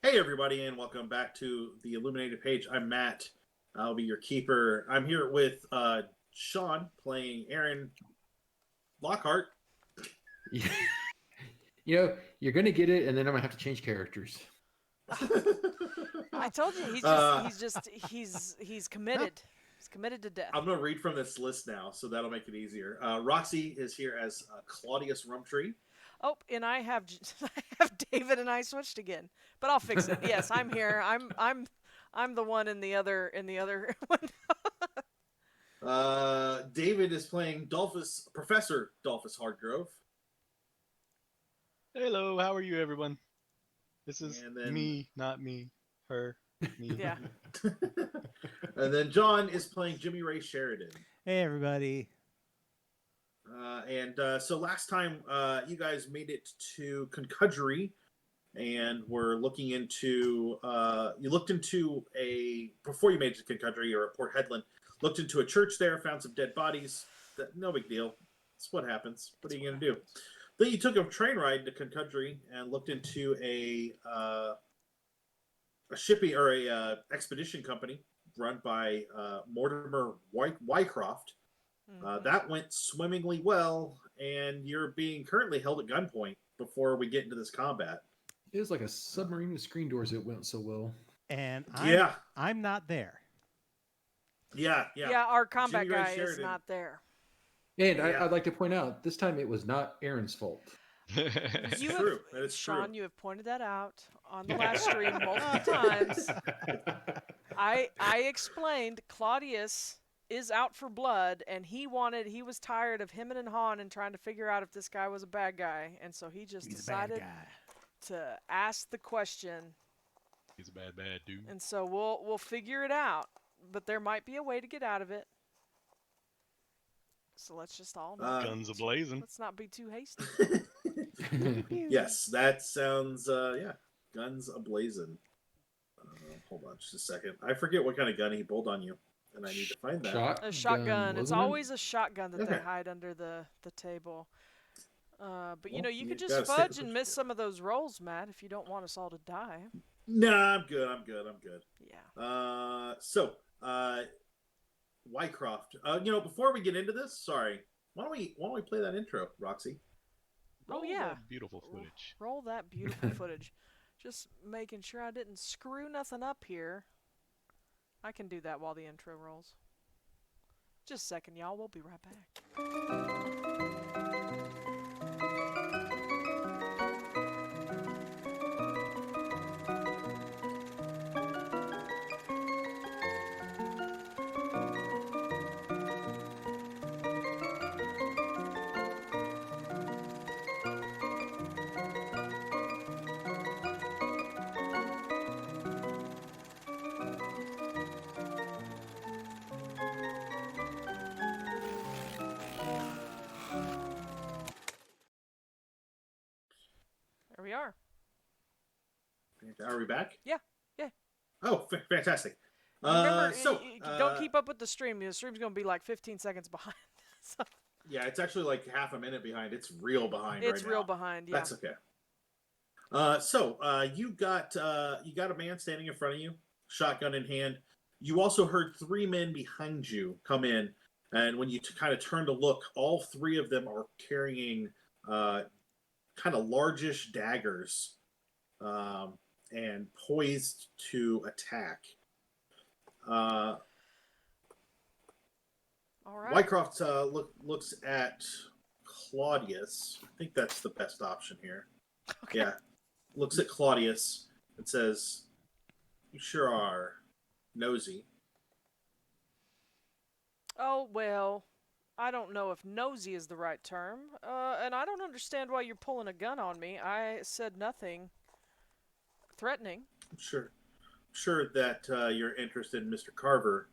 Hey everybody, and welcome back to the Illuminated Page. I'm Matt. I'll be your keeper. I'm here with Shawn playing Aaron Lockhart. You're gonna get it, and then I'm gonna have to change characters. I told you he's committed. He's committed to death. I'm gonna read from this list now, so that'll make it easier. Roxy is here as Claudius Rumtree. Oh, and I have David and I switched again, but I'll fix it. Yes, I'm here. I'm the one in the other one. David is playing Dalphus, Professor Dalphus Hardgrove. Hello, how are you, everyone? This is me, not me, her, me. Yeah. And then John is playing Jimmy Ray Sheridan. Hey, everybody. So last time you guys made it to Concudgery and were looking into, you looked into before you made it to Concudgery or Port Headland, looked into a church there, found some dead bodies. No big deal. That's what happens. What are you going to do? Then you took a train ride to Concudgery and looked into a shipping or a expedition company run by Mortimer Wycroft. That went swimmingly well, and you're being currently held at gunpoint before we get into this combat. It was like a submarine with screen doors. It went so well. And I'm not there. Yeah. Our combat Jimmy Ray guy is Sheridan. not there. And I'd like to point out, this time it was not Aaron's fault. It's You true. That is Shawn, true. you have pointed that out on the last stream multiple times. I explained Claudius is out for blood, and he was tired of him and Han and trying to figure out if this guy was a bad guy, and so he just decided to ask the question. He's a bad dude. And so we'll figure it out, but there might be a way to get out of it. So let's just all guns a-blazing. Let's not be too hasty. Yes, that sounds guns a-blazing. Hold on just a second. I forget what kind of gun he pulled on you, and I need to find that. A shotgun. It's always a shotgun that they Okay. hide under the table. But you could you just gotta stick fudge with and what miss you some of those rolls, Matt, if you don't want us all to die. No, I'm good. Yeah. Wycroft. Before we get into this, sorry. Why don't we play that intro, Roxy? Oh yeah. That beautiful footage. Roll that beautiful footage. Just making sure I didn't screw nothing up here. I can do that while the intro rolls. Just a second, y'all. We'll be right back. There we are. Are we back? Yeah. Oh, fantastic. Remember, don't keep up with the stream. The stream's going to be like 15 seconds behind. So. Yeah, it's actually like half a minute behind. It's real behind It's right real now. behind, yeah. That's okay. You got a man standing in front of you, shotgun in hand. You also heard three men behind you come in, and when you kind of turn to look, all three of them are carrying kind of largish daggers and poised to attack. All right. Wycroft looks at Claudius. I think that's the best option here. Okay. Yeah. Looks at Claudius and says, "You sure are nosy." Oh, well, I don't know if nosy is the right term. And I don't understand why you're pulling a gun on me. I said nothing threatening. I'm sure that your interest in Mr. Carver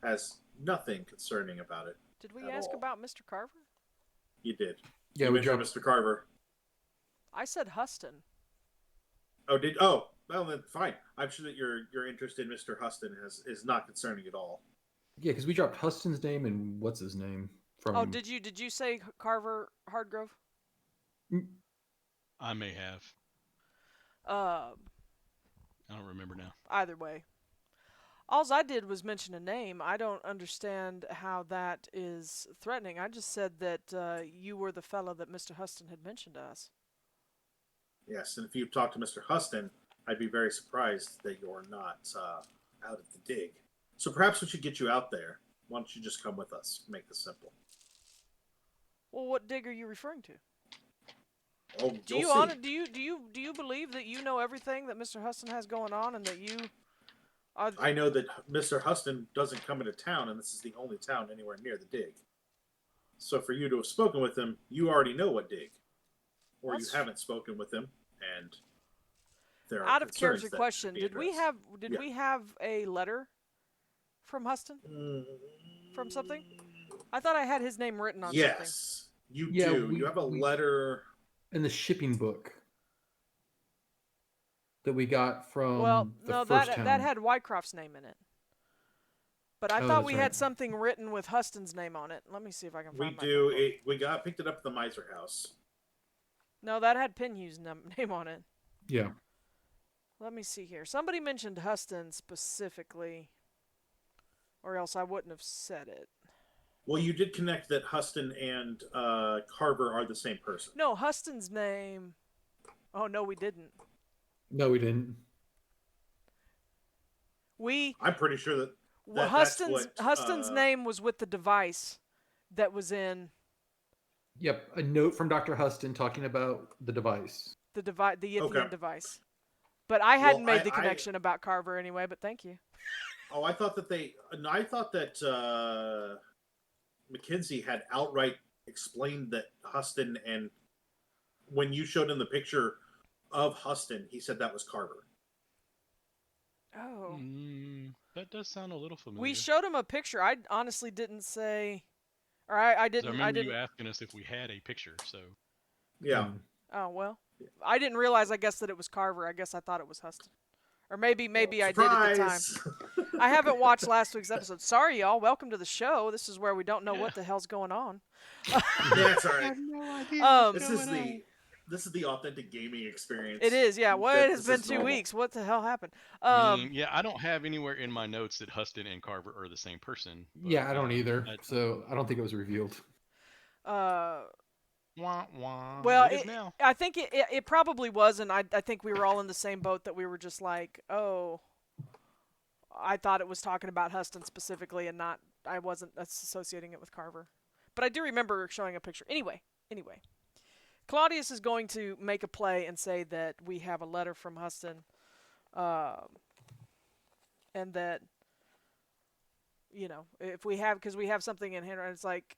has nothing concerning about it. Did we at ask all. about Mr. Carver? You did. Yeah, you we mentioned dropped. Mr. Carver. I said Huston. Oh, well then fine. I'm sure that your interest in Mr. Huston is not concerning at all. Yeah, because we dropped Huston's name and what's his name from. Oh, did you say Carver Hardgrove? I may have. I don't remember now. Either way. Alls I did was mention a name. I don't understand how that is threatening. I just said that you were the fellow that Mr. Huston had mentioned to us. Yes, and if you've talked to Mr. Huston, I'd be very surprised that you're not out at the dig. So perhaps we should get you out there. Why don't you just come with us? Make this simple. Well, what dig are you referring to? Oh, Do you believe that you know everything that Mr. Huston has going on, and that you are? I know that Mr. Huston doesn't come into town, and this is the only town anywhere near the dig. So for you to have spoken with him, you already know what dig, or you haven't spoken with him, and there are out of character question. Did we have a letter from Huston? From something? I thought I had his name written on something. Yes, you do. You have a letter in the shipping book that we got from that had Wycroft's name in it. But I thought we had something written with Huston's name on it. Let me see if I can find it. We picked it up at the Miser House. No, that had Penhue's name on it. Yeah. Let me see here. Somebody mentioned Huston specifically, or else I wouldn't have said it. Well, you did connect that Huston and Carver are the same person. No, Huston's name... Oh, no, we didn't. No, we didn't. I'm pretty sure that Huston's name was with the device that was in... Yep, a note from Dr. Huston talking about the device. The Yithian device. But I hadn't made the connection about Carver anyway, but thank you. Oh, I thought that Mackenzie had outright explained that Huston, and when you showed him the picture of Huston, he said that was Carver. Oh. That does sound a little familiar. We showed him a picture. I honestly didn't say... Or I didn't... I remember you asking us if we had a picture, so... Yeah. Oh, well. I didn't realize, I guess, that it was Carver. I guess I thought it was Huston. Or maybe I did at the time. I haven't watched last week's episode. Sorry, y'all. Welcome to the show. This is where we don't know what the hell's going on. That's all right. I have no idea. This is the authentic gaming experience. It is, yeah. Well, it has been 2 weeks. What the hell happened? I don't have anywhere in my notes that Huston and Carver are the same person. But, yeah, I don't either. So I don't think it was revealed. Well, I think it probably was, and I think we were all in the same boat that we were just like, oh, I thought it was talking about Huston specifically, and I wasn't associating it with Carver. But I do remember showing a picture. Anyway, Claudius is going to make a play and say that we have a letter from Huston, and that, if we have, because we have something in hand, it's like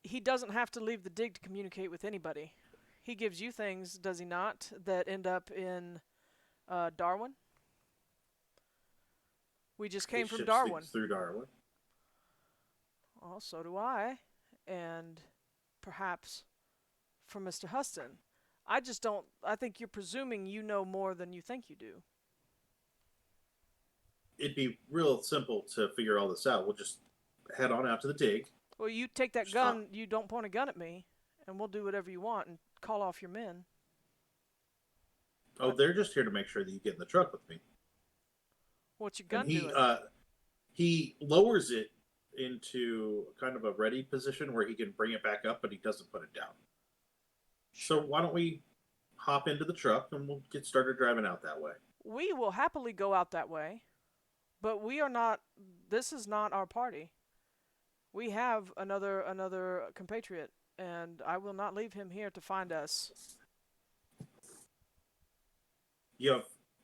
he doesn't have to leave the dig to communicate with anybody. He gives you things, does he not, that end up in Darwin? We just came from Darwin. Through Darwin. Well, so do I. And perhaps from Mr. Huston. I think you're presuming you know more than you think you do. It'd be real simple to figure all this out. We'll just head on out to the dig. Well, you take that gun, you don't point a gun at me, and we'll do whatever you want and call off your men. Oh, they're just here to make sure that you get in the truck with me. What's your gun doing? He lowers it into kind of a ready position where he can bring it back up, but he doesn't put it down. So why don't we hop into the truck and we'll get started driving out that way? We will happily go out that way, but we are not. This is not our party. We have another compatriot, and I will not leave him here to find us.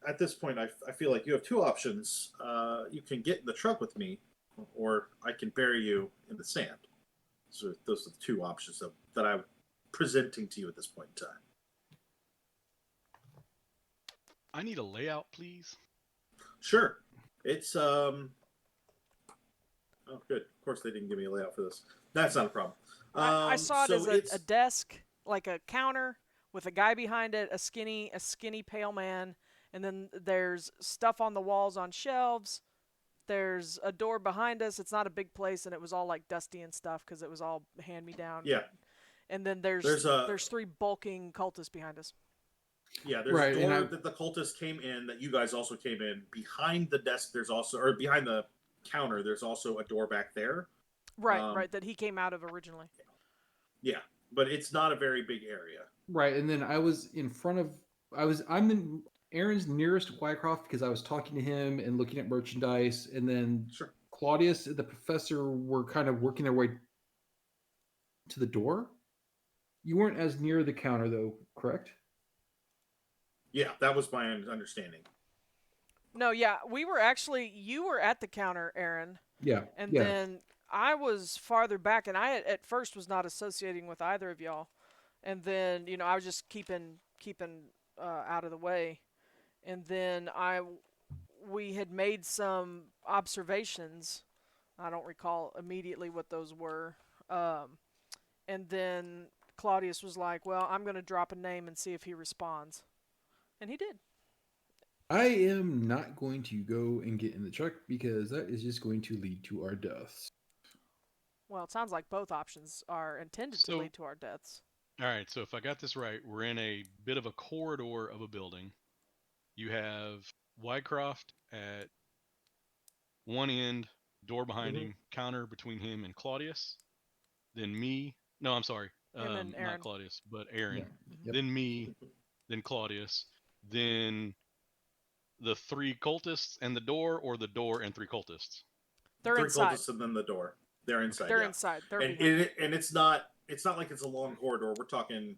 At this point, I feel like you have two options. You can get in the truck with me, or I can bury you in the sand. So those are the two options that I'm presenting to you at this point in time. I need a layout, please. Sure. It's Oh, good. Of course they didn't give me a layout for this. That's not a problem. I saw it as a desk, like a counter with a guy behind it, a skinny pale man, and then there's stuff on the walls on shelves. There's a door behind us. It's not a big place, and it was all like dusty and stuff because it was all hand-me-down. Yeah. And then there's 3 bulking cultists behind us. Yeah, there's a door that the cultists came in that you guys also came in. Behind the desk, there's also, or behind the counter, there's also a door back there. Right, that he came out of originally. Yeah, but it's not a very big area. Right, and then I'm in Aaron's nearest Wycroft because I was talking to him and looking at merchandise, and then Claudius and the professor were kind of working their way to the door. You weren't as near the counter, though, correct? Yeah, that was my understanding. No, yeah, you were at the counter, Aaron. Yeah. And then I was farther back, and I at first was not associating with either of y'all. And then, I was just keeping out of the way. And then we had made some observations. I don't recall immediately what those were. And then Claudius was like, well, I'm going to drop a name and see if he responds. And he did. I am not going to go and get in the truck because that is just going to lead to our deaths. Well, it sounds like both options are intended to lead to our deaths. All right, so if I got this right, we're in a bit of a corridor of a building. You have Wycroft at one end, door behind him, counter between him and Claudius. Then me. No, I'm sorry. Not Claudius, but Aaron. Yeah. Yep. Then me. Then Claudius. Then the three cultists and the door, or the door and three cultists? They're inside. Three cultists and then the door. They're inside. They're inside. And it's not like it's a long corridor. We're talking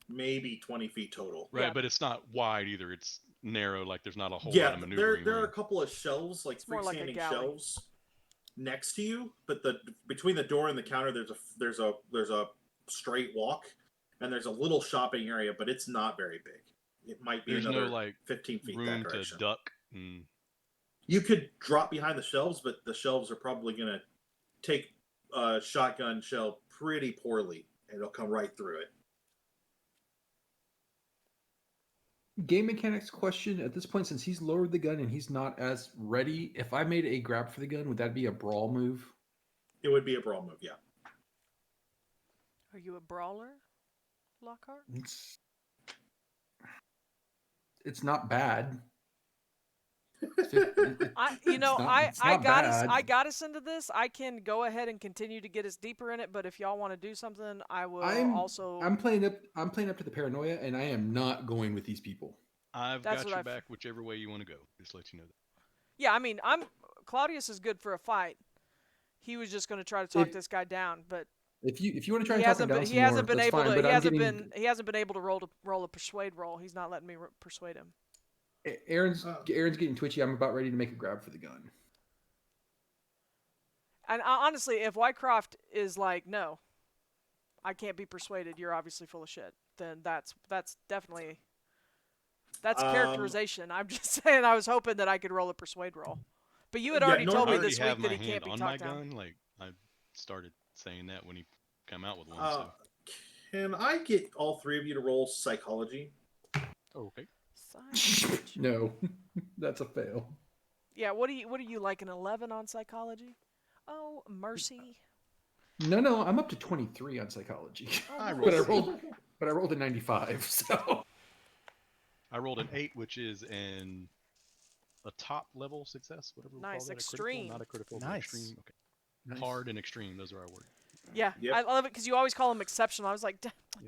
maybe 20 feet total. Right, but it's not wide either. It's narrow. Like there's not a whole lot of maneuvering. There are a couple of shelves, like freestanding shelves, next to you. But between the door and the counter, there's a straight walk, and there's a little shopping area, but it's not very big. It might be another 15 feet room that direction. To duck. You could drop behind the shelves, but the shelves are probably going to take a shotgun shell pretty poorly, and it'll come right through it. Game mechanics question at this point, since he's lowered the gun and he's not as ready, if I made a grab for the gun, would that be a brawl move? It would be a brawl move, yeah. Are you a brawler, Lockhart? It's not bad. I got us into this. I can go ahead and continue to get us deeper in it, but if y'all want to do something, I will also. I'm playing up to the paranoia, and I am not going with these people. I've got your back whichever way you want to go. Just let you know that. Yeah, I mean, Claudius is good for a fight. He was just going to try to talk this guy down, but if you want to try and talk him down some more, that's fine. He hasn't been able to roll a persuade roll. He's not letting me persuade him. Aaron's getting twitchy. I'm about ready to make a grab for the gun. And honestly, if Wycroft is like, no, I can't be persuaded, you're obviously full of shit, then that's definitely characterization. I'm just saying, I was hoping that I could roll a persuade roll. But you had already told me this week that he can't be talked down. Like, I started saying that when he came out with one. Can I get all three of you to roll psychology? Oh, okay. No, that's a fail. Yeah, what are you like, an 11 on psychology? Oh, mercy. No, I'm up to 23 on psychology. Oh, but I rolled a 95, so. I rolled an 8, which is a top level success, whatever we call that. Extreme. Not a critical, nice. Extreme. Okay. Nice. Hard and extreme, those are our words. Yeah, yep. I love it because you always call him exceptional. I was like,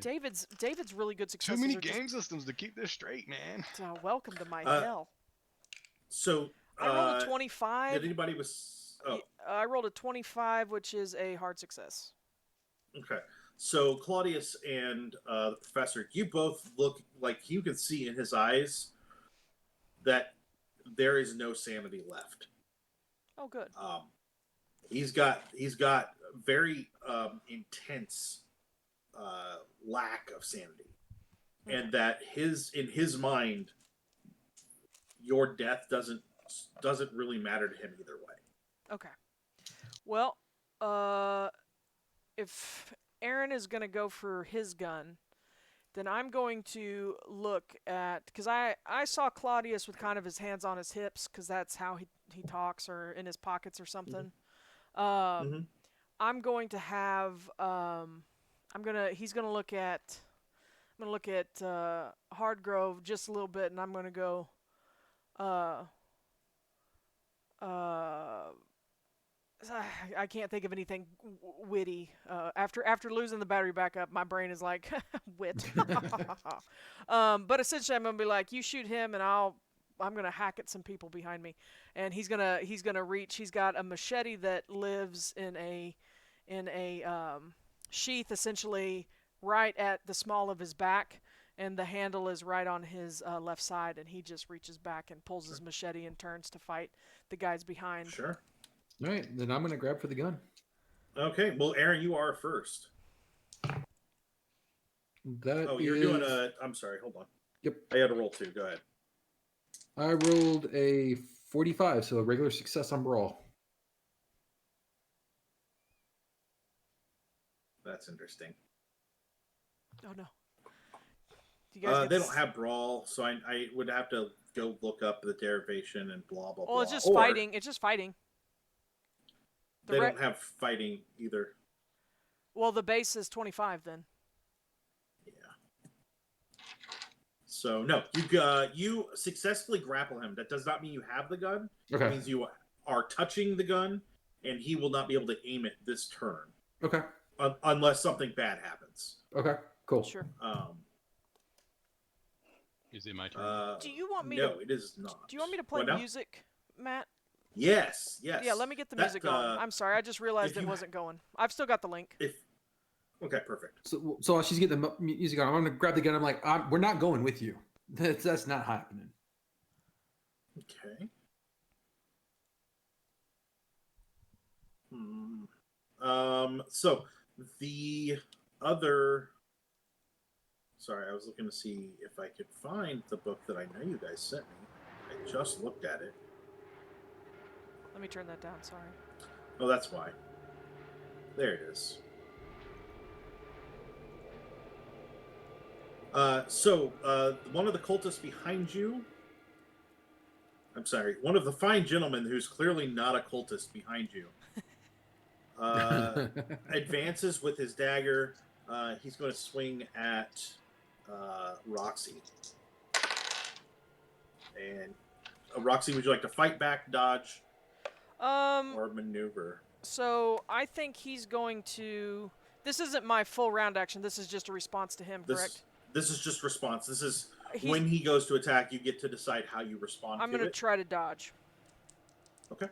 David's really good successes. Too many game systems to keep this straight, man. Welcome to my hell. So I rolled a 25. Did anybody was? Oh. I rolled a 25, which is a hard success. Okay, so Claudius and the professor, you both look like you can see in his eyes that there is no sanity left. Oh, good. He's got very intense lack of sanity, and that in his mind, your death doesn't really matter to him either way. Okay. Well, if Aaron is going to go for his gun, then I'm going to look at, because I saw Claudius with kind of his hands on his hips, because that's how he talks, or in his pockets or something. I'm going to have he's going to look at I'm gonna look at Hardgrove just a little bit, and I'm gonna go. I can't think of anything witty. After losing the battery backup, my brain is like wit. But essentially, I'm gonna be like, you shoot him, and I'm gonna hack at some people behind me, and he's gonna reach. He's got a machete that lives in a sheath, essentially right at the small of his back, and the handle is right on his left side, and he just reaches back and pulls his machete and turns to fight the guys behind. Sure. All right, then I'm going to grab for the gun. Okay, well, Aaron, you are first. You're doing a... I'm sorry, hold on. Yep. I had to roll 2. Go ahead. I rolled a 45, so a regular success on Brawl. That's interesting. Oh, no. Do you guys they don't have Brawl, so I would have to go look up the derivation and blah, blah, blah. Well, it's just fighting. It's just fighting. They don't have fighting either. Well, the base is 25 then. Yeah. So no, you successfully grapple him. That does not mean you have the gun. Okay. It means you are touching the gun, and he will not be able to aim it this turn. Okay. Unless something bad happens. Okay. Cool. Sure. Is it my turn? Do you want me No, it is not. Do you want me to play music, Matt? Yes. Yeah, let me get the music on. I'm sorry, I just realized it wasn't going. I've still got the link. Okay, perfect. So while she's getting the music on, I'm going to grab the gun. I'm like, we're not going with you. That's not happening. Okay. So the other... Sorry, I was looking to see if I could find the book that I know you guys sent me. I just looked at it. Let me turn that down, sorry. Oh, that's why. There it is. One of the cultists behind you... I'm sorry, one of the fine gentlemen who's clearly not a cultist behind you advances with his dagger. He's going to swing at Roxy. And Roxy, would you like to fight back, dodge, or maneuver? So I think he's going to... This isn't my full round action. This is just a response to him, correct? This is just response. This is when he goes to attack, you get to decide how you respond to it. I'm going to try to dodge. Okay.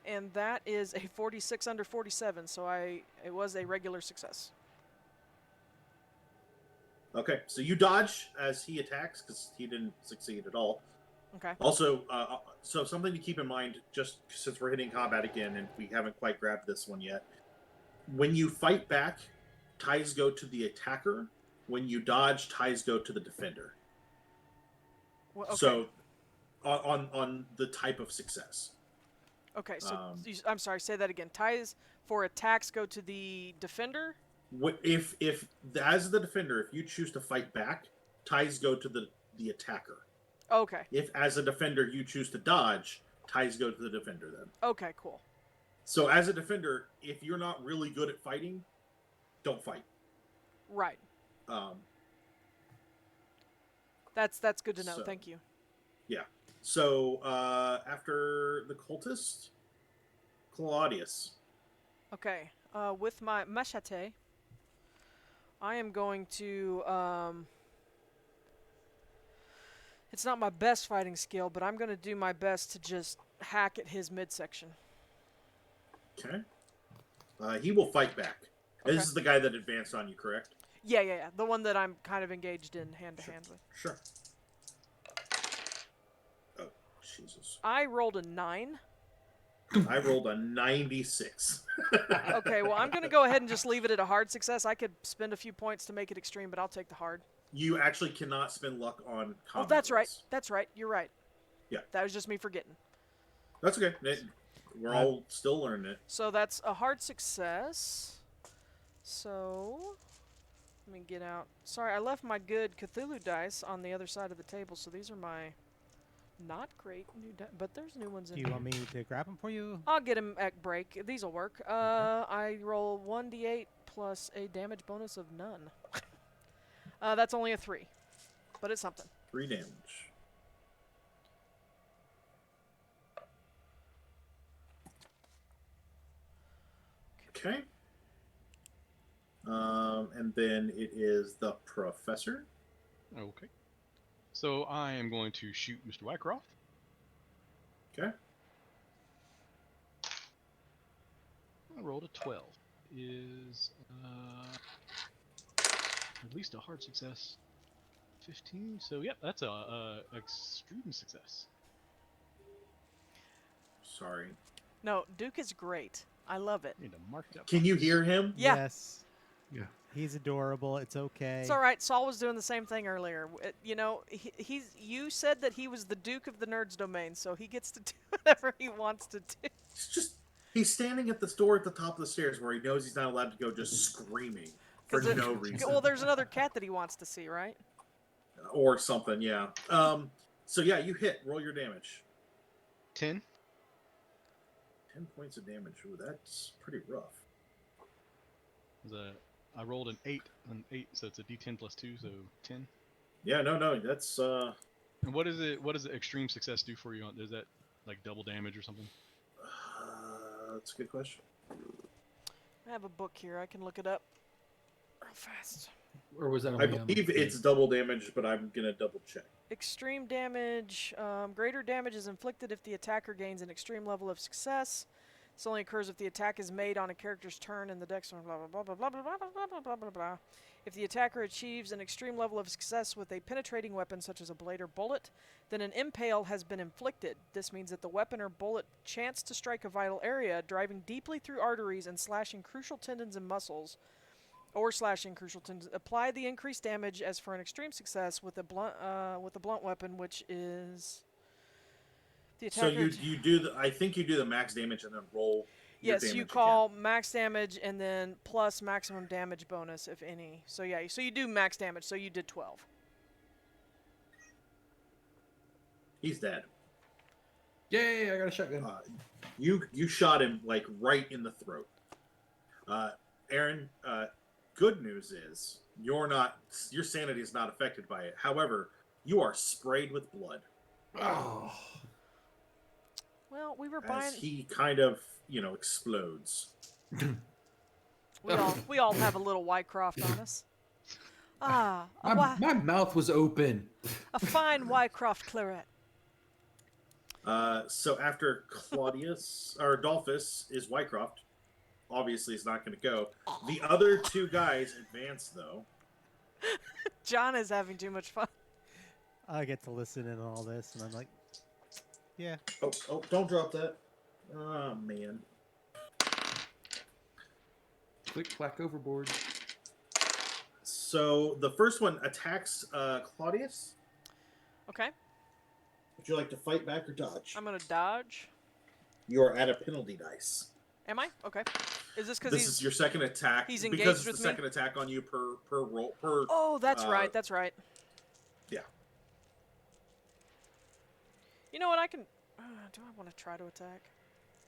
And that is a 46 under 47, so it was a regular success. Okay, so you dodge as he attacks because he didn't succeed at all. Okay. Also, so something to keep in mind, just since we're hitting combat again and we haven't quite grabbed this one yet. When you fight back, ties go to the attacker. When you dodge, ties go to the defender. Well, okay. So, on the type of success. Okay, so I'm sorry, say that again. Ties for attacks go to the defender? If as the defender, if you choose to fight back, ties go to the attacker. Okay. If as a defender you choose to dodge, ties go to the defender then. Okay, cool. So as a defender, if you're not really good at fighting, don't fight. Right. That's good to know. Thank you. Yeah. So after the cultist, Claudius. Okay. With my machete, I am going to... It's not my best fighting skill, but I'm going to do my best to just hack at his midsection. Okay. He will fight back. Okay. This is the guy that advanced on you, correct? Yeah. The one that I'm kind of engaged in hand-to-hand with. Sure. Oh, Jesus. I rolled a 9. I rolled a 96. Okay, well, I'm going to go ahead and just leave it at a hard success. I could spend a few points to make it extreme, but I'll take the hard. You actually cannot spend luck on combat. Oh, that's right. rolls. That's right. You're right. Yeah. That was just me forgetting. That's okay. We're all still learning it. So that's a hard success. So, let me get out. Sorry, I left my good Cthulhu dice on the other side of the table, so these are my Not great, but there's new ones in Do you here. want me to grab them for you? I'll get him at break. These'll work. I roll 1d8 plus a damage bonus of none. That's only a 3, but it's something. 3 damage. Okay. And then it is the professor. Okay. So I am going to shoot Mr. Wycroft. Okay. I rolled a 12. Is at least a hard success. 15. So yep, that's a extreme success. Sorry. No, Duke is great. I love it. Need to mark that. Can you hear him? Yeah. Yes. Yeah. He's adorable. It's okay. It's all right. Saul was doing the same thing earlier. You know, you said that he was the Duke of the Nerds domain, so he gets to do whatever he wants to do. He's standing at the door at the top of the stairs where he knows he's not allowed to go, just screaming for no reason. Well, there's another cat that he wants to see, right? Or something, yeah. So yeah, you hit. Roll your damage. 10. 10 points of damage. Ooh, that's pretty rough. I rolled an 8, so it's a D10 plus 2, so 10. Yeah, no, that's And what is it? What does the extreme success do for you? Is that like double damage or something? that's a good question. I have a book here. I can look it up real fast. Or was that? I believe it's double damage, but I'm gonna double check. Extreme damage. Greater damage is inflicted if the attacker gains an extreme level of success. This only occurs if the attack is made on a character's turn and the dex blah blah blah blah blah blah blah blah blah blah blah. If the attacker achieves an extreme level of success with a penetrating weapon such as a blade or bullet, then an impale has been inflicted. This means that the weapon or bullet chanced to strike a vital area, driving deeply through arteries and slashing crucial tendons and muscles. Or slashing crucial tendons. Apply the increased damage as for an extreme success with a blunt weapon, which is the attacker. So you do the. I think you do the max damage and then roll. Yes, you call max damage and then plus maximum damage bonus if any. So yeah, so you do max damage. So you did 12. He's dead. Yay! I got a shotgun. You shot him like right in the throat. Aaron. Good news is your sanity is not affected by it. However, you are sprayed with blood. Oh. Well, we were As buying. he kind of, explodes. We all have a little Wycroft on us. My mouth was open. A fine Wycroft claret. So after Claudius or Dalphus is Wycroft. Obviously, it's not going to go. The other two guys advance, though. John is having too much fun. I get to listen in on all this, and I'm like, yeah. Oh, don't drop that. Oh, man. Click, clack, overboard. So the first one attacks Claudius. Okay. Would you like to fight back or dodge? I'm going to dodge. You are at a penalty dice. Am I? Okay. Is this because this is your second attack? He's engaged because it's with the me? second attack on you per roll per. Oh, that's right. That's right. Yeah. You know what? I can. Do I want to try to attack?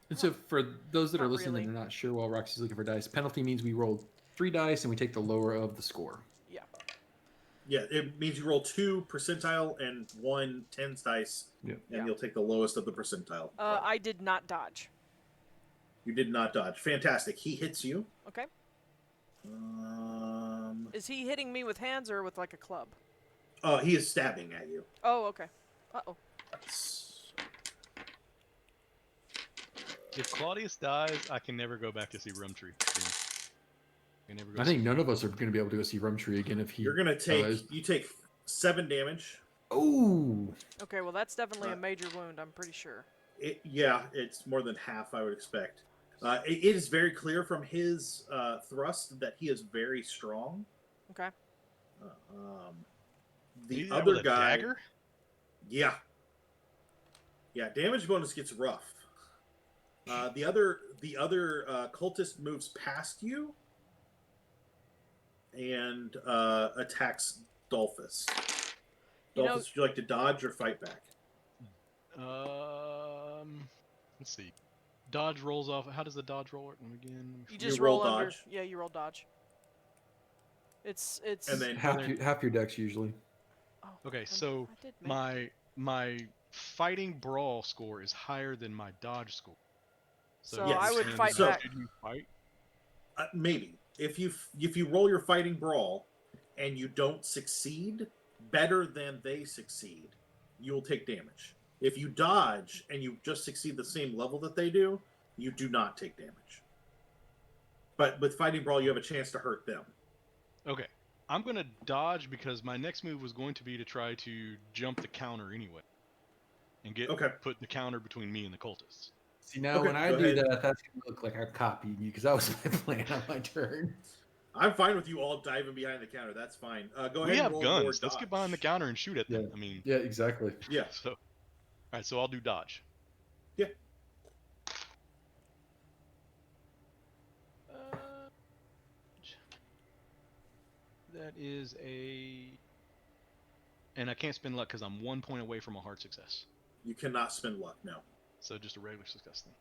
And so for those that are Not listening really. and are not sure while Roxy's looking for dice, penalty means we roll 3 dice and we take the lower of the score. Yeah. Yeah, it means you roll 2 percentile and 1 tens dice, and you'll take the lowest of the percentile. I did not dodge. You did not dodge. Fantastic. He hits you. Okay. Is he hitting me with hands or with like a club? He is stabbing at you. Oh, okay. Uh-oh. If Claudius dies, I can never go back to see Rumtree. I think none of us are going to be able to go see Rumtree again if he. You're going to take. You take 7 damage. Oh. Okay, well that's definitely a major wound. I'm pretty sure. It's more than half, I would expect. It is very clear from his thrust that he is very strong. Okay. The other guy. Dagger? Yeah. Yeah, damage bonus gets rough. The other cultist moves past you and attacks Dalphus. Dalphus, would you like to dodge or fight back? Let's see. Dodge rolls off. How does the dodge roll work again? You just roll under. dodge. Yeah, you roll dodge. It's And then half your dex usually. Oh, Okay, I so did make- my fighting brawl score is higher than my dodge score. So Yes. I would and fight So- back. Should you fight? maybe if you roll your fighting brawl and you don't succeed better than they succeed, you'll take damage. If you dodge and you just succeed the same level that they do, you do not take damage. But with fighting brawl, you have a chance to hurt them. Okay. I'm going to dodge because my next move was going to be to try to jump the counter anyway. And put the counter between me and the cultists. See, now when I do that, that's going to look like I'm copying you because that was my plan on my turn. I'm fine with you all diving behind the counter. That's fine. Go ahead. We and have roll guns. more Let's get dodge. behind the counter and shoot at them. I mean, Yeah, exactly. Yeah. So, all right. So I'll do dodge. Yeah. That is and I can't spend luck because I'm 1 point away from a hard success. You cannot spend luck, no. So just a regular success thing.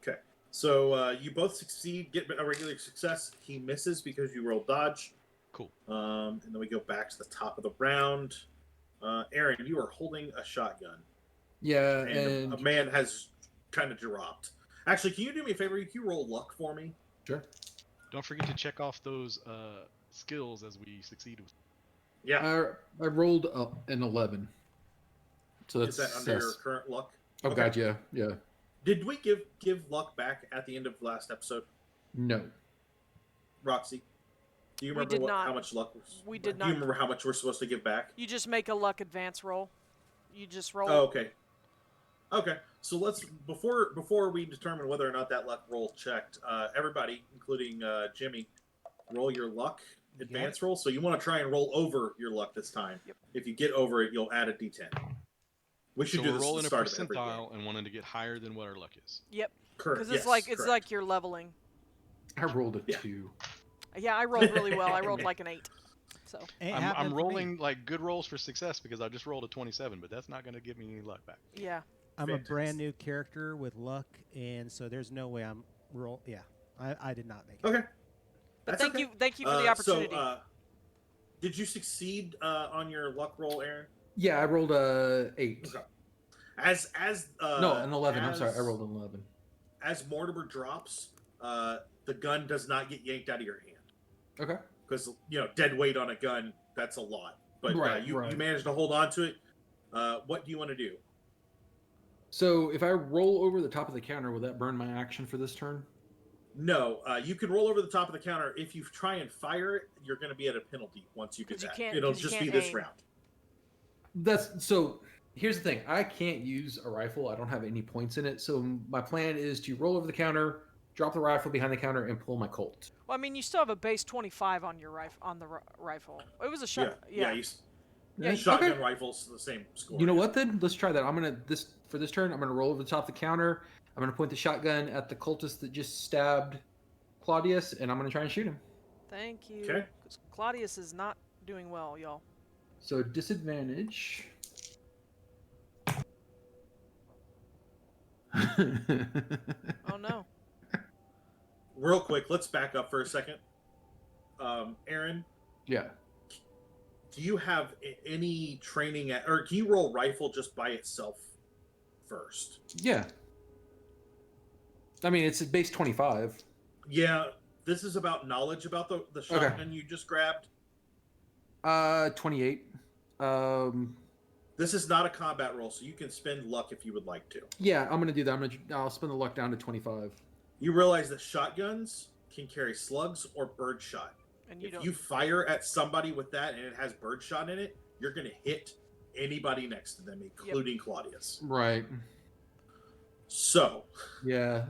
Okay. So you both succeed, get a regular success. He misses because you rolled dodge. Cool. And then we go back to the top of the round. Aaron, you are holding a shotgun. Yeah, And a man has kind of dropped. Actually, can you do me a favor? Can you roll luck for me? Sure. Don't forget to check off those skills as we succeed with. Yeah. I rolled an 11. So that's Is that under your current luck? Oh, Okay. God, yeah. Did we give luck back at the end of last episode? No. Roxy, do you We remember did not. how much luck was? We did Do not. you remember how much we're supposed to give back? You just make a luck advance roll. You just roll. Oh, okay. Okay. So let's before we determine whether or not that luck roll checked, everybody, including Jimmy, roll your luck advance roll. So you want to try and roll over your luck this time. Yep. If you get over it, you'll add a D10. We should So do we're this at rolling the a start of every game. percentile and wanting to get higher than what our luck is. Yep. Correct. Because it's Yes, it's correct. like you're leveling. I rolled a Yeah. 2. Yeah, I rolled really well. I rolled like an 8. So Ain't I'm happening for me. rolling like good rolls for success because I just rolled a 27, but that's not going to give me any luck back. yeah. I'm Fantastic. a brand new character with luck, and so there's no way I'm roll. Yeah, I did not make it. Okay. But That's thank okay. you for the opportunity. So, did you succeed on your luck roll, Aaron? Yeah, I rolled a 8. Okay. As No, an 11. I'm sorry, I as- rolled an 11. As Mortimer drops, the gun does not get yanked out of your hand Okay. because dead weight on a gun, that's a lot. But Right, you right. managed to hold on to it. What do you want to do? So if I roll over the top of the counter, will that burn my action for this turn? No, you can roll over the top of the counter. If you try and fire it, you're going to be at a penalty once you do 'Cause you that. can't- It'll 'cause you just be can't this aim. round. So here's the thing. I can't use a rifle. I don't have any points in it. So my plan is to roll over the counter, drop the rifle behind the counter, and pull my Colt. Well, I mean, you still have a base 25 on your rifle. It was a shot. Yeah. Yeah, Shotgun okay. rifles the same score. You know what then? Let's try that. For this turn, I'm gonna roll over the top of the counter. I'm gonna point the shotgun at the cultist that just stabbed Claudius, and I'm gonna try and shoot him. Thank you. Okay. 'Cause Claudius is not doing well, y'all. So disadvantage. Oh no. Real quick, let's back up for a second. Aaron, Yeah. do you have any training or can you roll rifle just by itself first? Yeah. I mean, it's at base 25. Yeah, this is about knowledge about the shotgun you just grabbed. 28. This is not a combat roll, so you can spend luck if you would like to. Yeah, I'm gonna do that. I'll spend the luck down to 25. You realize that shotguns can carry slugs or birdshot. And you If don't. you fire at somebody with that and it has birdshot in it, you're going to hit anybody next to them, including Claudius. Right. So Yeah.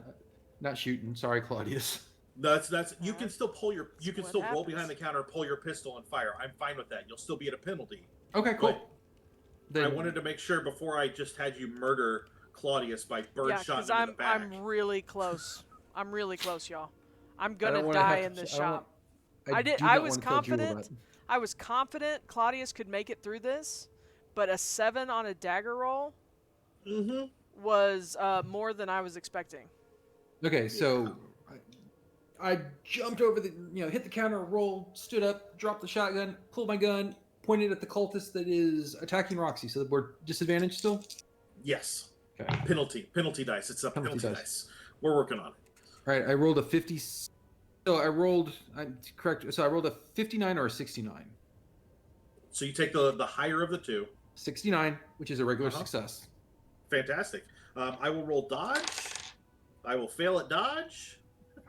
Not shooting. Sorry, Claudius. that's you can Alright. still you can what still roll happens. behind the counter, pull your pistol, and fire. I'm fine with that. You'll still be at a penalty. Okay, cool. But Then, I wanted to make sure before I just had you murder Claudius by Yeah, birdshot because in the back. I'm really close. I'm really close, y'all. I'm I gonna don't wanna die have in to- this I don't shop. want- I did- do I not was wanna kill Jewel confident. that. I was confident Claudius could make it through this, but a 7 on a dagger roll. was more than I was expecting. Okay, so I jumped over the, hit the counter, rolled, stood up, dropped the shotgun, pulled my gun, pointed at the cultist that is attacking Roxy. So we're disadvantaged still? Yes. Okay. Penalty dice. It's a penalty dice. We're working on it. All right, I rolled a 50. So I rolled, correct. So I rolled a 59 or a 69. So you take the higher of the two. 69, which is a regular success. Fantastic. I will roll dodge. I will fail at dodge.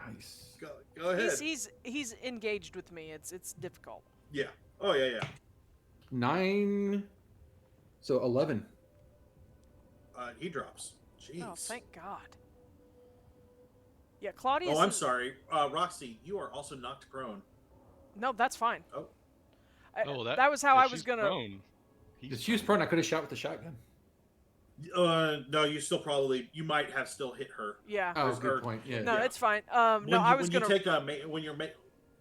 Nice. Go ahead. He's engaged with me. It's difficult. Yeah. Oh yeah. 9. So 11. He drops. Jeez. Oh, thank God. Yeah, Claudius. Oh, I'm sorry, Roxy. You are also knocked prone. No, that's fine. Oh. That was how I was gonna. Prone. If she was prone, I could have shot with the shotgun. No, you might have still hit her. Yeah. Oh, good point. Yeah. No, yeah. it's fine. I was gonna.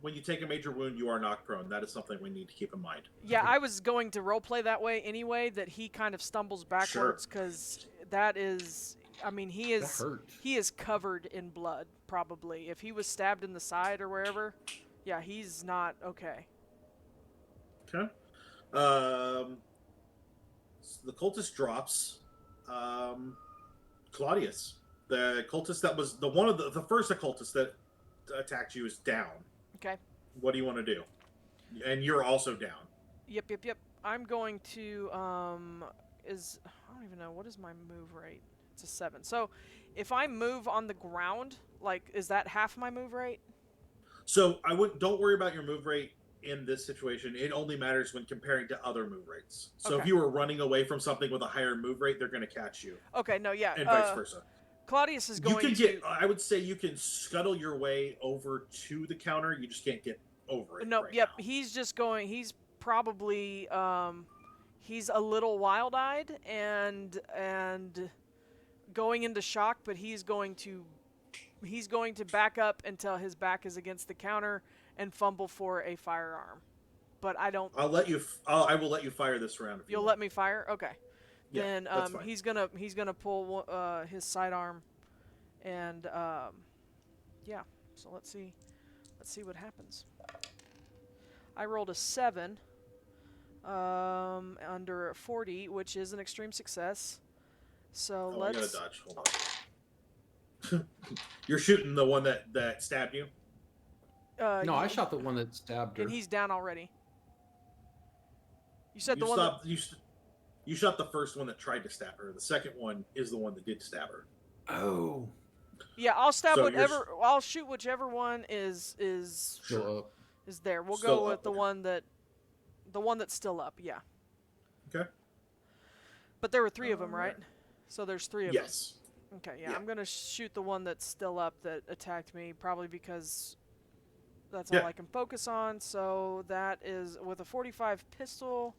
When you take a major wound, you are knocked prone. That is something we need to keep in mind. Yeah, I was going to roleplay that way anyway. That he kind of stumbles backwards because that is. I mean, he is covered in blood. Probably, if he was stabbed in the side or wherever. Yeah, he's not okay. Okay. So the cultist drops. Claudius, the cultist that was the first occultist that attacked you, is down. Okay. What do you want to do? And you're also down. Yep. I'm going to I don't even know, what is my move rate? It's a 7. So if I move on the ground, like, is that half my move rate? So don't worry about your move rate in this situation. It only matters when comparing to other move rates. So if you were running away from something with a higher move rate, they're going to catch you. Okay, no, yeah. And vice versa. Claudius is going I would say you can scuttle your way over to the counter. You just can't get over it. No, yep. He's just going. He's probably he's a little wild-eyed and going into shock, but he's going to back up until his back is against the counter and fumble for a firearm. But I don't. I will let you fire this round. You'll let me fire? Okay. Yeah, then that's fine. he's gonna pull his sidearm, and yeah. So let's see what happens. I rolled a 7 under 40, which is an extreme success. So let's. I gotta dodge. Hold on. You're shooting the one that stabbed you. No, I shot the one that stabbed her. And he's down already. You said You shot the first one that tried to stab her. The second one is the one that did stab her. Oh. Yeah, I'll stab whatever. I'll shoot whichever one is still up. Is there. We'll still go with up, the one that's still up. Yeah. Okay. But there were 3 of them, right? So there's 3 of them. Yes. Okay. Yeah, I'm gonna shoot the one that's still up that attacked me, probably because that's all I can focus on. So that is with a 45 pistol.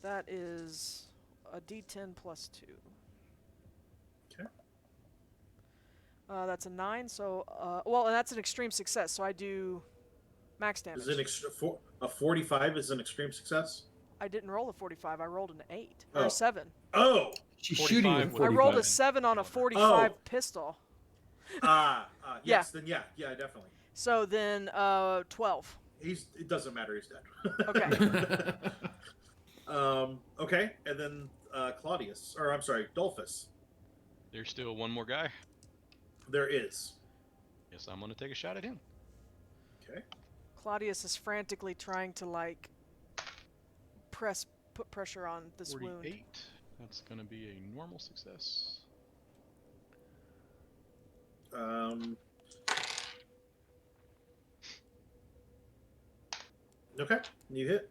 That is a D10 plus 2. Okay. That's a 9. So, and that's an extreme success. So I do max damage. Is it a 45 is an extreme success? I didn't roll a 45. I rolled an 8 or a 7. Oh, she's shooting with 45. I rolled a 7 on a 45 pistol. Yes. Then yeah, definitely. So then 12. It doesn't matter. He's dead. Okay. Okay, and then Dalphus. There's still one more guy. There is. Yes, I'm gonna take a shot at him. Okay. Claudius is frantically trying to put pressure on this 48. wound. That's gonna be a normal success. Okay, you hit.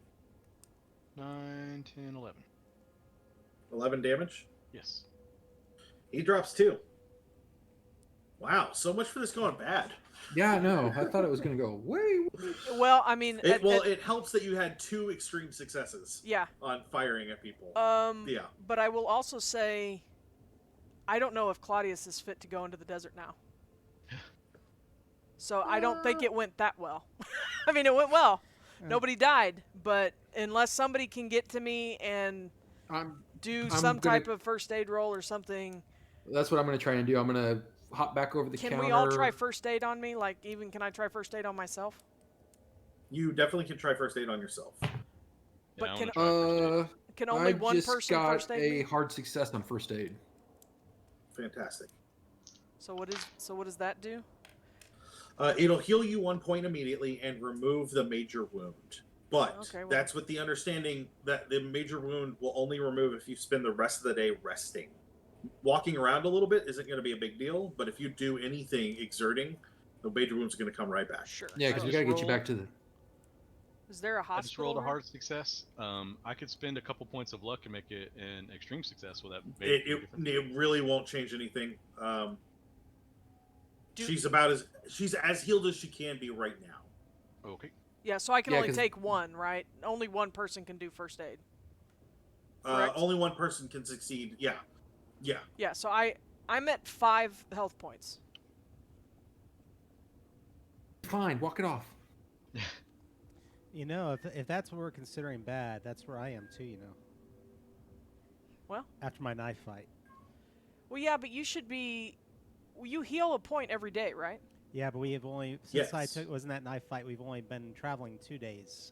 9, 10, 11. 11 damage. Yes. He drops 2. Wow, so much for this going bad. Yeah, no, I thought it was going to go way. Well, I mean, it helps that you had 2 extreme successes. Yeah. On firing at people. Yeah. But I will also say, I don't know if Claudius is fit to go into the desert now. So I don't think it went that well. I mean, it went well. Nobody died, but unless somebody can get to me and do I'm some gonna- type of first aid roll or something? That's what I'm going to try and do. I'm going to hop back over the Can counter. we all try first aid on me? Like, even can I try first aid on myself? You definitely can try first aid on yourself. But I can- wanna try first aid. Can only I one just person got first aid a me? hard success on first aid. Fantastic. So what does that do? It'll heal you 1 point immediately and remove the major wound. But Okay, well- that's with the understanding that the major wound will only remove if you spend the rest of the day resting. Walking around a little bit isn't going to be a big deal, but if you do anything exerting, the major wound's going to come right back. Sure. Yeah, So because we just got to get you rolled- back to the... Is there a I just hospital? rolled a here? hard success. I could spend a couple points of luck and make it an extreme success. Will that make It, any it, difference? it really won't change anything. Do- She's as healed as she can be right now. Okay. Yeah, so I can Yeah, only 'cause- take one, right? Only one person can do first aid. Correct. Only one person can succeed. Yeah. Yeah, so I'm at 5 health points. Fine, walk it off. You know, if that's what we're considering bad, that's where I am too. You know. Well. After my knife fight. Well, yeah, but you should be. You heal a point every day, right? Yeah, but we have only since Yes. wasn't that knife fight. We've only been traveling 2 days.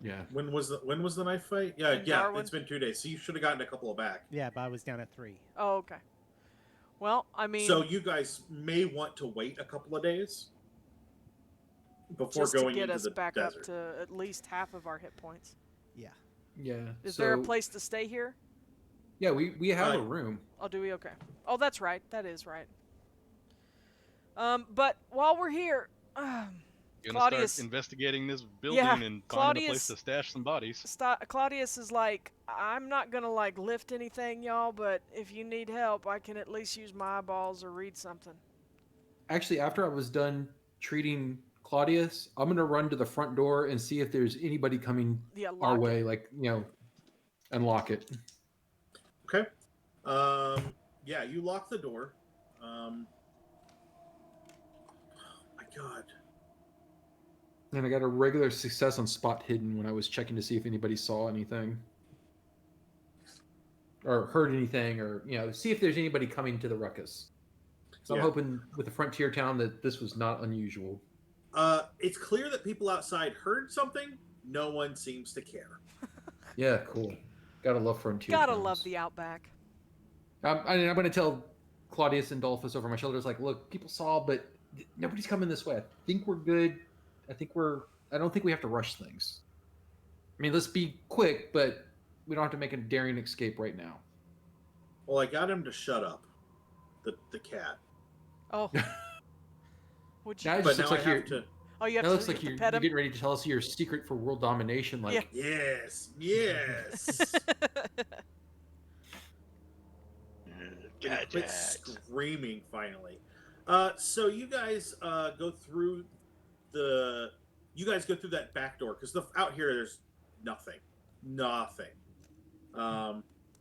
Yeah. When was the knife fight? Yeah, In yeah. Darwin? It's been 2 days, so you should have gotten a couple of back. Yeah, but I was down at 3. Oh, okay. Well, I mean, So you guys may want to wait a couple of days before just going to get into us the back desert. up to at least half of our hit points. Yeah. Yeah. Is there a so- place to stay here? Yeah, we have Uh, a room. Oh, do we? Okay. Oh, that's right. That is right. But while we're here, Gonna Claudius- start investigating this building Yeah, and finding a Claudius- place to stash some bodies. Claudius is like, I'm not gonna like lift anything, y'all, but if you need help, I can at least use my eyeballs or read something. Actually, after I was done treating Claudius, I'm going to run to the front door and see if there's anybody coming Yeah, our lock it. way, like, unlock it. Okay. Yeah, you lock the door. Oh my God. And I got a regular success on spot hidden when I was checking to see if anybody saw anything. Or heard anything, or, see if there's anybody coming to the ruckus. So I'm Yeah. hoping with the frontier town that this was not unusual. It's clear that people outside heard something. No one seems to care. Yeah, cool. Gotta love frontier Gotta towns. love the outback. I'm going to tell Claudius and Dalphus over my shoulders, like, look, people saw, but nobody's coming this way. I think we're good. I don't think we have to rush things. I mean, let's be quick, but we don't have to make a daring escape right now. Well, I got him to shut up. The cat. Oh. Would you? Now it But just now looks I like have you're, to. Oh, you have now it to, looks like you you're, have to pet you're him. getting ready to tell us your secret for world domination. Like, Yeah. Yes. Quit screaming finally. So you guys go through that back door because out here there's nothing.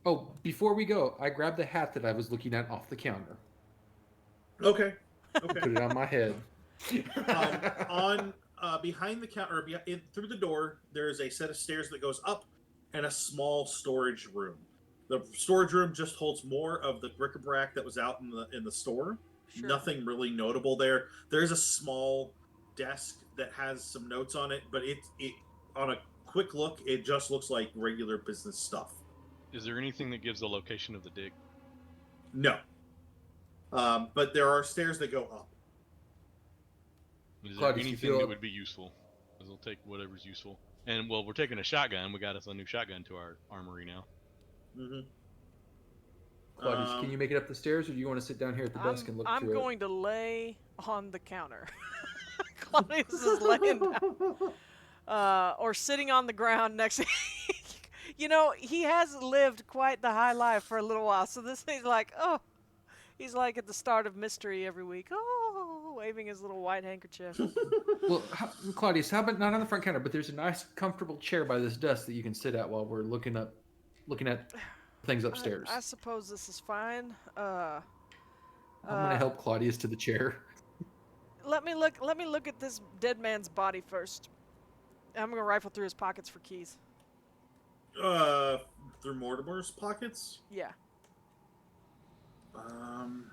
oh, before we go, I grabbed the hat that I was looking at off the counter. Okay. Put it on my head. Behind the counter, through the door, there's a set of stairs that goes up and a small storage room. The storage room just holds more of the bric-a-brac that was out in the store. Sure. Nothing really notable there. There's a small desk that has some notes on it, but it on a quick look, it just looks like regular business stuff. Is there anything that gives the location of the dig? No. But there are stairs that go up. Is there Claudius, you anything feel- that would be useful? Because we'll take whatever's useful. And, well, we're taking a shotgun. We got us a new shotgun to our armory now. Mm-hmm. Claudius, can you make it up the stairs, or do you want to sit down here at the desk and look I'm through going to lay on the counter. Claudius is laying down. Or sitting on the ground next to he has lived quite the high life for a little while. So this is like, he's like at the start of Mystery every week. Oh, waving his little white handkerchief. it? Well, Claudius, how about not on the front counter, but there's a nice, comfortable chair by this desk that you can sit at while we're looking at things upstairs. I suppose this is fine. I'm going to help Claudius to the chair. Let me look at this dead man's body first. I'm gonna rifle through his pockets for keys. through Mortimer's pockets? Yeah. Um.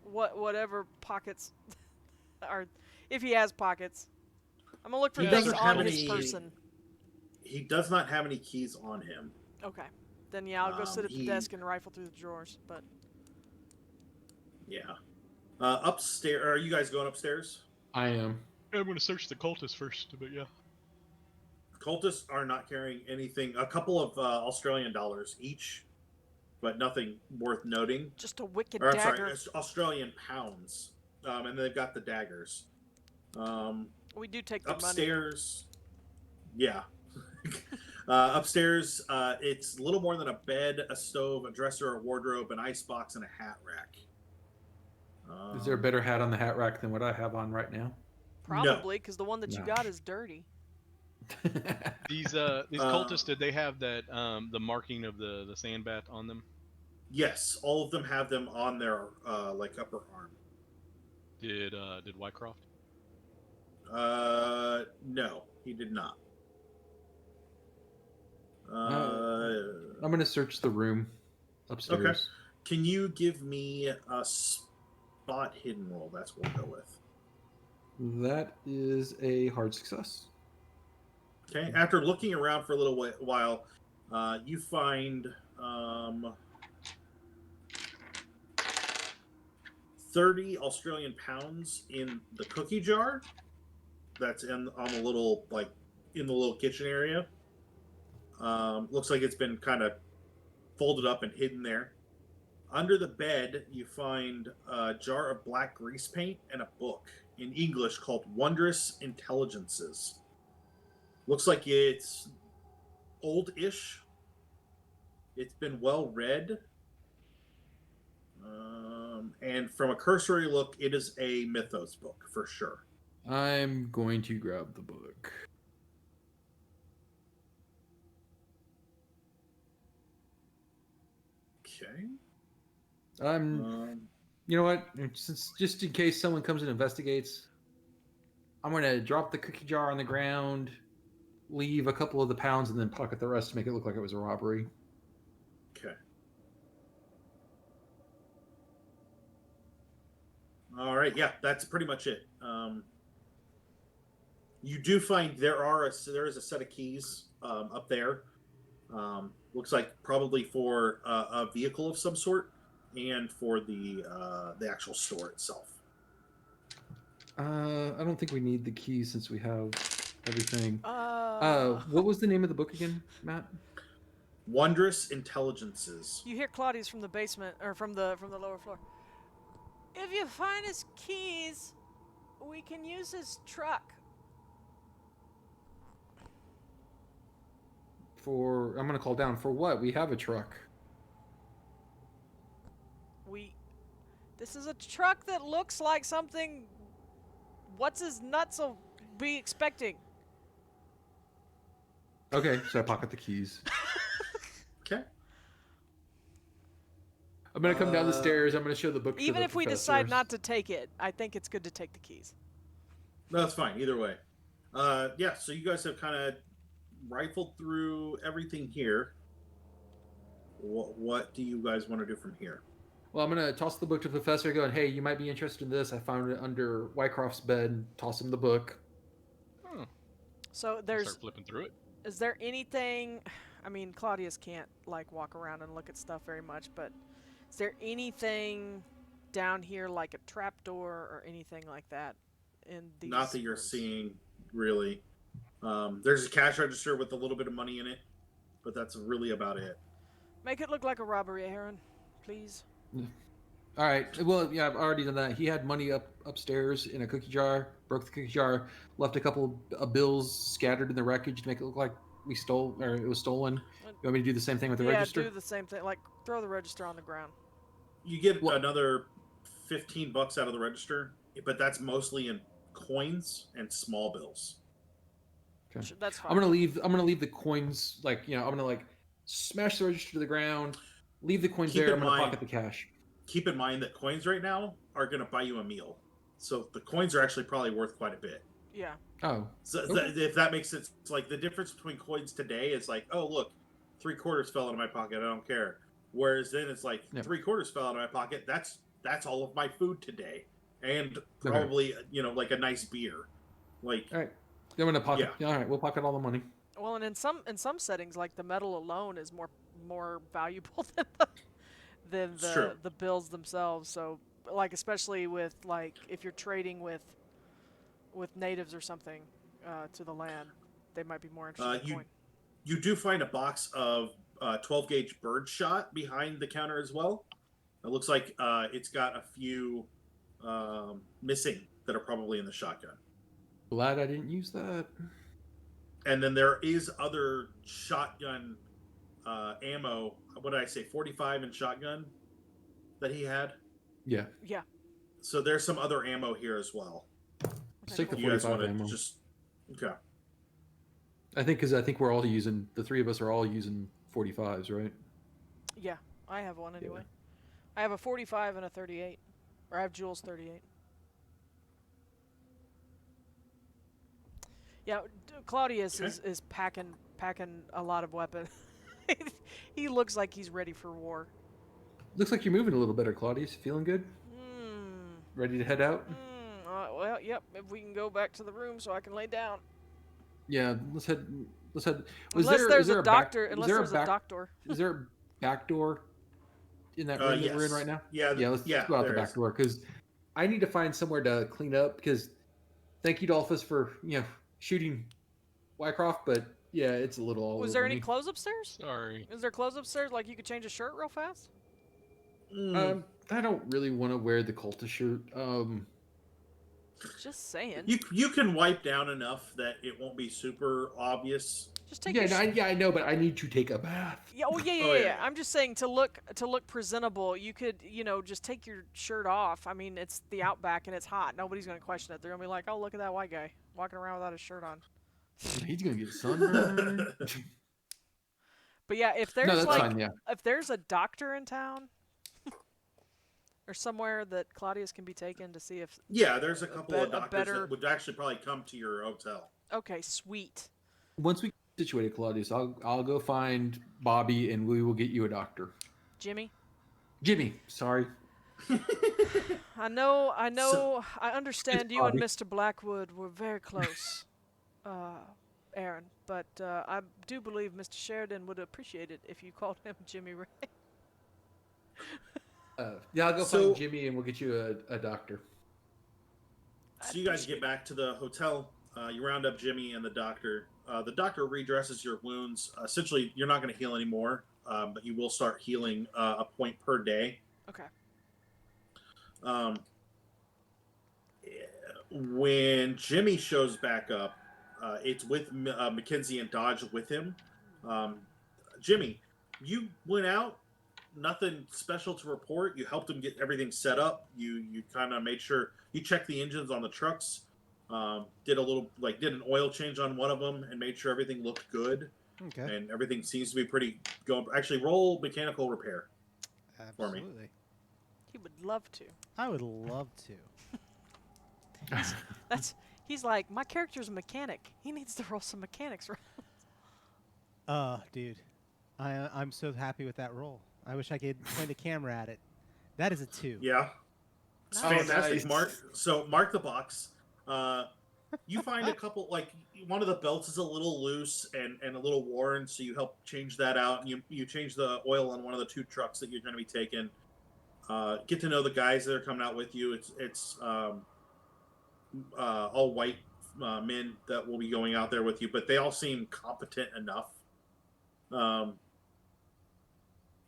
Whatever pockets are, if he has pockets. I'm gonna look for He things doesn't on have his any- person. He does not have any keys on him. Okay. Then yeah, I'll go sit at the he- desk and rifle through the drawers. But Yeah. Upstairs. Are you guys going upstairs? I am. I'm going to search the cultists first, but yeah. Cultists are not carrying anything. A couple of Australian dollars each, but nothing worth noting. just a wicked Or I'm dagger. sorry, it's Australian pounds. And they've got the daggers. We do take the money. Upstairs. Yeah. Upstairs, it's a little more than a bed, a stove, a dresser, a wardrobe, an icebox, and a hat rack. Is there a better hat on the hat rack than what I have on right now? Probably, because the one that you No. got is dirty. These cultists, did they have that the marking of the sandbat on them? Yes, all of them have them on their like upper arm. Did Wycroft? No, he did not. I'm gonna search the room upstairs. Okay. Can you give me a spot hidden roll? That's what we'll go with. That is a hard success. Okay. After looking around for a little while, you find 30 Australian pounds in the cookie jar. That's on the little in the little kitchen area. Looks like it's been kind of folded up and hidden there. Under the bed, you find a jar of black grease paint and a book in English called Wondrous Intelligences. Looks like it's old-ish. It's been well read. And from a cursory look, it is a mythos book for sure. I'm going to grab the book. Okay. You know what? Since just in case someone comes and investigates, I'm gonna drop the cookie jar on the ground, leave a couple of the pounds, and then pocket the rest to make it look like it was a robbery. Okay. All right. Yeah, that's pretty much it. You do find there is a set of keys up there. Looks like probably for a vehicle of some sort, and for the actual store itself. I don't think we need the keys since we have everything. Uh, What was the name of the book again, Matt? Wondrous Intelligences. You hear Claudius from the basement or from the lower floor. If you find his keys, we can use his truck. I'm gonna call down for what? We have a truck. This is a truck that looks like something. What's his nuts will be expecting? Okay, so I pocket the keys. Okay. I'm gonna come down the stairs. I'm gonna show the book. Even to the if we decide professors. not to take it, I think it's good to take the keys. No, that's fine. Either way. Yeah. So you guys have kind of rifled through everything here. What do you guys want to do from here? Well, I'm gonna toss the book to the professor, going, "Hey, you might be interested in this. I found it under Wycroft's bed." Toss him the book. Oh, So I'll there's. start flipping through it. Is there anything? I mean, Claudius can't walk around and look at stuff very much, but is there anything down here like a trapdoor or anything like that in these? Not that you're rooms? seeing, really. There's a cash register with a little bit of money in it, but that's really about it. Make it look like a robbery, Aaron, please. All right. Well, yeah, I've already done that. He had money upstairs in a cookie jar. Broke the cookie jar. Left a couple of bills scattered in the wreckage to make it look like we stole or it was stolen. You want me to do the same thing with the register? Yeah, do the same thing. Like throw the register on the ground. You get another $15 out of the register, but that's mostly in coins and small bills. Okay. That's fine. I'm gonna leave the coins I'm gonna smash the register to the ground. Leave the coins Keep there. in I'm gonna mind- pocket the cash. Keep in mind that coins right now are going to buy you a meal. So the coins are actually probably worth quite a bit. Yeah. Oh. So Okay. if that makes sense, it's like the difference between coins today is like, oh, look, 3/4 fell out of my pocket. I don't care. Whereas then it's like 3/4 fell out of my pocket. That's all of my food today, and probably like a nice beer. Like, all right, they're in a pocket. Yeah. All right, we'll pocket all the money. Well, and in some settings, like the metal alone is more valuable than the bills themselves. So, like especially with like if you're trading with natives or something to the land, they might be more interested in coin. You do find a box of 12 gauge bird shot behind the counter as well. It looks like it's got a few missing that are probably in the shotgun. Glad I didn't use that. And then there is other shotgun ammo. What did I say? 45 in shotgun that he had? Yeah. Yeah. So there's some other ammo here as well. Let's take the 45 ammo. Okay. I think we're all using, the three of us are all using 45s, right? Yeah, I have one anyway. Yeah. I have a 45 and a 38. Or I have Jules 38. Yeah, Claudius is packing a lot of weapons. He looks like he's ready for war. Looks like you're moving a little better, Claudius. Feeling good? Ready to head out? Well, yep. If we can go back to the room so I can lay down. Yeah, let's head. Unless there's a doctor. Is there a back door in that room that we're in right now? Yeah. Let's go out the back door because I need to find somewhere to clean up. Because thank you, Dalphus, for shooting Wycroft, but yeah, it's a little all Was over there any me. Clothes upstairs? Sorry. Is there clothes upstairs? Like you could change a shirt real fast? I don't really want to wear the cultist shirt. Just saying. You can wipe down enough that it won't be super obvious. Just take I know, but I need to take a bath. Yeah, yeah. I'm just saying to look presentable, you could, just take your shirt off. I mean, it's the Outback and it's hot. Nobody's going to question it. They're going to be like, "Oh, look at that white guy walking around without his shirt on." He's going to get sunburned. But yeah, if there's if there's a doctor in town or somewhere that Claudius can be taken to see if there's a couple of doctors that would actually probably come to your hotel. Okay, sweet. Once we get situated, Claudius, I'll go find Bobby and we will get you a doctor. Jimmy, sorry. I know. I understand you and Mr. Blackwood were very close, Aaron. But I do believe Mr. Sheridan would appreciate it if you called him Jimmy Ray. I'll go find Jimmy and we'll get you a doctor. So you guys get back to the hotel. You round up Jimmy and the doctor. The doctor redresses your wounds. Essentially, you're not going to heal anymore, but you will start healing a point per day. Okay. When Jimmy shows back up, it's with Mackenzie and Dodge with him. Jimmy, you went out. Nothing special to report. You helped him get everything set up. You kind of made sure you checked the engines on the trucks. Did an oil change on one of them and made sure everything looked good. Okay. And everything seems to be pretty going. Actually, roll mechanical repair. Absolutely. For me. He would love to. I would love to. He's like, my character's a mechanic. He needs to roll some mechanics. Dude, I'm so happy with that roll. I wish I could point the camera at it. That is a 2. Yeah. It's fantastic. Nice. Mark the box. You find a couple, one of the belts is a little loose and a little worn, so you help change that out. And you change the oil on one of the 2 trucks that you're going to be taking. Get to know the guys that are coming out with you. It's all white men that will be going out there with you, but they all seem competent enough.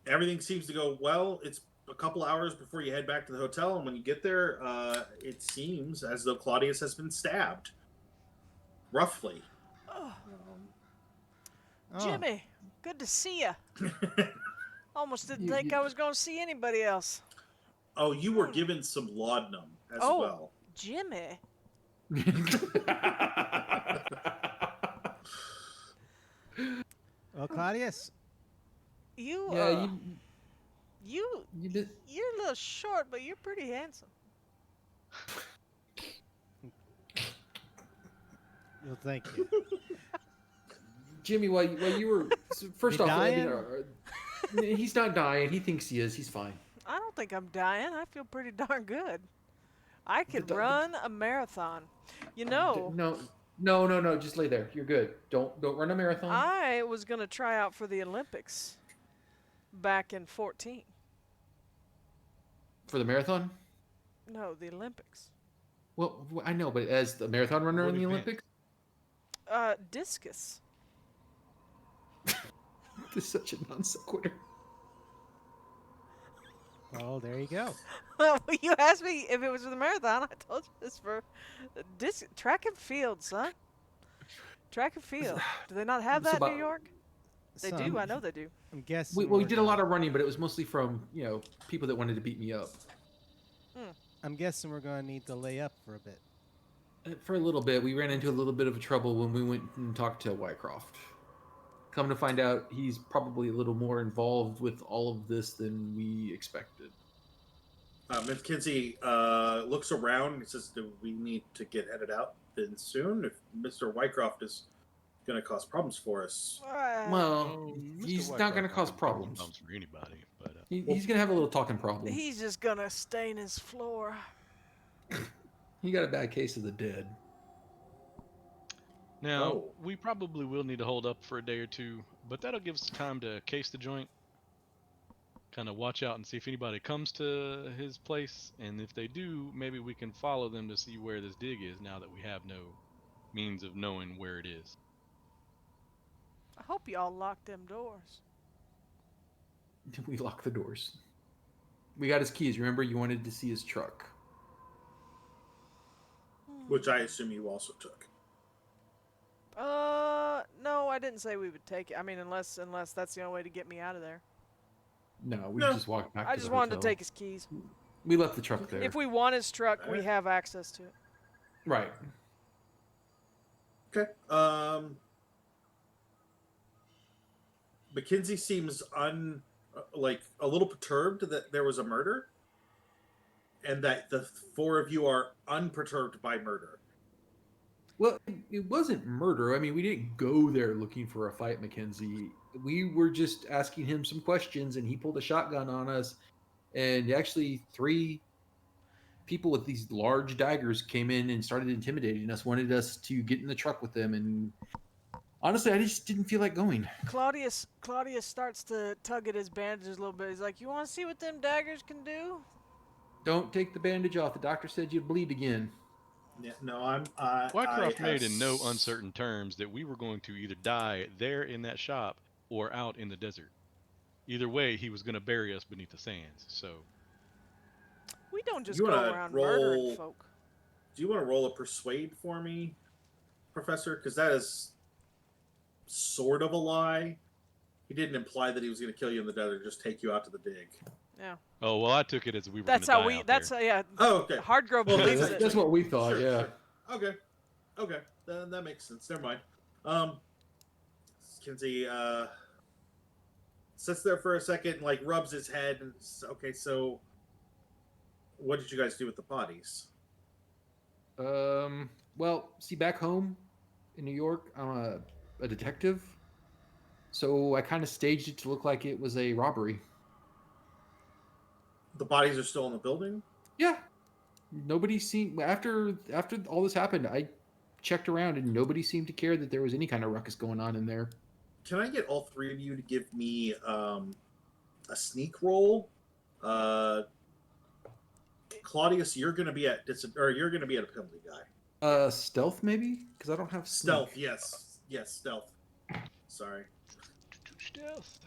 Everything seems to go well. It's a couple hours before you head back to the hotel, and when you get there, it seems as though Claudius has been stabbed. Roughly. Jimmy, good to see you. Almost didn't think I was going to see anybody else. Oh, you were given some laudanum as well. Jimmy. Well, Claudius. You're a little short, but you're pretty handsome. Well, thank you. Jimmy, while you were first You off, I dying? mean, he's not dying. He thinks he is. He's fine. I don't think I'm dying. I feel pretty darn good. I could But- run a marathon. You know, No. Just lay there. You're good. Don't run a marathon. I was going to try out for the Olympics back in 14. For the marathon? No, the Olympics. Well, I know, but as the marathon runner What in the event? Olympics, Discus. this is such a non sequitur. Oh, there you go. Well, you asked me if it was for the marathon. I told you this for track and field, son. Track and field. Do they not have It's that in about- New York? They So do. I know they do. I'm guessing. We we're did a lot gonna- of running, but it was mostly from people that wanted to beat me up. I'm guessing we're going to need to lay up for a bit. For a little bit, we ran into a little bit of trouble when we went and talked to Wycroft. Come to find out, he's probably a little more involved with all of this than we expected. Mackenzie looks around and says, "Do we need to get headed out then soon? If Mr. Wycroft is going to cause problems for us." Well, Mr. he's Wycroft not going to cause doesn't problems. for anybody, but He's going to have a little talking problem. He's just going to stain his floor. He got a bad case of the dead. now Oh. we probably will need to hold up for a day or two, but that'll give us time to case the joint, kind of watch out and see if anybody comes to his place, and if they do, maybe we can follow them to see where this dig is now that we have no means of knowing where it is. I hope y'all lock them doors. We locked the doors. We got his keys. Remember, you wanted to see his truck. Which I assume you also took. No, I didn't say we would take it. I mean, unless that's the only way to get me out of there. No, we No. just walked back. I to just the wanted to hotel. take his keys. We left the truck there. If we want his truck, we Alright. have access to it. Right. Okay. Mackenzie seems like a little perturbed that there was a murder, and that the four of you are unperturbed by murder. Well, it wasn't murder. I mean, we didn't go there looking for a fight, Mackenzie. We were just asking him some questions, and he pulled a shotgun on us. And actually, 3 people with these large daggers came in and started intimidating us, wanted us to get in the truck with them. And honestly, I just didn't feel like going. Claudius starts to tug at his bandages a little bit. He's like, "You want to see what them daggers can do?" Don't take the bandage off. The doctor said you'd bleed again. Yeah, no, Wycroft made in no uncertain terms that we were going to either die there in that shop or out in the desert. Either way, he was going to bury us beneath the sands. So We don't just You go wanna around roll- murdering folk. Do you want to roll a persuade for me, Professor? Because that is sort of a lie. He didn't imply that he was going to kill you in the desert, just take you out to the dig. Yeah, oh well, I took it as we were. that's gonna how die we. out That's there. yeah. Oh, okay. Hardgrove Well, believes that's- it. That's what we thought, Sure, yeah. sure. Okay. Then that makes sense. Never mind. Kinsey sits there for a second, like rubs his head, and okay. So, what did you guys do with the bodies? Well, see, back home in New York, I'm a detective. So I kind of staged it to look like it was a robbery. The bodies are still in the building. Yeah. Nobody seemed after all this happened, I checked around and nobody seemed to care that there was any kind of ruckus going on in there. Can I get all 3 of you to give me a sneak roll? Claudius, you're going to be at you're going to be at a penalty guy. Stealth maybe? Because I don't have Stealth, sneak. yes, stealth. Sorry. Stealth.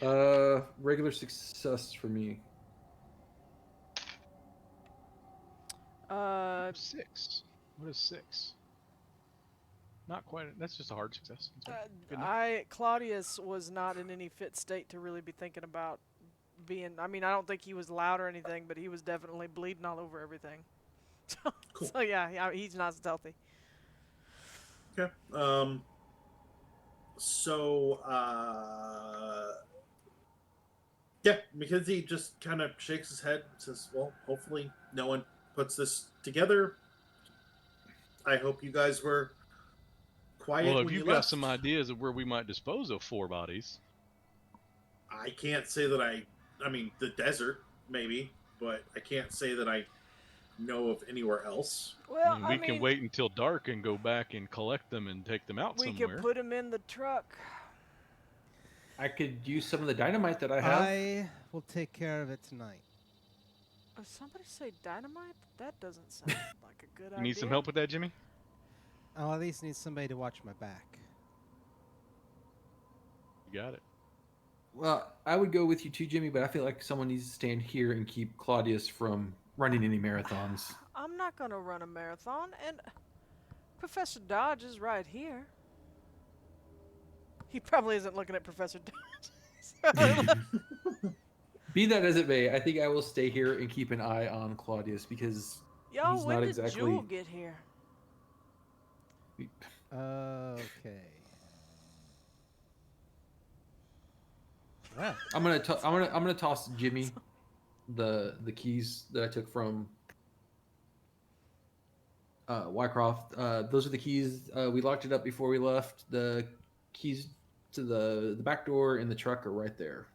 Okay. Regular success for me. 6. What is 6? Not quite. That's just a hard success. That's right. Good enough. Claudius was not in any fit state to really be thinking about being. I mean, I don't think he was loud or anything, but he was definitely bleeding all over everything. So, Cool. so yeah, he's not stealthy. Okay. Yeah, Mackenzie just kind of shakes his head and says, well, hopefully no one puts this together. I hope you guys were quiet Well, when if you you've got left. some ideas of where we might dispose of 4 bodies, I can't say that I mean, the desert, maybe, but I can't say that I know of anywhere else. Well, we can wait until dark and go back and collect them and take them out we somewhere. could put them in the truck. I could use some of the dynamite that I have. I will take care of it tonight. Oh, somebody say dynamite? That doesn't sound like a good idea. You need some help with that, Jimmy? I'll at least need somebody to watch my back. You got it. Well, I would go with you too, Jimmy, but I feel like someone needs to stand here and keep Claudius from running any marathons. I'm not going to run a marathon, and Professor Dodge is right here. He probably isn't looking at Professor Dodge. Be that as it may, I think I will stay here and keep an eye on Claudius because Yo, he's when not did exactly. Jewel get here? Okay. Well, I'm gonna toss Jimmy the keys that I took from Wycroft. Those are the keys. We locked it up before we left. The keys to the back door in the truck are right there.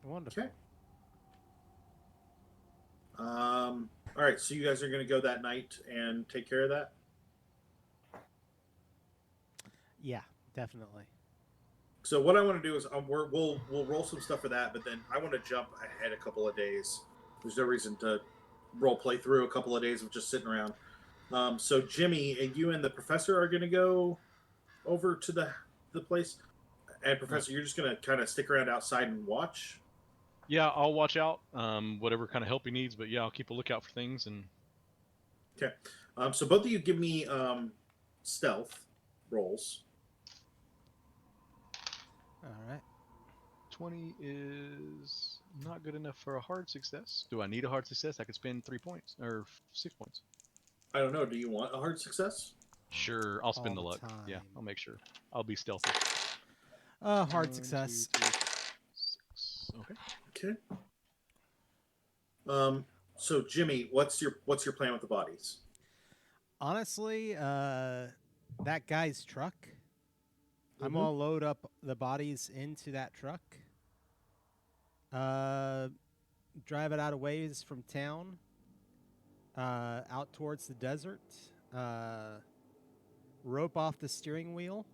wonderful. Okay. All right, so you guys are going to go that night and take care of that? Yeah, definitely. So what I want to do is we'll roll some stuff for that, but then I want to jump ahead a couple of days. There's no reason to role play through a couple of days of just sitting around. So Jimmy, you and the professor are going to go over to the place, and Professor, you're just going to kind of stick around outside and watch. Yeah, I'll watch out. Whatever kind of help he needs, but yeah, I'll keep a lookout for things. And Okay. So both of you give me stealth rolls. All right. 20 is not good enough for a hard success. Do I need a hard success? I could spend 3 points or 6 points. I don't know. Do you want a hard success? Sure, I'll spend the All luck. the Yeah, time. I'll make sure. I'll be stealthy. Hard 1, success. 2, 3, 6. Okay. Okay. So Jimmy, what's your plan with the bodies? Honestly, that guy's truck. I'm Mhm. gonna load up the bodies into that truck. Drive it out of ways from town. Out towards the desert. Rope off the steering wheel.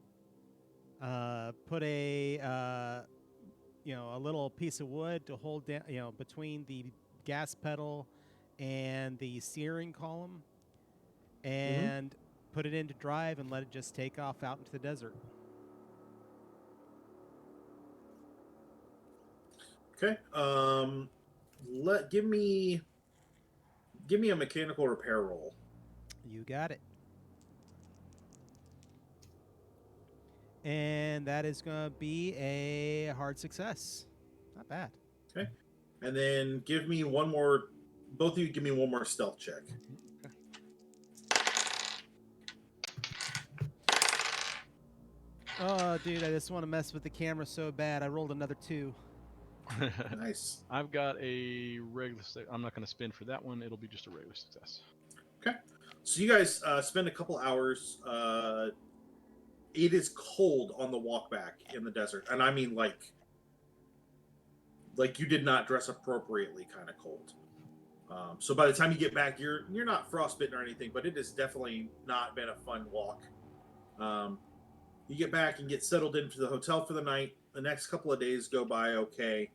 Put a little piece of wood to hold down, between the gas pedal and the steering column, and put it into drive and let it just take off out into the desert. Okay. Give me a mechanical repair roll. You got it. And that is going to be a hard success. Not bad. Okay. And then give me one more. Both of you give me one more stealth check. Oh, dude, I just want to mess with the camera so bad. I rolled another 2. Nice. I've got a regular. I'm not going to spend for that one. It'll be just a regular success. Okay. So you guys spend a couple hours. It is cold on the walk back in the desert, and I mean like you did not dress appropriately, kind of cold. So by the time you get back, you're not frostbitten or anything, but it has definitely not been a fun walk. You get back and get settled into the hotel for the night. The next couple of days go by okay.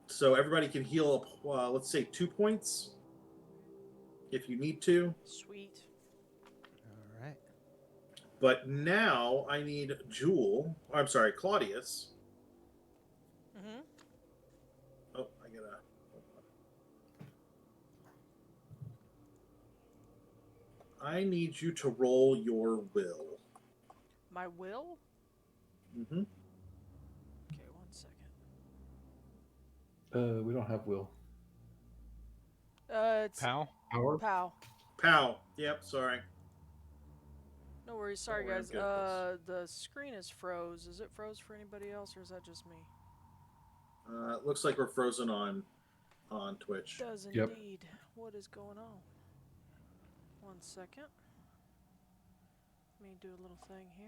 So everybody can heal up, let's say 2 points if you need to. Sweet. All right. But now I need Claudius. Mm-hmm. Oh, I gotta. I need you to roll your will. My will? Mm-hmm. Okay, 1 second. We don't have will. It's Pal? Power? POW. Pow. Yep, sorry. No worries. Sorry, Don't worry, guys. I'm good at The screen is froze. Is it froze for anybody else, or is that just me? It looks like we're frozen on Twitch. It does Yep. indeed. What is going on? 1 second. Let me do a little thing here.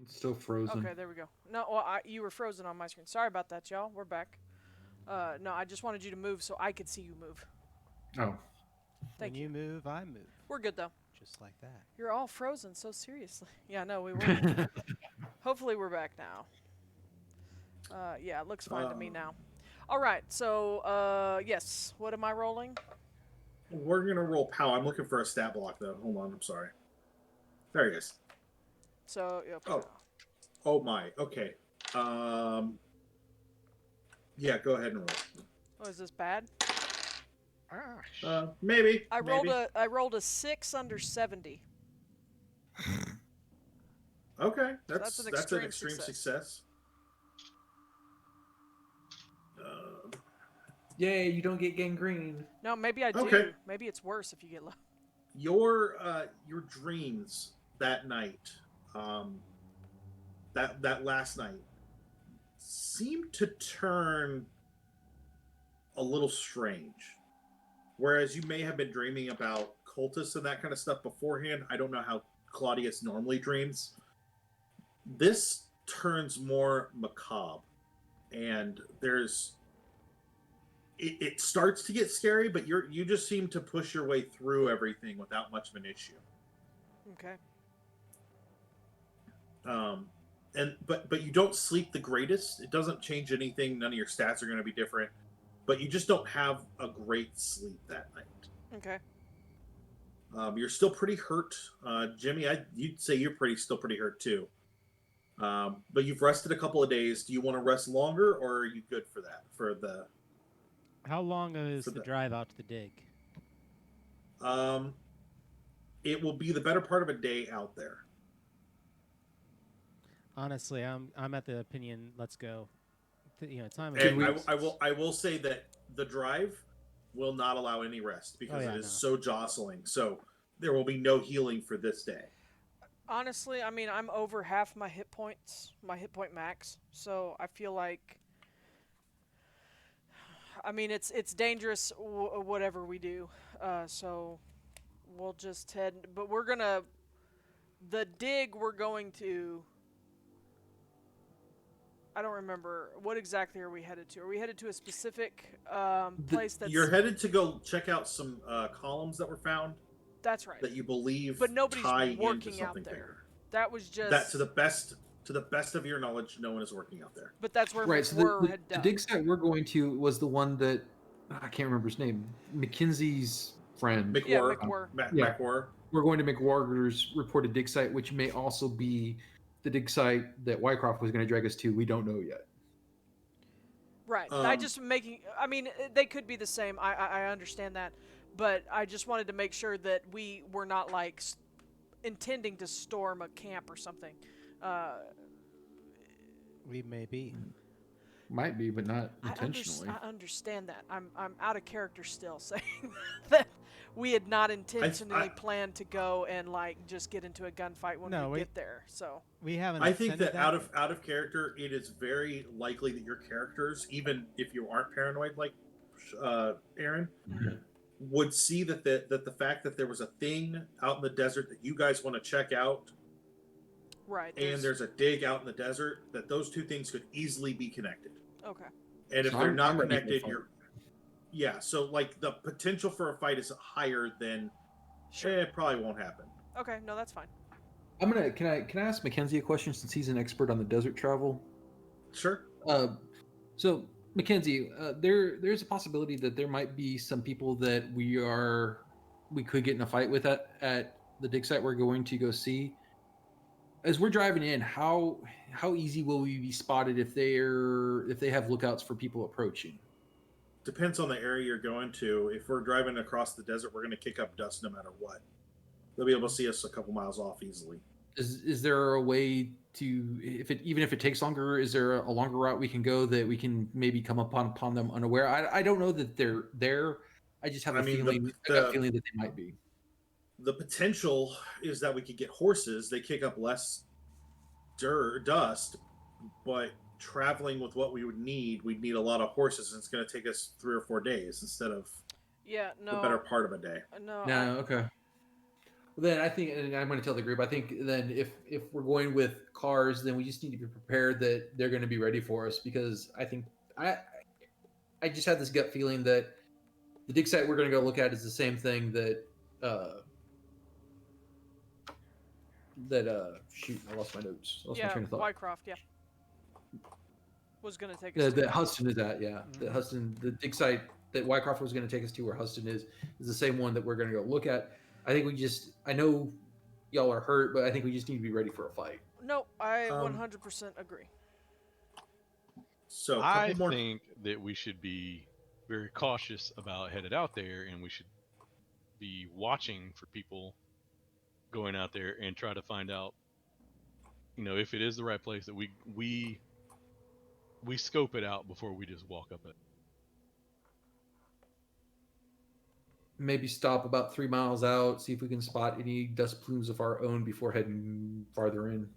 It's still frozen. Okay, there we go. No, well, you were frozen on my screen. Sorry about that, y'all. We're back. No, I just wanted you to move so I could see you move. Oh. Thank when you move, I move. We're good, though. Just like that. You're all frozen so seriously. Yeah, no, we were. Hopefully we're back now. Yeah, it looks fine to me now. All right, so, yes. What am I rolling? We're going to roll POW. I'm looking for a stat block, though. Hold on, I'm sorry. There he is. So, yeah. Oh my. Okay. Yeah, go ahead and roll. Oh, is this bad? Maybe. I rolled a 6 under 70. Okay, So that's an extreme success. Yay, you don't get gangrene. No, maybe I do. Okay. Maybe it's worse if you get low. Your dreams that night, that last night, seemed to turn a little strange. Whereas you may have been dreaming about cultists and that kind of stuff beforehand. I don't know how Claudius normally dreams. This turns more macabre, and it starts to get scary, but you just seem to push your way through everything without much of an issue. Okay. But you don't sleep the greatest. It doesn't change anything. None of your stats are going to be different, but you just don't have a great sleep that night. Okay. You're still pretty hurt, Jimmy. You'd say you're still pretty hurt too. But you've rested a couple of days. Do you want to rest longer, or are you good for that? How long is the drive out to the dig? It will be the better part of a day out there. Honestly, I'm at the opinion. Let's go. Time. And I will say that the drive will not allow any rest because it is so jostling. So there will be no healing for this day. Honestly, I mean, I'm over half my hit points, my hit point max. So I feel like, I mean, it's dangerous whatever we do. So we'll just head. But the dig we're going to. I don't remember. What exactly are we headed to? Are we headed to a specific place that's... You're headed to go check out some columns that were found. That's right. That you believe but nobody's tie working into out something there. bigger. That was just... That to the best of your knowledge, no one is working out there. But that's where right, McWhir had done. The dig site we're going to was the one that... I can't remember his name. Mackenzie's friend. McWhir. Yeah, McWhir. McWhir. We're going to McWhir's reported dig site, which may also be the dig site that Wycroft was going to drag us to. We don't know yet. Right. I mean, they could be the same. I understand that. But I just wanted to make sure that we were not, like, intending to storm a camp or something. We may be. Might be, but not intentionally. I understand that. I'm out of character still, saying that we had not intentionally planned to go and like just get into a gunfight when we get there. So we haven't. I think that out of character, it is very likely that your characters, even if you aren't paranoid like Aaron, would see that the fact that there was a thing out in the desert that you guys want to check out. Right. And there's a dig out in the desert, that those two things could easily be connected. Okay. And if they're not connected, so like the potential for a fight is higher than it probably won't happen. Okay, no, that's fine. Can I ask Mackenzie a question since he's an expert on the desert travel? Sure. So Mackenzie, there's a possibility that there might be some people that we could get in a fight with at the dig site we're going to go see. As we're driving in, how easy will we be spotted if they have lookouts for people approaching? Depends on the area you're going to. If we're driving across the desert, we're going to kick up dust no matter what. They'll be able to see us a couple miles off easily. Is there a way to, even if it takes longer, is there a longer route we can go that we can maybe come upon them unaware? I don't know that they're there. I just have a feeling that they might be. The potential is that we could get horses. They kick up less dust, but traveling with what we would need, we'd need a lot of horses, and it's going to take us 3 or 4 days instead of the better part of a day. No, okay. Well, then I think, and I'm going to tell the group, I think then if we're going with cars, then we just need to be prepared that they're going to be ready for us, because I think I just had this gut feeling that the dig site we're going to go look at is the same thing that shoot, I lost my notes. I lost my train of thought. Wycroft, was going to take us that Huston is at, yeah. The Huston, the dig site that Wycroft was going to take us to, where Huston is the same one that we're going to go look at. I think I know y'all are hurt, but I think we just need to be ready for a fight. No, I 100% agree. So I think that we should be very cautious about headed out there, and we should be watching for people going out there and try to find out, if it is the right place, that we scope it out before we just walk up it. Maybe stop about 3 miles out, see if we can spot any dust plumes of our own before heading farther in.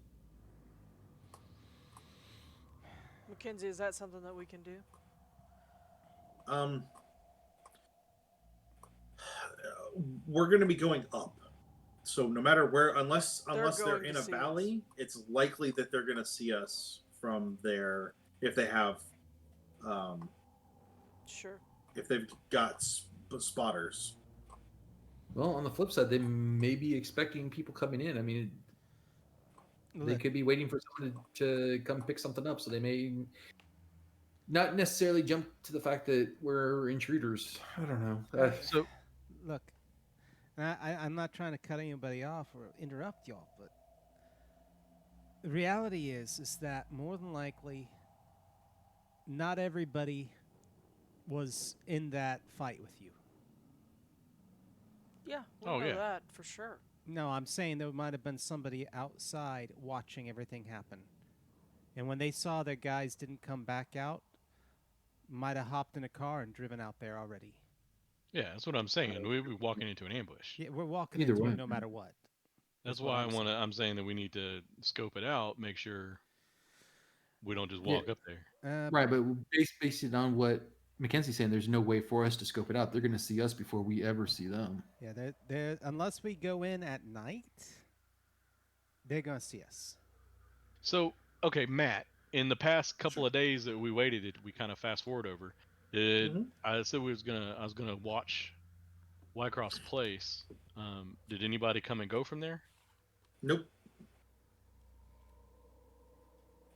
Mackenzie, is that something that we can do? We're going to be going up. So no matter where, unless they're in a valley, it's likely that they're going to see us from there if they have, sure, if they've got spotters. Well, on the flip side, they may be expecting people coming in. I mean, they could be waiting for someone to come pick something up, so they may not necessarily jump to the fact that we're intruders. I don't know. So, look, I'm not trying to cut anybody off or interrupt y'all, but the reality is that more than likely, not everybody was in that fight with you. Yeah, we know that for sure. No, I'm saying there might have been somebody outside watching everything happen. And when they saw their guys didn't come back out, might have hopped in a car and driven out there already. Yeah, that's what I'm saying. We're walking into an ambush. Yeah, we're walking into it no matter what. That's why I'm saying that we need to scope it out, make sure we don't just walk up there. Right, but based it on what Mackenzie's saying, there's no way for us to scope it out. They're going to see us before we ever see them. Yeah, they're unless we go in at night, they're going to see us. So, okay, Matt, in the past couple of days that we waited, we kind of fast forward over. I said I was gonna watch Wycroft's place. Did anybody come and go from there? Nope.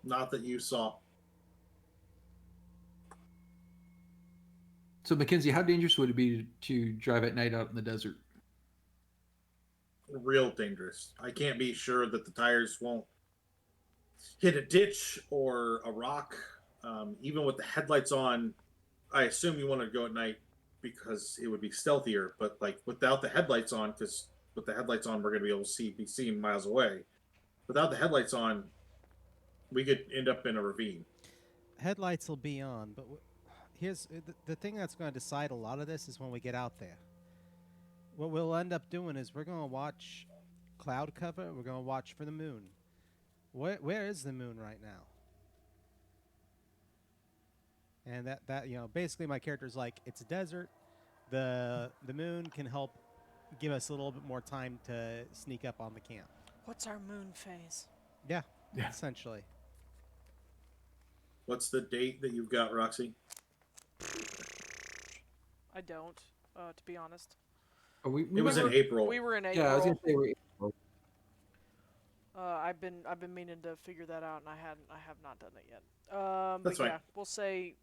Not that you saw. So, Mackenzie, how dangerous would it be to drive at night out in the desert? Real dangerous. I can't be sure that the tires won't hit a ditch or a rock. Even with the headlights on, I assume you want to go at night because it would be stealthier. But like without the headlights on, because with the headlights on, we're going to be able to be seen miles away. Without the headlights on, we could end up in a ravine. Headlights will be on, but here's the thing that's going to decide a lot of this is when we get out there. What we'll end up doing is we're going to watch cloud cover. We're going to watch for the moon. Where is the moon right now? And that basically my character's like, it's a desert. The moon can help give us a little bit more time to sneak up on the camp. What's our moon phase? Yeah. Essentially. What's the date that you've got, Roxy? I don't, to be honest. It was in April. We were in April. Yeah, I was gonna say we're April. I've been meaning to figure that out, and I have not done it yet. But That's fine. Yeah, we'll say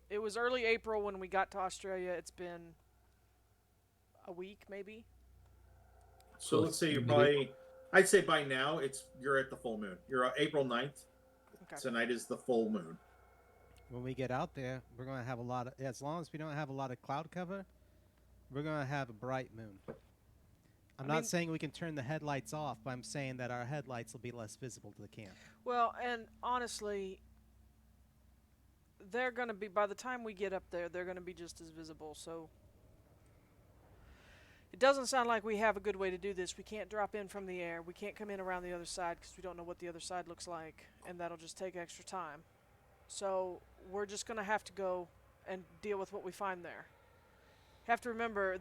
it was early April when we got to Australia. It's been a week, maybe. So let's say you're probably, I'd say by now you're at the full moon. You're April 9th. Okay. Tonight is the full moon. When we get out there, we're going to have as long as we don't have a lot of cloud cover, we're going to have a bright moon. I'm not saying we can turn the headlights off, but I'm saying that our headlights will be less visible to the camp. Well, and honestly, they're going to be, by the time we get up there, they're going to be just as visible. So It doesn't sound like we have a good way to do this. We can't drop in from the air. We can't come in around the other side because we don't know what the other side looks like, and that'll just take extra time. So we're just going to have to go and deal with what we find there. Have to remember,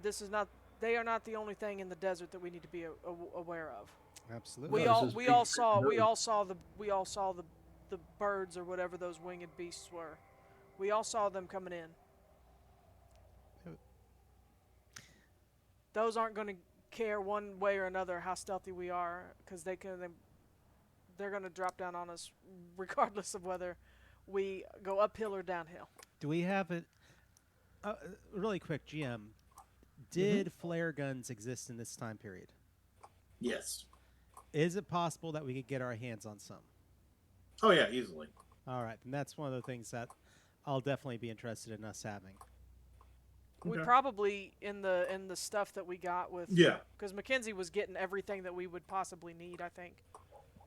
they are not the only thing in the desert that we need to be aware of. Absolutely. We all saw the birds or whatever those winged beasts were. We all saw them coming in. Those aren't going to care one way or another how stealthy we are, because they're going to drop down on us regardless of whether we go uphill or downhill. Do we have a really quick GM? Did flare guns exist in this time period? Yes. Is it possible that we could get our hands on some? Oh yeah, easily. All right, and that's one of the things that I'll definitely be interested in us having. We probably in the stuff that we got with because Mackenzie was getting everything that we would possibly need, I think.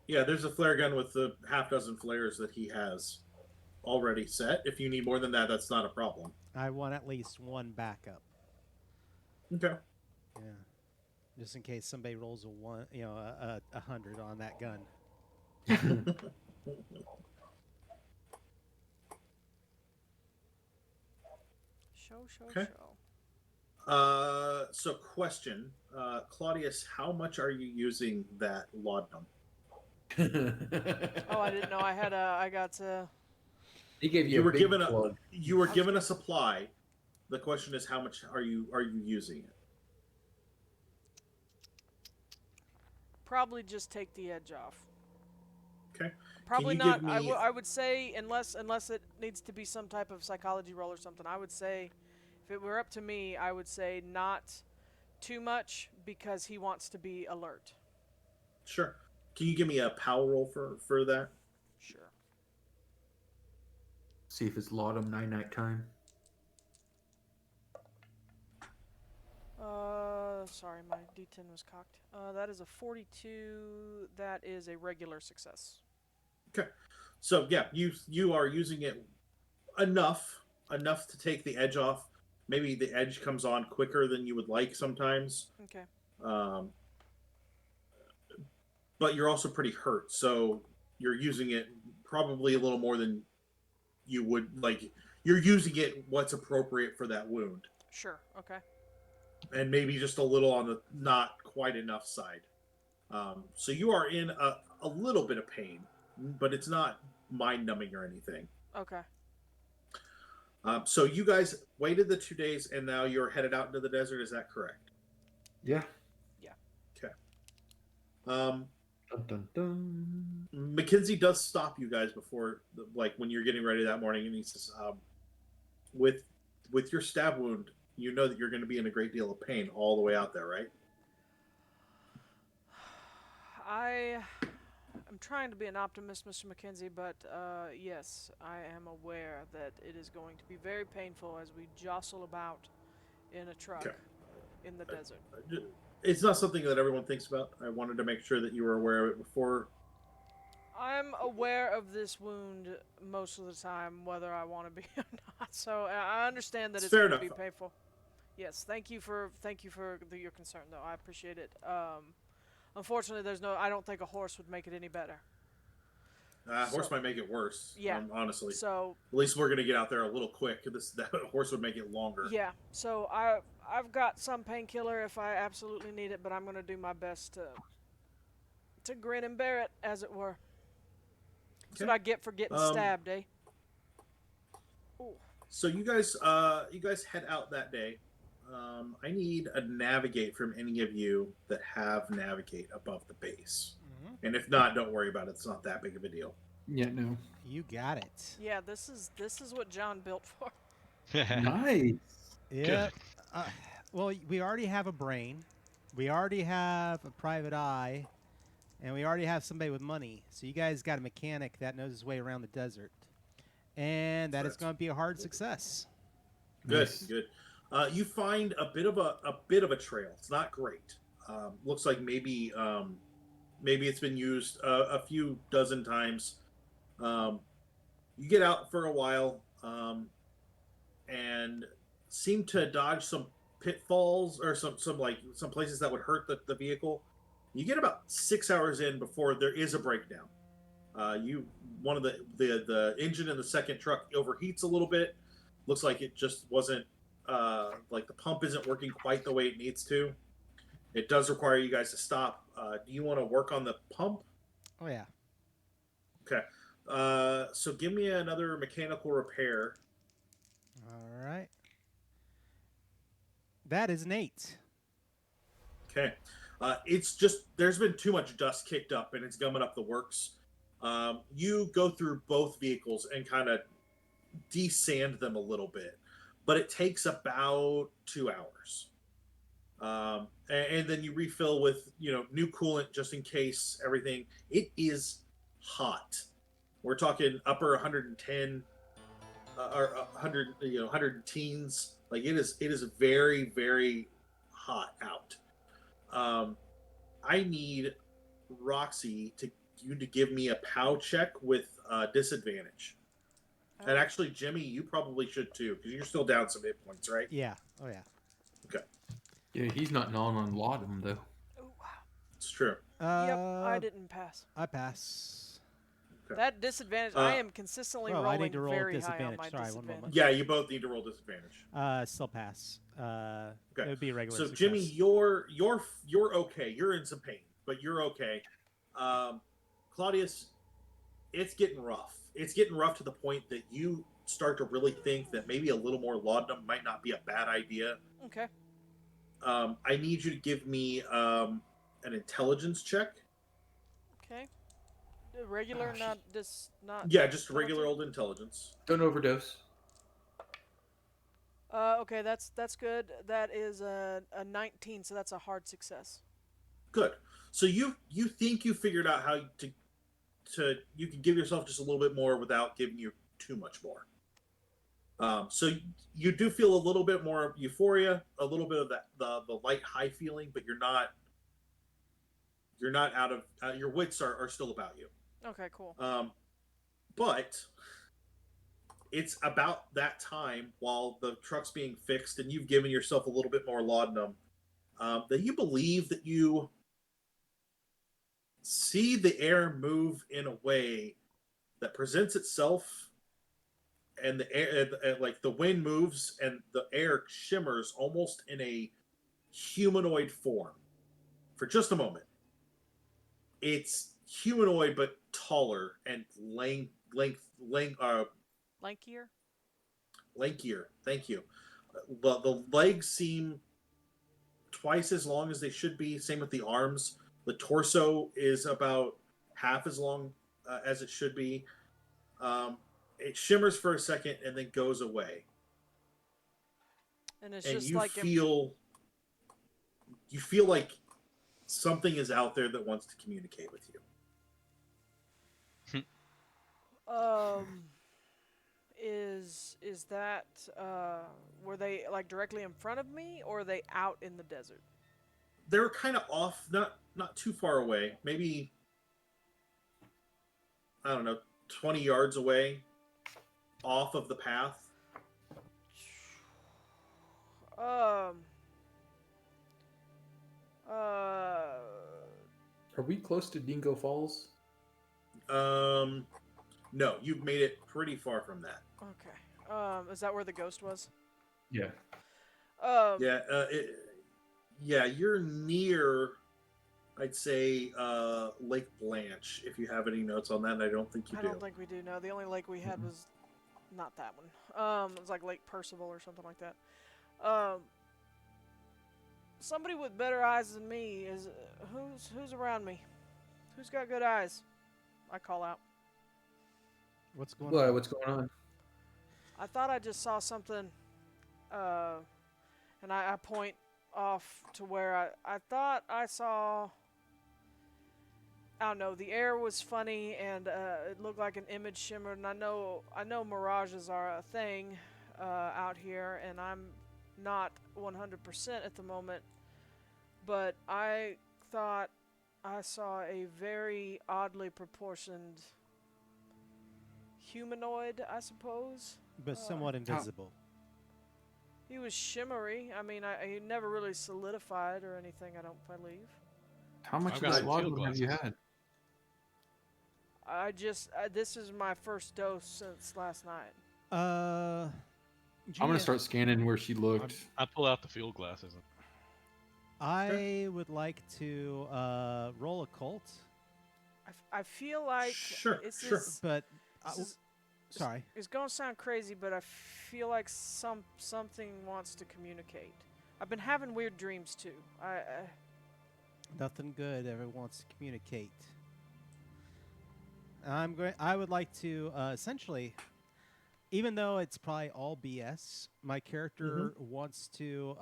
Yeah, there's a flare gun with the half dozen flares that he has already set. If you need more than that, that's not a problem. I want at least one backup. Okay. Yeah, just in case somebody rolls a 100 on that gun. Okay. So question, Claudius, how much are you using that laudanum? Oh, I didn't know I got to. He gave you. You were given a supply. The question is, how much are you using it? Probably just take the edge off. Okay. Probably not. I would say unless it needs to be some type of psychology roll or something. I would say, if it were up to me, I would say not too much because he wants to be alert. Sure. Can you give me a power roll for that? Sure. See if it's laudanum night time. Sorry, my D10 was cocked. That is a 42. That is a regular success. Okay. So yeah, you are using it enough to take the edge off. Maybe the edge comes on quicker than you would like sometimes. Okay. But you're also pretty hurt, so you're using it probably a little more than you would like. You're using it what's appropriate for that wound. Sure. Okay. And maybe just a little on the not quite enough side. So you are in a little bit of pain, but it's not mind-numbing or anything. Okay. So you guys waited the 2 days, and now you're headed out into the desert. Is that correct? Yeah. Yeah. Okay. Dun, dun, dun. Mackenzie does stop you guys before, when you're getting ready that morning, and he says, with your stab wound, you know that you're going to be in a great deal of pain all the way out there, right? I'm trying to be an optimist, Mr. Mackenzie, but yes, I am aware that it is going to be very painful as we jostle about in a truck in the desert. It's not something that everyone thinks about. I wanted to make sure that you were aware of it before. I'm aware of this wound most of the time, whether I want to be or not. So I understand that it's going to be painful. Yes, thank you for your concern, though. I appreciate it. Unfortunately, I don't think a horse would make it any better. Horse might make it worse. Yeah. Honestly. So at least we're gonna get out there a little quick. That horse would make it longer. Yeah. So I've got some painkiller if I absolutely need it, but I'm gonna do my best to grin and bear it, as it were. That's what I get for getting stabbed, eh? Ooh. So you guys head out that day. I need a navigate from any of you that have navigate above the base. Mm-hmm. And if not, don't worry about it. It's not that big of a deal. Yeah, no. You got it. Yeah, this is what John built for. Nice. Yeah. Well, we already have a brain. We already have a private eye. And we already have somebody with money. So you guys got a mechanic that knows his way around the desert. And that is going to be a hard success. Good, Nice. good. You find a bit of a trail. It's not great. Looks like maybe it's been used a few dozen times. You get out for a while and seem to dodge some pitfalls or some places that would hurt the vehicle. You get about 6 hours in before there is a breakdown. One of the engine in the second truck overheats a little bit. Looks like it just wasn't like the pump isn't working quite the way it needs to. It does require you guys to stop. Do you want to work on the pump? Oh yeah. Okay. So give me another mechanical repair. All right. That is an 8. Okay. It's just there's been too much dust kicked up and it's gumming up the works. You go through both vehicles and kind of desand them a little bit, but it takes about 2 hours. And then you refill with new coolant just in case everything. It is hot. We're talking upper 110 or 100 100 teens. Like it is very, very hot out. I need Roxy to give me a POW check with disadvantage. And actually, Jimmy, you probably should too, because you're still down some hit points, right? Yeah. Oh yeah. Okay. Yeah, he's not gnawing on laudanum though. Oh, wow. It's true. Yep, I didn't pass. I pass. Okay. That disadvantage, I am consistently I rolling need to roll very high on disadvantage. my Sorry, one disadvantage. moment. Yeah, you both need to roll disadvantage. Still pass. Okay. It would be a regular. So success. Jimmy, you're okay. You're in some pain, but you're okay. Claudius, it's getting rough. It's getting rough to the point that you start to really think that maybe a little more laudanum might not be a bad idea. Okay. I need you to give me an intelligence check. Okay. Regular, not. Yeah, just regular old intelligence. Don't overdose. Okay, that's good. That is a 19, so that's a hard success. Good. So you think you figured out how to you can give yourself just a little bit more without giving you too much more. So you do feel a little bit more euphoria, a little bit of the light high feeling, but you're not out of your wits are still about you. Okay, cool. But it's about that time while the truck's being fixed and you've given yourself a little bit more laudanum that you believe that you see the air move in a way that presents itself, and the air, like the wind moves and the air shimmers almost in a humanoid form for just a moment. It's humanoid but taller and lankier. Thank you. The legs seem twice as long as they should be. Same with the arms. The torso is about half as long as it should be. It shimmers for a second and then goes away. And it's and just you like feel like something is out there that wants to communicate with you. Is that were they like directly in front of me, or are they out in the desert? They're kind of off, not too far away. Maybe, I don't know, 20 yards away, off of the path. Are we close to Dingo Falls? No, you've made it pretty far from that. Okay. Is that where the ghost was? Yeah. Yeah, you're near, I'd say, Lake Blanche, if you have any notes on that, and I don't think you do. I don't think we do, no. The only lake we had was not that one. It was like Lake Percival or something like that. Somebody with better eyes than me is... Who's around me? Who's got good eyes? I call out. What's going on? What's going on? I thought I just saw something, and I point off to where I thought I saw... I don't know, the air was funny, and it looked like an image shimmered, and I know mirages are a thing out here, and I'm not 100% at the moment, but I thought I saw a very oddly proportioned humanoid, I suppose. But somewhat invisible. He was shimmery. I mean, he never really solidified or anything, I don't believe. How much I've of got that some field laudanum have you glasses. had? This is my first dose since last night. I'm gonna start scanning where she looked. I pull out the field glasses. I would like to roll occult, I feel like Sure. but sorry. It's gonna sound crazy, but I feel like something wants to communicate. I've been having weird dreams too. Nothing good ever wants to communicate. I would like to essentially, even though it's probably all BS, my character wants to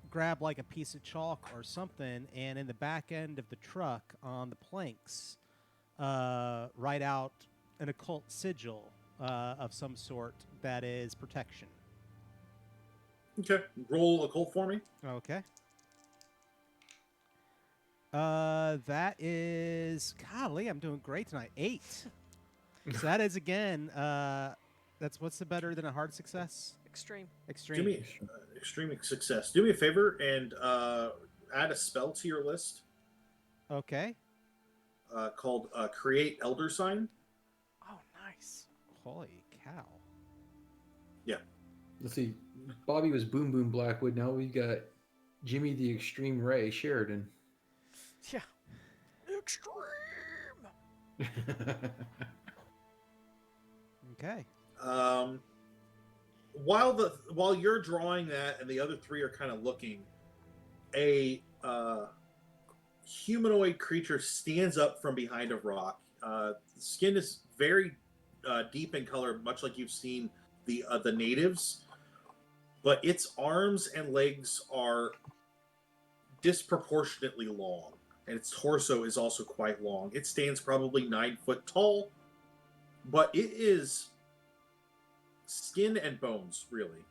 grab like a piece of chalk or something, and in the back end of the truck on the planks, write out an occult sigil of some sort that is protection. Okay. Roll occult for me. Okay. That is, golly, I'm doing great tonight. 8. So that is again, what's the better than a hard success? Extreme. Do me extreme success. Do me a favor and add a spell to your list. Okay. Called Create Elder Sign. Oh, nice. Holy cow. Yeah. Let's see. Bobby was Boom Boom Blackwood. Now we've got Jimmy the Extreme Ray Sheridan. Yeah. Extreme. Okay. While you're drawing that and the other three are kind of looking, a humanoid creature stands up from behind a rock. The skin is very deep in color, much like you've seen the natives, but its arms and legs are disproportionately long, and its torso is also quite long. It stands probably 9 foot tall, but it is skin and bones, really.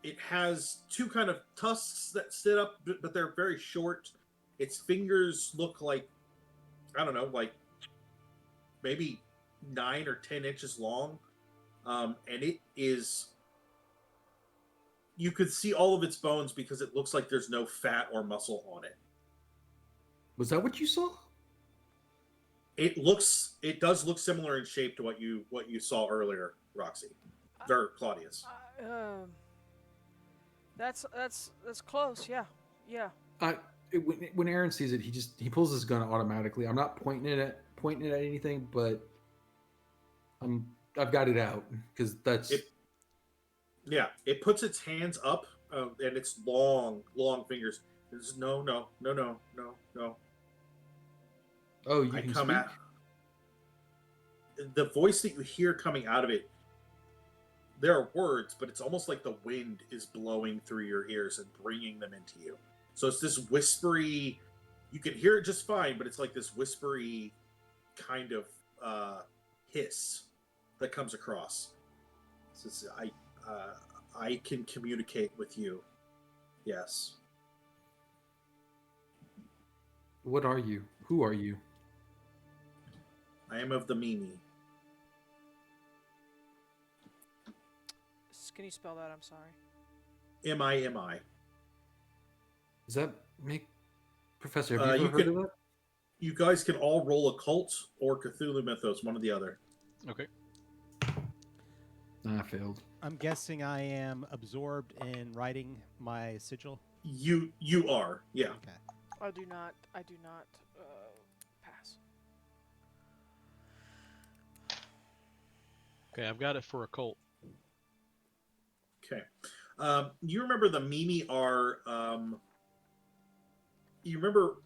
It has 2 kind of tusks that sit up, but they're very short. Its fingers look like, I don't know, like maybe 9 or 10 inches long. And it is, you could see all of its bones because it looks like there's no fat or muscle on it. Was that what you saw? It does look similar in shape to what you saw earlier, Roxy, or Claudius. That's close. Yeah. When Aaron sees it, he pulls his gun automatically. I'm not pointing it at anything, but I've got it out because that's it. Yeah, it puts its hands up and its long fingers. There's no. Oh, you can speak? The voice that you hear coming out of it, there are words, but it's almost like the wind is blowing through your ears and bringing them into you. So it's this whispery, you can hear it just fine, but it's like this whispery kind of hiss that comes across. So it's, I can communicate with you. Yes. What are you? Who are you? I am of the Mimi. Can you spell that? I'm sorry. M-I-M-I. Does that make... Professor, have you ever heard of that? You guys can all roll occult or Cthulhu Mythos, one or the other. Okay. I failed. I'm guessing I am absorbed in writing my sigil. You are, yeah. Okay. I do not pass. Okay, I've got it for occult. Okay. You remember the Mimi are... you remember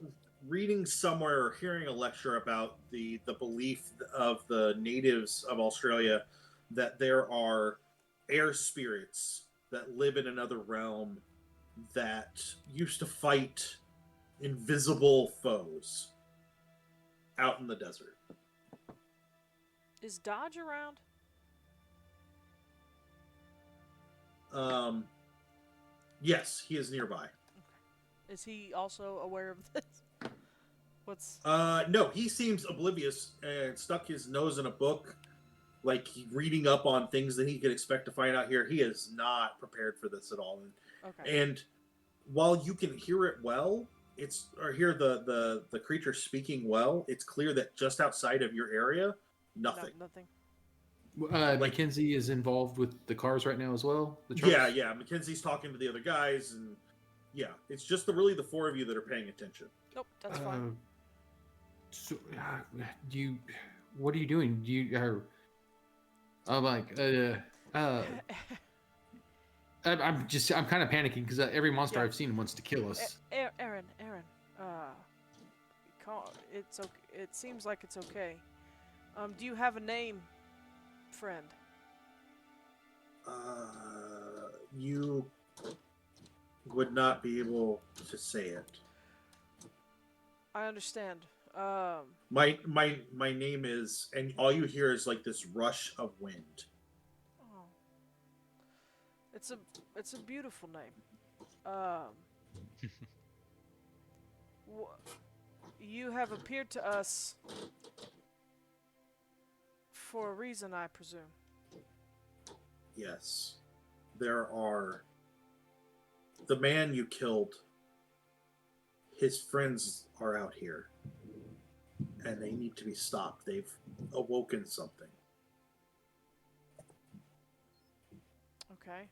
reading somewhere or hearing a lecture about the belief of the natives of Australia that there are air spirits that live in another realm that used to fight invisible foes out in the desert. Is Dodge around? Yes, he is nearby. Okay. Is he also aware of this? What's... No, he seems oblivious and stuck his nose in a book like reading up on things that he could expect to find out here. He is not prepared for this at all. Okay. And while you can hear it well, hear the creature speaking well, it's clear that just outside of your area, nothing. Nothing. Mackenzie is involved with the cars right now as well. Yeah. Mackenzie's talking to the other guys, and yeah, it's just really the four of you that are paying attention. Nope, that's fine. So, what are you doing? I'm kind of panicking because every monster I've seen wants to kill us. Aaron, it's okay. It seems like it's okay. Do you have a name, friend? You would not be able to say it. I understand. My name is, and all you hear is like this rush of wind. Oh, it's a beautiful name. You have appeared to us for a reason, I presume. Yes, the man you killed. His friends are out here, and they need to be stopped. They've awoken something. Okay.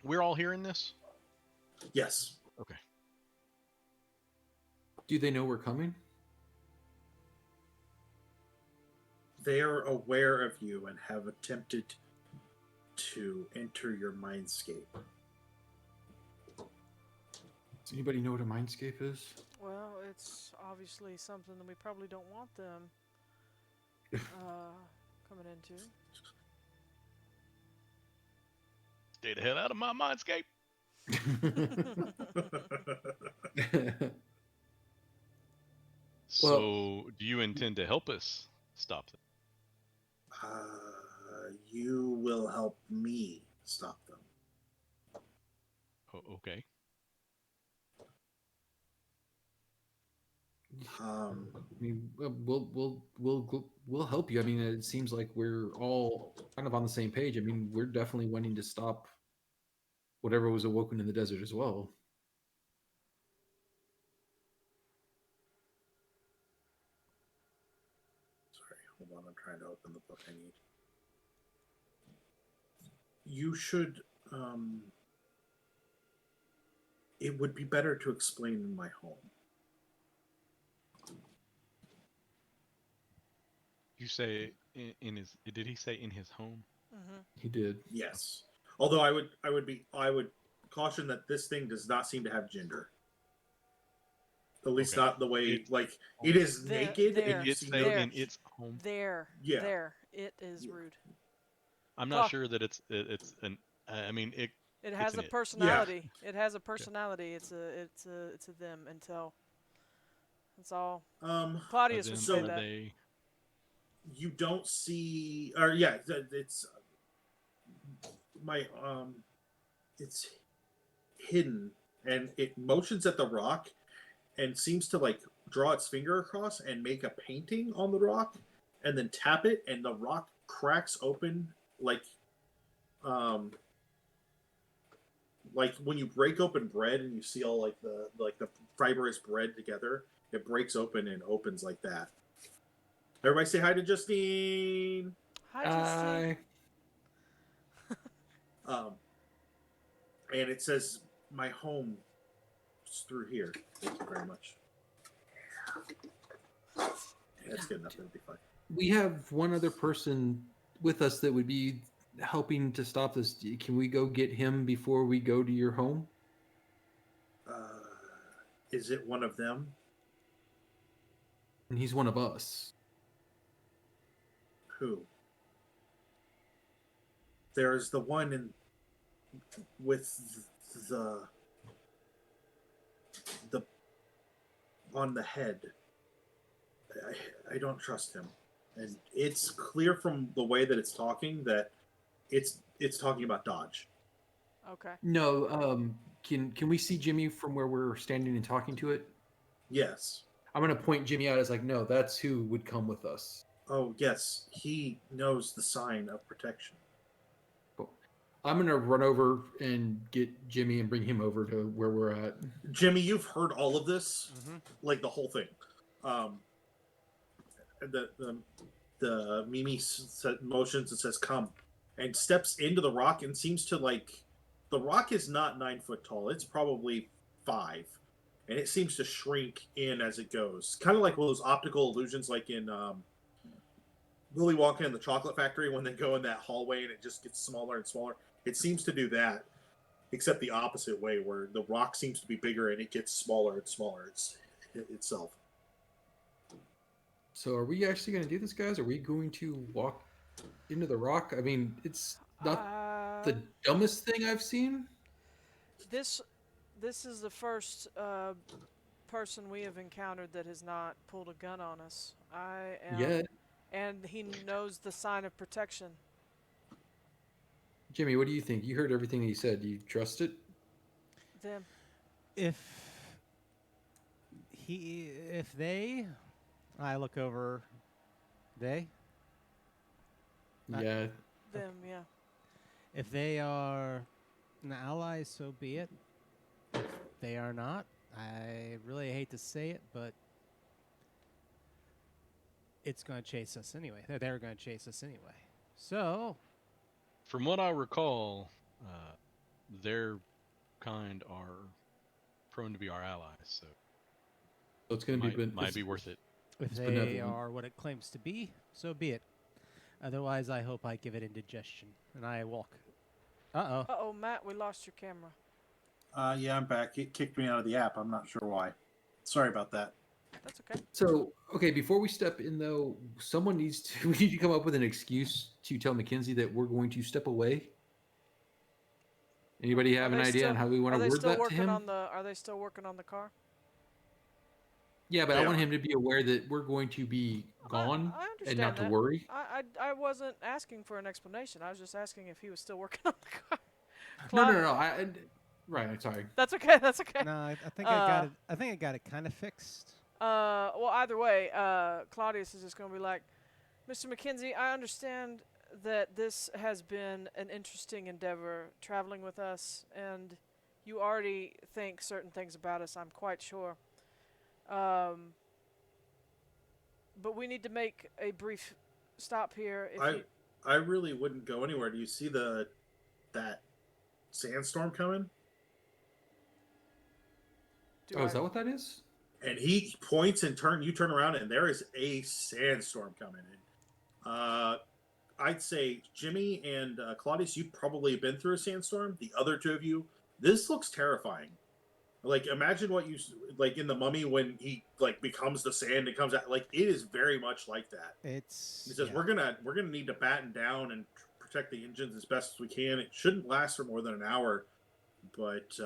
We're all hearing this? Yes. Okay. Do they know we're coming? They're aware of you and have attempted to enter your mindscape. Does anybody know what a mindscape is? Well, it's obviously something that we probably don't want them coming into. Stay the hell out of my mindscape. So, do you intend to help us stop them? You will help me stop them. Oh, okay. I mean, we'll help you. I mean, it seems like we're all kind of on the same page. I mean, we're definitely wanting to stop whatever was awoken in the desert as well. Sorry, hold on. I'm trying to open the book I need. You should. It would be better to explain in my home. You say in his? Did he say in his home? Mm-hmm. He did. Yes. Although I would caution that this thing does not seem to have gender. At least not the way it is naked. It's saying in its home. There. It is rude. I'm not sure that it's an. I mean it. It has a personality. Yeah. It has a personality. It's a them until. That's all. Claudius would say that. You don't see, or yeah, it's it's hidden, and it motions at the rock, and seems to like draw its finger across and make a painting on the rock, and then tap it, and the rock cracks open like when you break open bread and you see all like the fibrous bread together, it breaks open and opens like that. Everybody say hi to Justine. Hi, Justine. And it says, my home is through here. Thank you very much. Yeah, that's good enough. It'll be fine. We have one other person with us that would be helping to stop this. Can we go get him before we go to your home? Is it one of them? And he's one of us. Who? There's the one with the on the head. I don't trust him, and it's clear from the way that it's talking that it's talking about Dodge. Okay. No. Can we see Jimmy from where we're standing and talking to it? Yes. I'm gonna point Jimmy out as like, no, that's who would come with us. Oh, yes. He knows the sign of protection. Cool. I'm going to run over and get Jimmy and bring him over to where we're at. Jimmy, you've heard all of this, Mm-hmm. like the whole thing. The Mimi motions and says, come, and steps into the rock and seems to the rock is not 9 foot tall. It's probably 5. And it seems to shrink in as it goes. Kind of like one of those optical illusions like in Willy Wonka and the Chocolate Factory when they go in that hallway and it just gets smaller and smaller. It seems to do that, except the opposite way, where the rock seems to be bigger and it gets smaller and smaller itself. So are we actually going to do this, guys? Are we going to walk into the rock? I mean, it's not the dumbest thing I've seen. This is the first person we have encountered that has not pulled a gun on us. Yeah. And he knows the sign of protection. Jimmy, what do you think? You heard everything he said. Do you trust it? Them. If they, I look over, they? Yeah. Them, yeah. If they are an ally, so be it. If they are not, I really hate to say it, but it's going to chase us anyway. They're going to chase us anyway. So, From what I recall, their kind are prone to be our allies, so it's going to might be worth it. if they are what it claims to be, so be it. Otherwise, I hope I give it indigestion and I walk. Uh-oh. Uh-oh, Matt, we lost your camera. Yeah, I'm back. It kicked me out of the app. I'm not sure why. Sorry about that. That's okay. So, okay, before we step in, though, we need to come up with an excuse to tell Mackenzie that we're going to step away. Anybody have an idea on how we want to word that to him? Are they still working on the car? Yeah, but I want him to be aware that we're going to be gone I and not that. to worry. I wasn't asking for an explanation. I was just asking if he was still working on the car. No. Right, sorry. That's okay. That's okay. No, I think I got it. I think I got it kind of fixed. Well, either way, Claudius is just going to be like, Mr. Mackenzie, I understand that this has been an interesting endeavor traveling with us, and you already think certain things about us, I'm quite sure. But we need to make a brief stop here. I really wouldn't go anywhere. Do you see that sandstorm coming? Is that what that is? And he points and you turn around, and there is a sandstorm coming in. I'd say Jimmy and Claudius, you probably have been through a sandstorm. The other two of you, this looks terrifying. Like, imagine what like in the Mummy when he becomes the sand and comes out. Like, it is very much like that. He says we're gonna need to batten down and protect the engines as best as we can. It shouldn't last for more than an hour, but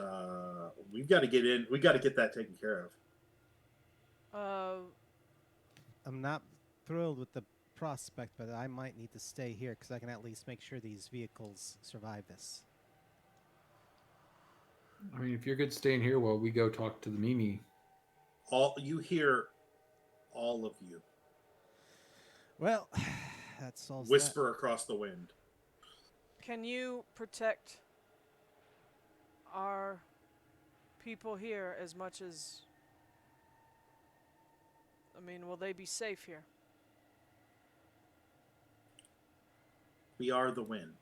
we've got to get in. We got to get that taken care of. I'm not thrilled with the prospect, but I might need to stay here because I can at least make sure these vehicles survive this. I mean, if you're good staying here while we go talk to the Mimi. You hear all of you. Well, that solves whisper across the wind. Can you protect our people here as much as... I mean, will they be safe here? We are the wind.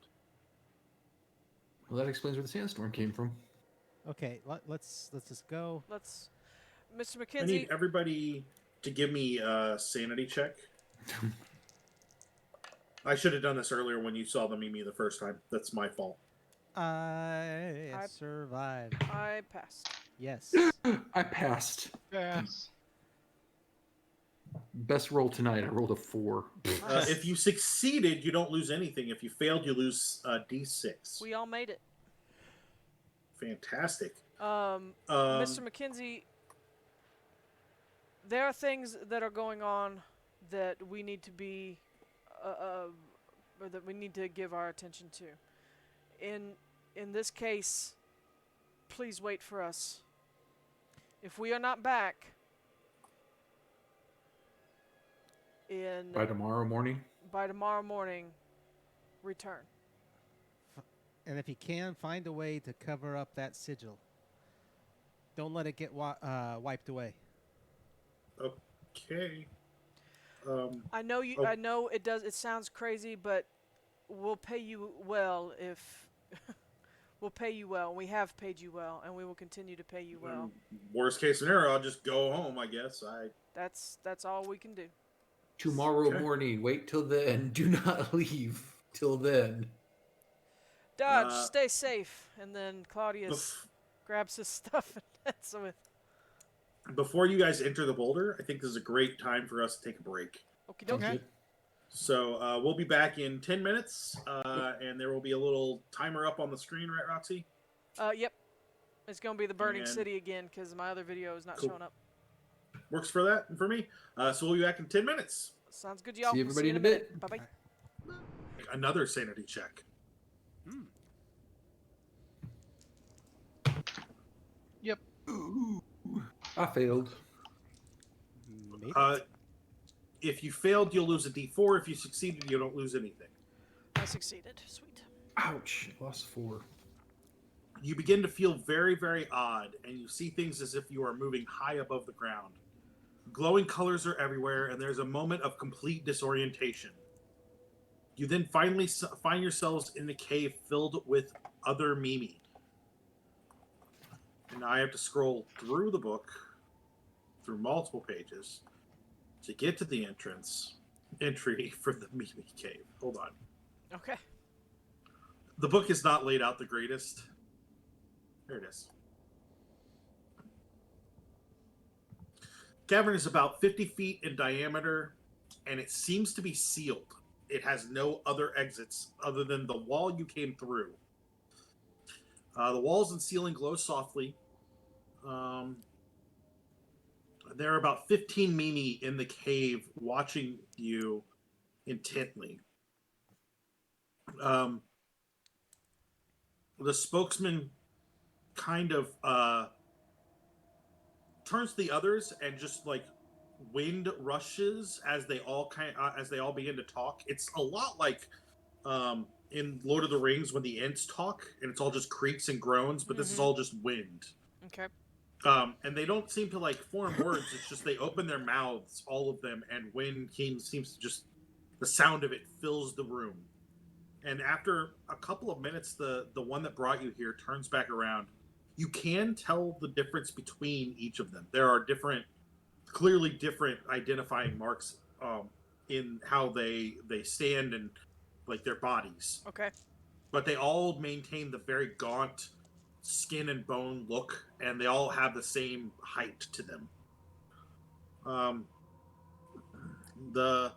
Well, that explains where the sandstorm came from. Okay, let's just go. Mr. I Mackenzie. need everybody to give me a sanity check. I should have done this earlier when you saw the Mimi the first time. That's my fault. I survived. I passed. Yes. I passed. Yes. Best roll tonight. I rolled a 4. If you succeeded, you don't lose anything. If you failed, you lose D6. We all made it. Fantastic. Mr. Mackenzie, there are things that are going on that we need to be, or that we need to give our attention to. In this case, please wait for us. If we are not back, By tomorrow morning? By tomorrow morning, return. And if you can, find a way to cover up that sigil. Don't let it get wiped away. Okay. I know you. I know it does. It sounds crazy, but we'll pay you well if we'll pay you well. We have paid you well, and we will continue to pay you well. Worst case scenario, I'll just go home. I guess. That's all we can do. Tomorrow morning. Wait till then. Do not leave till then. Dodge, stay safe. And then Claudius grabs his stuff and heads with. Before you guys enter the boulder, I think this is a great time for us to take a break. Okay. So we'll be back in 10 minutes, and there will be a little timer up on the screen, right, Roxy? Yep. It's going to be the Burning City again because my other video is not showing up. Works for that and for me. So we'll be back in 10 minutes. Sounds good, y'all. See everybody in a bit. Bye-bye. Another sanity check. Yep. I failed. If you failed, you'll lose a D4. If you succeeded, you don't lose anything. I succeeded. Sweet. Ouch. Lost 4. You begin to feel very, very odd, and you see things as if you are moving high above the ground. Glowing colors are everywhere, and there's a moment of complete disorientation. You then finally find yourselves in a cave filled with other Mimi. And I have to scroll through the book, through multiple pages, to get to the entry for the Mimi cave. Hold on. Okay. The book is not laid out the greatest. There it is. Cavern is about 50 feet in diameter, and it seems to be sealed. It has no other exits other than the wall you came through. The walls and ceiling glow softly. There are about 15 Mimi in the cave watching you intently. The spokesman kind of turns to the others, and just like wind rushes as they all begin to talk. It's a lot like in Lord of the Rings when the Ents talk, and it's all just creaks and groans, but this is all just wind. Okay. And they don't seem to like form words. It's just they open their mouths, all of them, and wind seems to just, the sound of it fills the room. And after a couple of minutes, the one that brought you here turns back around. You can tell the difference between each of them. There are clearly different identifying marks in how they stand and like their bodies. Okay. But they all maintain the very gaunt skin and bone look, and they all have the same height to them. The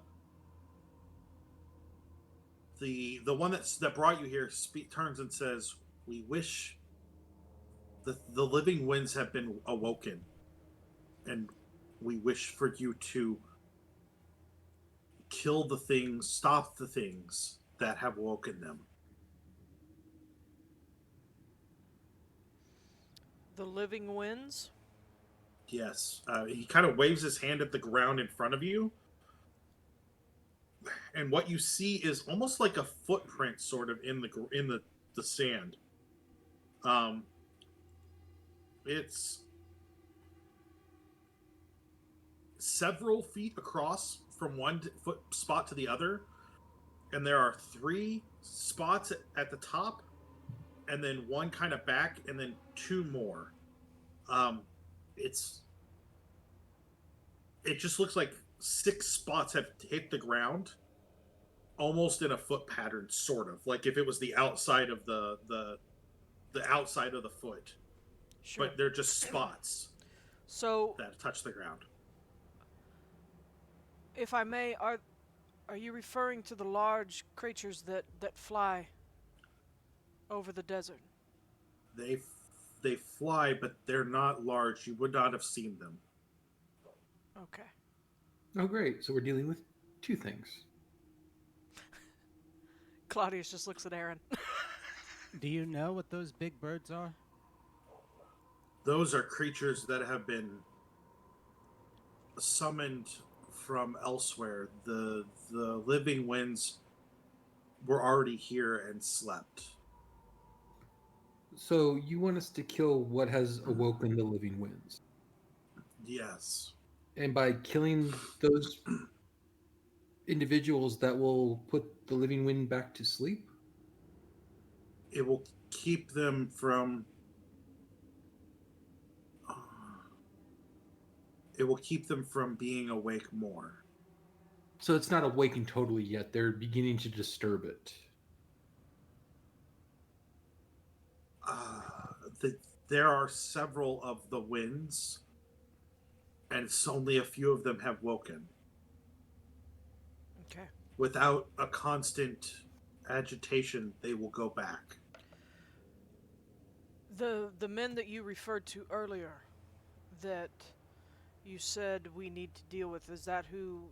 one that brought you here turns and says, "We wish the living winds have been awoken, and we wish for you to kill the things, stop the things that have woken them." The living winds? Yes. He kind of waves his hand at the ground in front of you. And what you see is almost like a footprint sort of in the sand. It's several feet across from one spot to the other. And there are 3 spots at the top, and then one kind of back, and then 2 more. It just looks like 6 spots have hit the ground, almost in a foot pattern, sort of like if it was the outside of the outside of the foot. Sure. But they're just spots that touch the ground. If I may, are you referring to the large creatures that fly over the desert? They fly, but they're not large. You would not have seen them. Okay. Oh, great. So we're dealing with 2 things. Claudius just looks at Aaron. Do you know what those big birds are? Those are creatures that have been summoned from elsewhere. The living winds were already here and slept. So you want us to kill what has awoken the living winds? Yes. And by killing those individuals, that will put the living wind back to sleep? It will keep them from... It will keep them from being awake more. So it's not awakened totally yet. They're beginning to disturb it. There are several of the winds, and it's only a few of them have woken. Okay. Without a constant agitation, they will go back. The men that you referred to earlier, that you said we need to deal with, is that who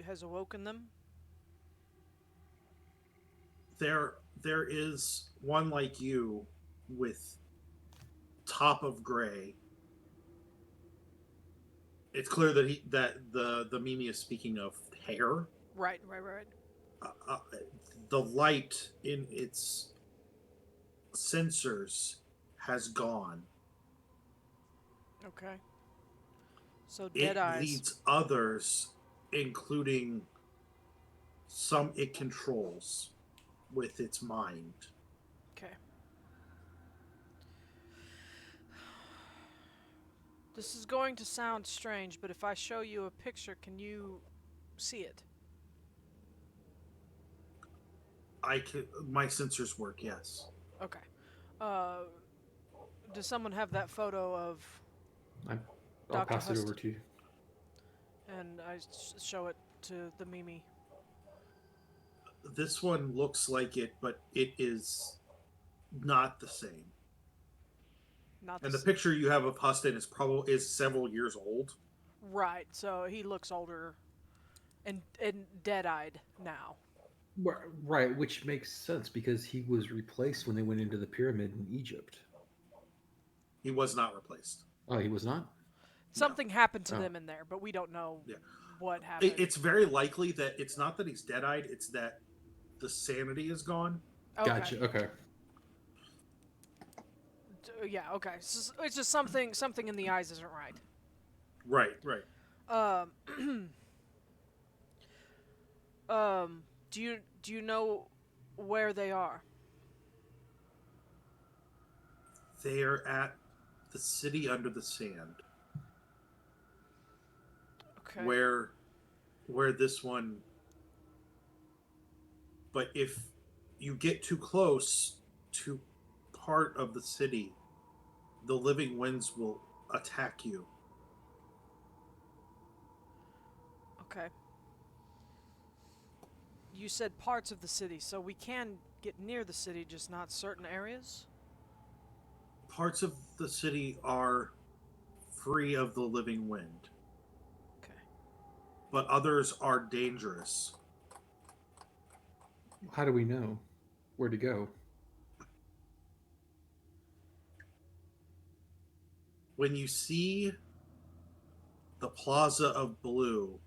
has awoken them? There is one like you with top of gray. It's clear that the Mimi is speaking of hair. Right. The light in its sensors has gone. Okay. So dead It eyes. leads others, including some it controls with its mind. Okay. This is going to sound strange, but if I show you a picture, can you see it? My sensors work, yes. Okay. Does someone have that photo of I'll Dr. pass it over Huston? to you. And I show it to the Mimi. This one looks like it, but it is not the same. Not And the s- picture you have of Huston is several years old. Right, so he looks older and dead-eyed now. Right, which makes sense because he was replaced when they went into the pyramid in Egypt. He was not replaced. Oh, he was not? Something happened to Oh. them in there, but we don't know Yeah. what happened. It's very likely that it's not that he's dead-eyed, it's that the sanity is gone. Okay. Gotcha, okay. Yeah, okay. So it's just something in the eyes isn't right. Right. Do you know where they are? They're at the city under the sand. Okay. Where this one... But if you get too close to part of the city, the living winds will attack you. Okay. You said parts of the city, so we can get near the city, just not certain areas? Parts of the city are free of the living wind, Okay. but others are dangerous. How do we know where to go? When you see the Plaza of Blue,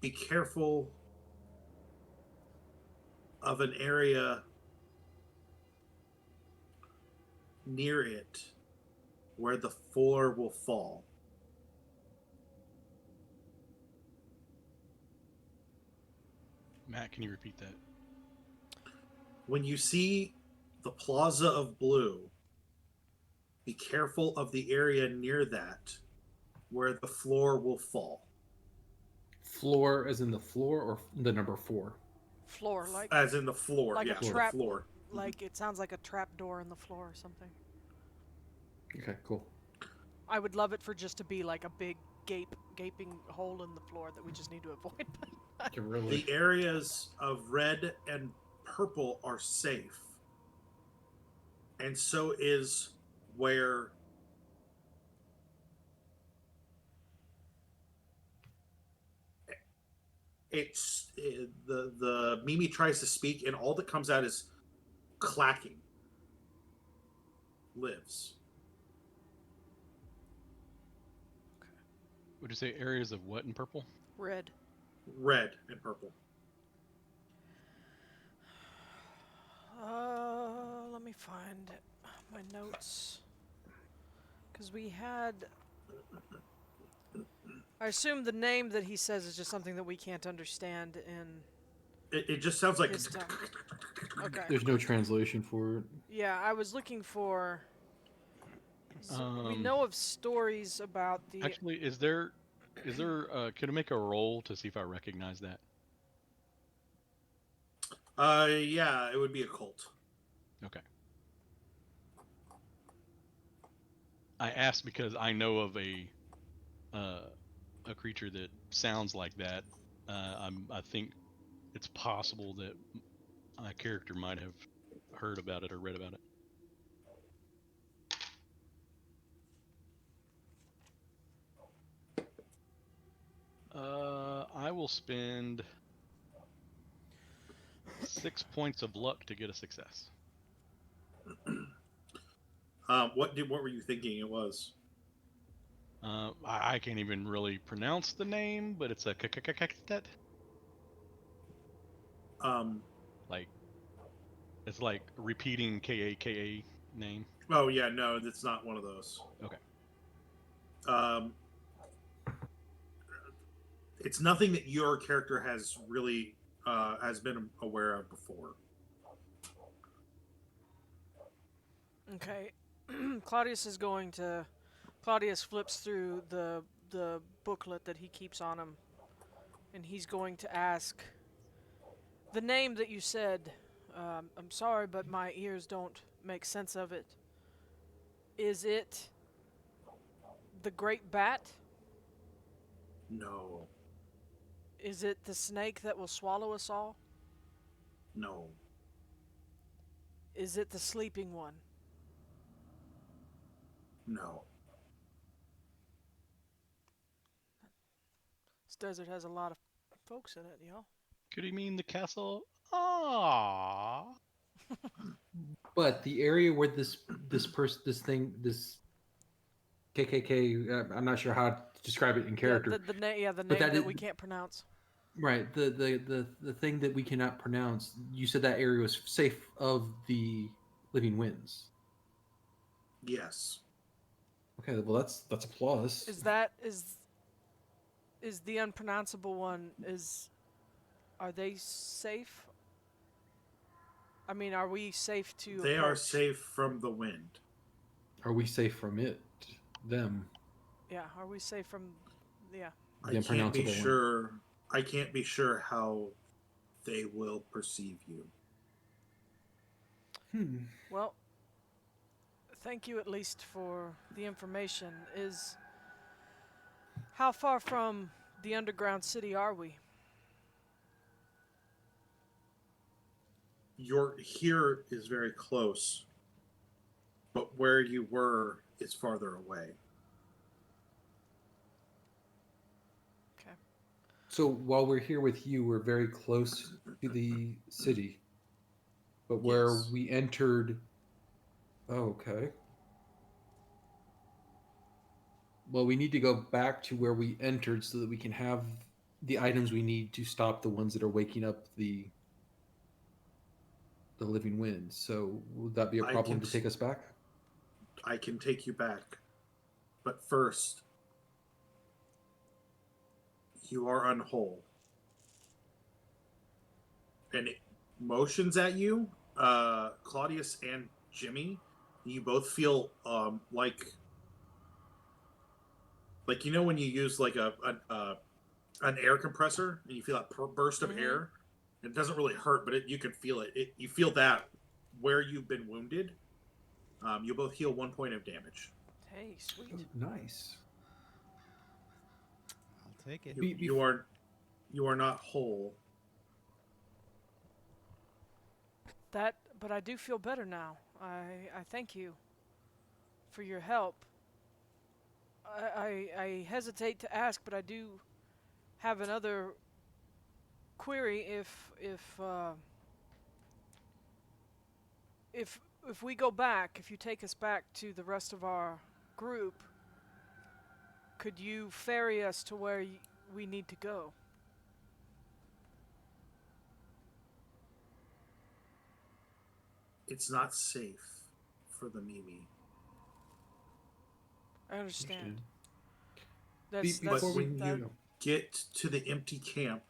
be careful of an area near it where the floor will fall. Matt, can you repeat that? When you see the Plaza of Blue, be careful of the area near that where the floor will fall. Floor as in the floor or the number 4? Floor, like As in the floor, like yeah, a trap. the floor. Like it sounds like a trap door in the floor or something. Okay, cool. I would love it for just to be like a big gaping hole in the floor that we just need to avoid. Really? The areas of red and purple are safe. And so is where the Mimi tries to speak and all that comes out is clacking. Lives. Would you say areas of what in purple? Red. Red and purple. Let me find my notes. Because we had... I assume the name that he says is just something that we can't understand in... It just sounds like... his tongue. Okay. There's no translation for it. Yeah, I was looking for... we know of stories about the... Actually, is there could I make a roll to see if I recognize that? Yeah, it would be a cult. Okay. I asked because I know of a creature that sounds like that. I think it's possible that my character might have heard about it or read about it. I will spend 6 points of luck to get a success. What were you thinking it was? I can't even really pronounce the name, but it's a Kakatet. Like, it's like repeating Kaka name. Oh yeah, no, that's not one of those. Okay. It's nothing that your character has really has been aware of before. Okay. Claudius is going to... Claudius flips through the booklet that he keeps on him, and he's going to ask the name that you said. I'm sorry, but my ears don't make sense of it. Is it the Great Bat? No. Is it the snake that will swallow us all? No. Is it the sleeping one? No. This desert has a lot of folks in it, yo. Could he mean the castle? Ah. But the area where this KKK, I'm not sure how to describe it in character. The name that we can't pronounce. Right. The thing that we cannot pronounce. You said that area was safe of the living winds. Yes. Okay. Well, that's a plus. Is the unpronounceable one? Are they safe? I mean, are we safe to? They approach? are safe from the wind. Are we safe from it? Them. Yeah. Are we safe from? Yeah. I can't be sure. I can't be sure how they will perceive you. Well, thank you at least for the information. How far from the underground city are we? Here is very close, but where you were is farther away. Okay. So while we're here with you, we're very close to the city. But where we entered... Oh, okay. Well, we need to go back to where we entered so that we can have the items we need to stop the ones that are waking up the living winds. So would that be a problem to take us back? I can take you back. But first, you are unwhole. And it motions at you, Claudius and Jimmy. You both feel like you know when you use like an air compressor and you feel that burst of air. It doesn't really hurt, but you can feel it. You feel that where you've been wounded. You both heal 1 point of damage. Hey, sweet. Oh, nice. I'll take it. You are not whole. But I do feel better now. I thank you for your help. I hesitate to ask, but I do have another query. If we go back, if you take us back to the rest of our group, Could you ferry us to where we need to go? It's not safe for the Mimi. I understand. But That's when you get to the empty camp,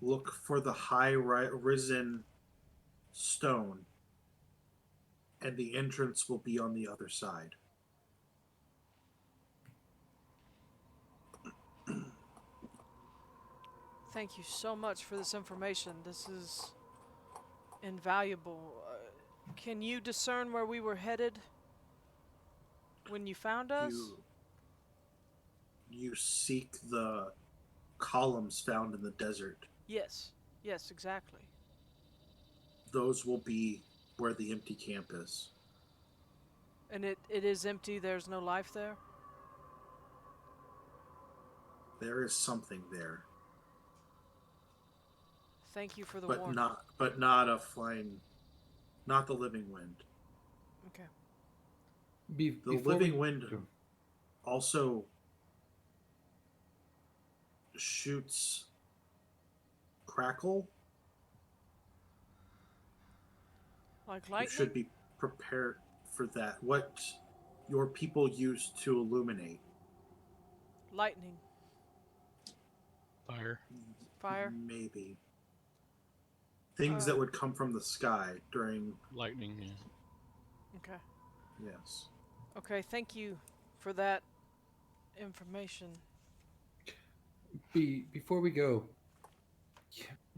look for the high-risen stone, and the entrance will be on the other side. Thank you so much for this information. This is invaluable. Can you discern where we were headed when you found us? You seek the columns found in the desert. Yes. Yes, exactly. Those will be where the empty camp is. And it is empty, there's no life there? There is something there. Thank you for the warning. But not a flying, not the living wind. Okay. The living wind also shoots crackle. Like lightning? You should be prepared for that. What your people use to illuminate. Lightning. Fire. Maybe. Things that would come from the sky during... Lightning, yeah. Okay. Yes. Okay, thank you for that information. Before we go,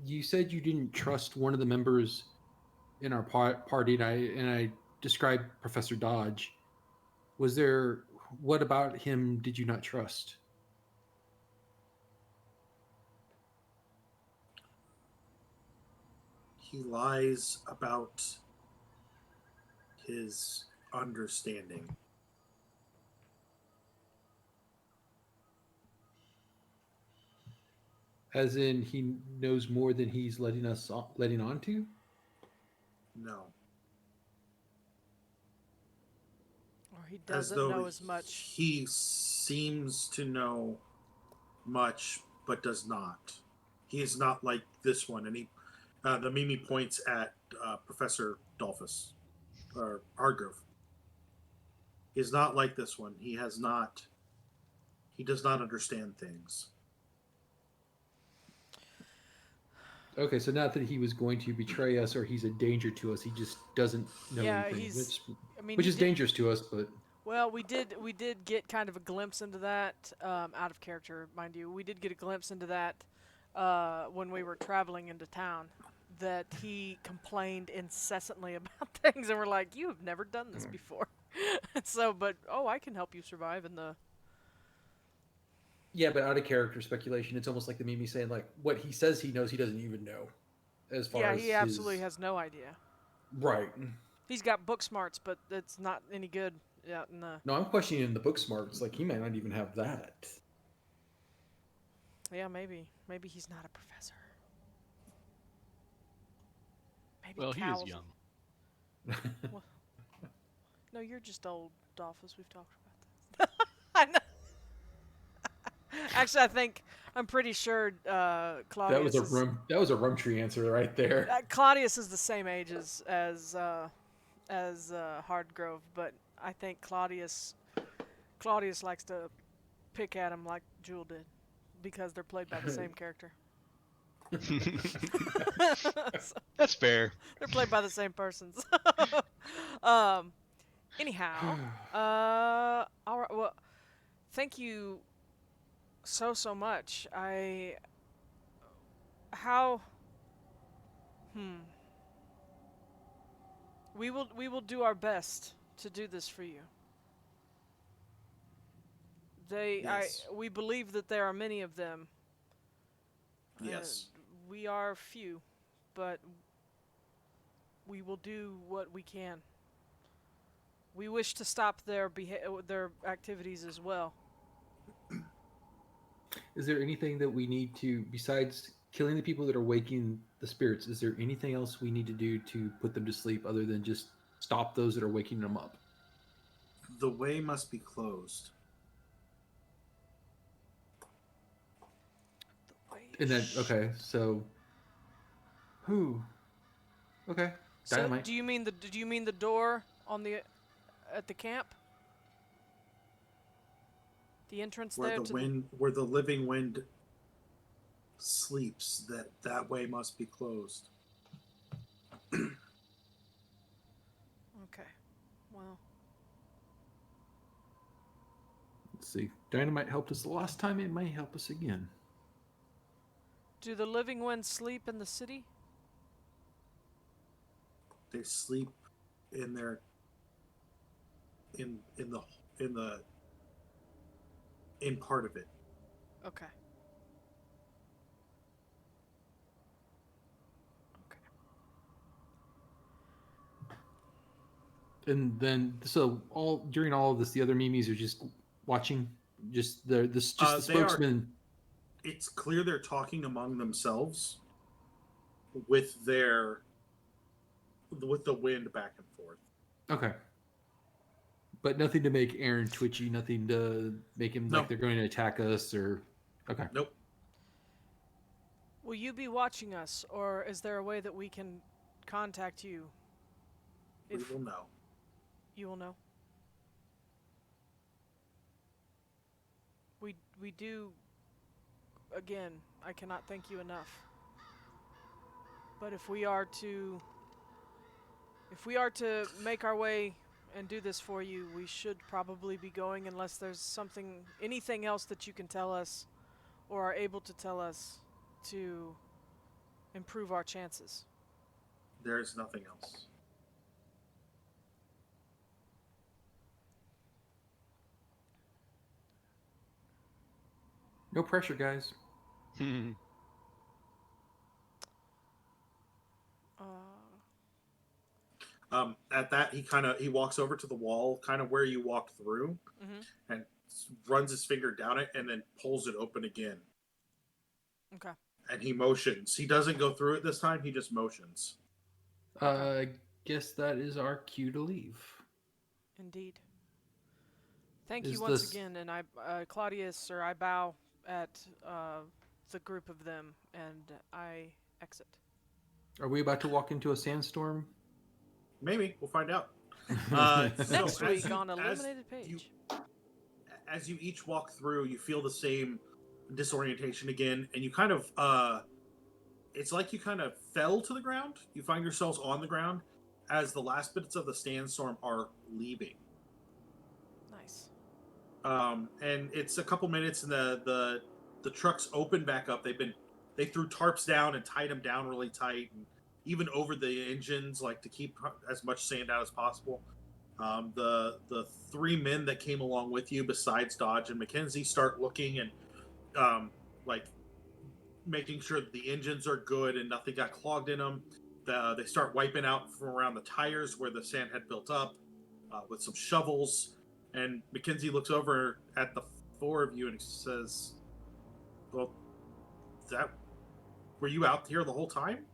you said you didn't trust one of the members in our party, and I described Professor Dodge. What about him did you not trust? He lies about his understanding. As in, he knows more than he's letting on to? No. Or he doesn't know as much. He seems to know much, but does not. He is not like this one, and the Mimi points at Professor Dalphus, or Hardgrove. He is not like this one. He does not understand things. Okay, so not that he was going to betray us or he's a danger to us. He just doesn't know anything, which is dangerous to us. But well, we did get kind of a glimpse into that out of character, mind you. We did get a glimpse into that when we were traveling into town. That he complained incessantly about things, and we're like, "You have never done this before." I can help you survive in the. Yeah, but out of character speculation, it's almost like the Mimi saying, like, what he says he knows, he doesn't even know. As far as he absolutely has no idea. Right. He's got book smarts, but it's not any good out in the. No, I'm questioning the book smarts. Like, he might not even have that. Yeah, maybe he's not a professor. Maybe well, he is young. Well, no, you're just old, Dalphus. We've talked about this. I know. Actually, I'm pretty sure Claudius. That was a Rumtree answer right there. Claudius is the same age as Hardgrove, but I think Claudius likes to pick at him like Jewel did because they're played by the same character. That's fair. They're played by the same persons. Anyhow, all right. Well, thank you so much. We will do our best to do this for you. Yes. We believe that there are many of them. Yes. We are few, but we will do what we can. We wish to stop their activities as well. Is there anything that we need to, besides killing the people that are waking the spirits, is there anything else we need to do to put them to sleep other than just stop those that are waking them up? The way must be closed. And then okay, so who? Okay, So dynamite. do you mean the door on the at the camp? The entrance Where there the to wind, where the living wind sleeps, that way must be closed. Okay. Well. Let's see. Dynamite helped us the last time. It may help us again. Do the living winds sleep in the city? They sleep in their in part of it. Okay. Okay. And then, so during all of this, the other Mimis are just watching. Just the spokesman. It's clear they're talking among themselves with the wind back and forth. Okay. But nothing to make Aaron twitchy. Nothing to make him like they're going to attack us or. Okay. Nope. Will you be watching us, or is there a way that we can contact you? We will know. You will know. We do. Again, I cannot thank you enough. But if we are to make our way and do this for you, we should probably be going, unless there's anything else that you can tell us or are able to tell us to improve our chances. There's nothing else. No pressure, guys. At that, he walks over to the wall, kind of where you walked through, and runs his finger down it, and then pulls it open again. Okay. And he motions. He doesn't go through it this time. He just motions. I guess that is our cue to leave. Indeed. Thank you once again, and Claudius, I bow at the group of them, and I exit. Are we about to walk into a sandstorm? Maybe. We'll find out. Next week on Illuminated Page. As you each walk through, you feel the same disorientation again, and you kind of, it's like you kind of fell to the ground. You find yourselves on the ground as the last bits of the sandstorm are leaving. Nice. And it's a couple minutes, and the trucks open back up. They threw tarps down and tied them down really tight, and even over the engines, like to keep as much sand out as possible. The three men that came along with you, besides Dodge and Mackenzie, start looking and like making sure that the engines are good and nothing got clogged in them. They start wiping out from around the tires where the sand had built up with some shovels. And Mackenzie looks over at the four of you and says, "Well, were you out here the whole time?"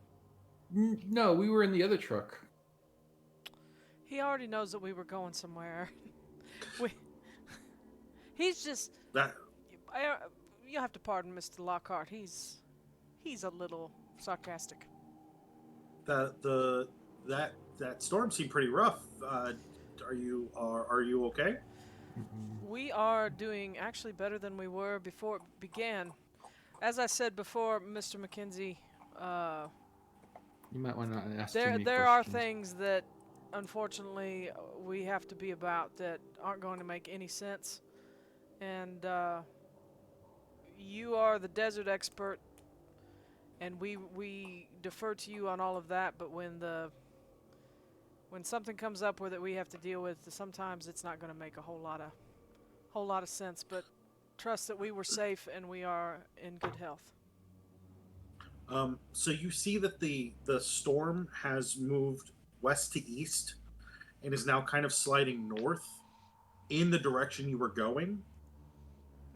No, we were in the other truck. He already knows that we were going somewhere. He's just... you have to pardon Mr. Lockhart. He's a little sarcastic. That storm seemed pretty rough. Are you okay? We are doing actually better than we were before it began. As I said before, Mr. Mackenzie, you might want to ask there are things that unfortunately we have to be about that aren't going to make any sense. And you are the desert expert, and we defer to you on all of that, but when something comes up that we have to deal with, sometimes it's not going to make a whole lot of sense, but trust that we were safe and we are in good health. So you see that the storm has moved west to east and is now kind of sliding north in the direction you were going.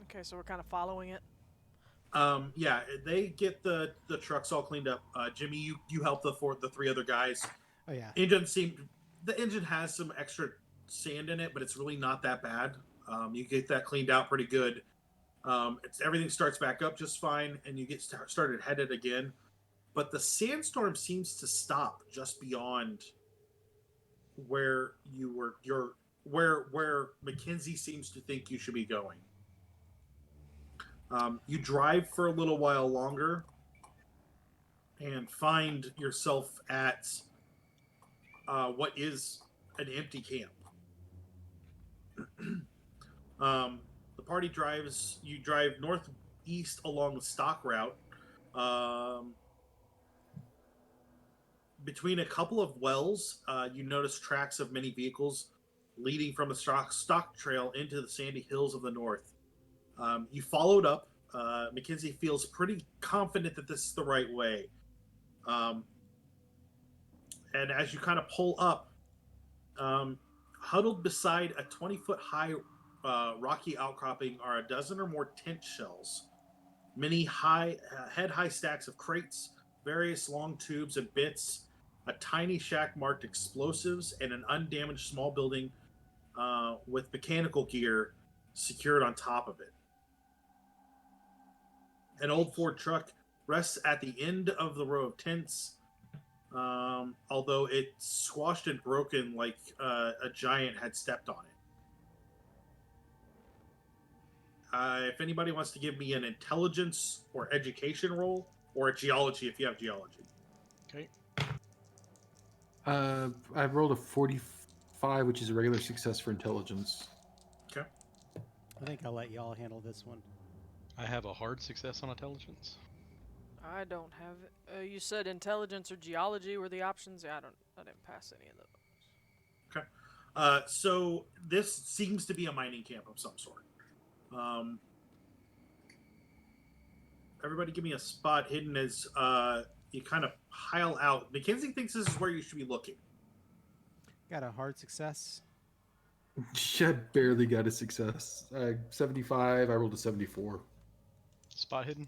Okay, so we're kind of following it. Yeah, they get the trucks all cleaned up. Jimmy, you help the three other guys. Oh yeah. The engine has some extra sand in it, but it's really not that bad. You get that cleaned out pretty good. Everything starts back up just fine, and you get started headed again. But the sandstorm seems to stop just beyond where you were. Where Mackenzie seems to think you should be going. You drive for a little while longer and find yourself at what is an empty camp. The party drives. You drive northeast along the stock route. Between a couple of wells, you notice tracks of many vehicles leading from a stock trail into the sandy hills of the north. You followed up. Mackenzie feels pretty confident that this is the right way. And as you kind of pull up, huddled beside a 20-foot high rocky outcropping are a dozen or more tent shells. Many head-high stacks of crates, various long tubes and bits, a tiny shack marked explosives, and an undamaged small building with mechanical gear secured on top of it. An old Ford truck rests at the end of the row of tents, although it's squashed and broken like a giant had stepped on it. If anybody wants to give me an intelligence or education roll, or a geology if you have geology. Okay. I've rolled a 45, which is a regular success for intelligence. Okay. I think I'll let y'all handle this one. I have a hard success on intelligence. I don't have it. You said intelligence or geology were the options. Yeah, I didn't pass any of those. Okay. So this seems to be a mining camp of some sort. Everybody give me a spot hidden as you kind of pile out. Mackenzie thinks this is where you should be looking. Got a hard success. I barely got a success. 75, I rolled a 74. Spot hidden?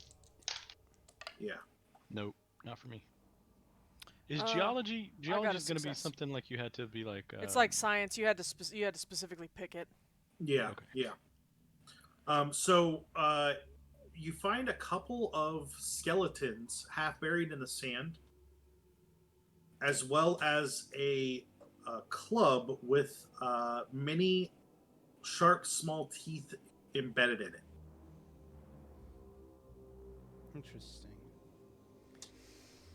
Yeah. Nope, not for me. Is geology going to be something like you had to be like? It's like science. You had to specifically pick it. Yeah. Okay. Yeah. So you find a couple of skeletons half buried in the sand, as well as a club with many sharp, small teeth embedded in it. Interesting.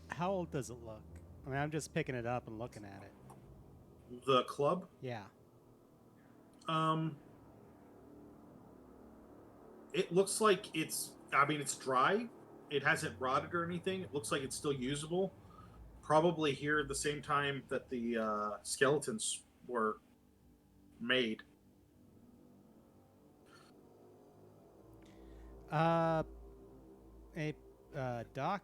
How old does it look? I mean, I'm just picking it up and looking at it. The club? Yeah. It looks like it's dry. It hasn't rotted or anything. It looks like it's still usable. Probably here at the same time that the skeletons were made. Doc.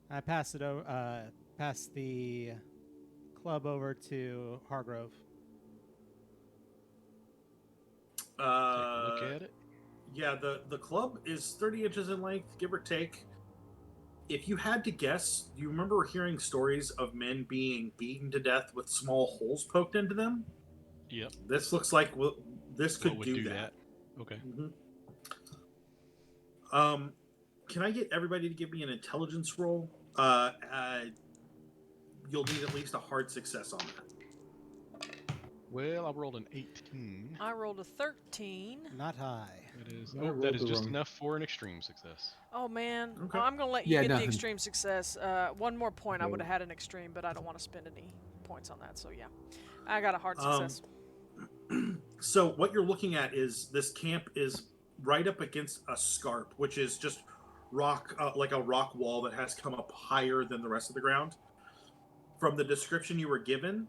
I pass it over. Pass the club over to Hardgrove. Take a look at it. Yeah, the club is 30 inches in length, give or take. If you had to guess, do you remember hearing stories of men being beaten to death with small holes poked into them? Yep. This looks like this could do that. Okay. Mm-hmm. Can I get everybody to give me an intelligence roll? You'll need at least a hard success on that. Well, I rolled an 18. I rolled a 13. Not high. That is just enough for an extreme success. Oh man, Okay. I'm gonna let you get the extreme success. One more point, I would have had an extreme, but I don't want to spend any points on that. So yeah, I got a hard success. So what you're looking at is this camp is right up against a scarp, which is just rock, like a rock wall that has come up higher than the rest of the ground. From the description you were given,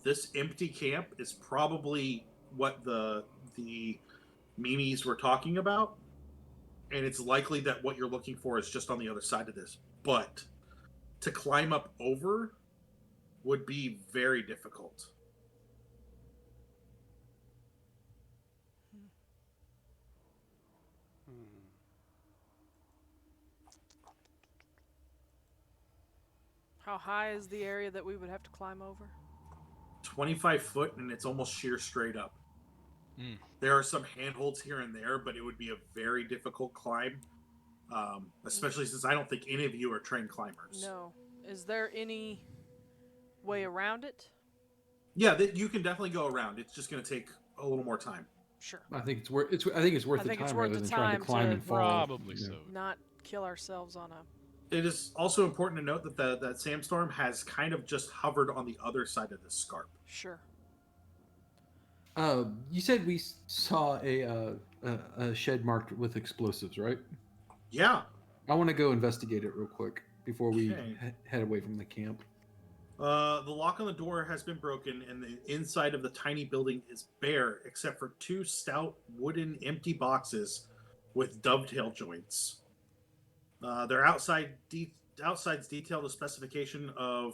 this empty camp is probably what the memes were talking about, and it's likely that what you're looking for is just on the other side of this. But to climb up over would be very difficult. How high is the area that we would have to climb over? 25 foot, and it's almost sheer straight up. There are some handholds here and there, but it would be a very difficult climb, especially since I don't think any of you are trained climbers. No. Is there any way around it? Yeah, you can definitely go around. It's just going to take a little more time. Sure. I think it's worth. I think it's worth the time rather than trying to climb and fall. Probably so. Not kill ourselves on a. It is also important to note that that sandstorm has kind of just hovered on the other side of the scarp. Sure. You said we saw a shed marked with explosives, right? Yeah. I want to go investigate it real quick before we Okay. head away from the camp. The lock on the door has been broken, and the inside of the tiny building is bare, except for 2 stout wooden empty boxes with dovetail joints. Their outside's detailed a specification of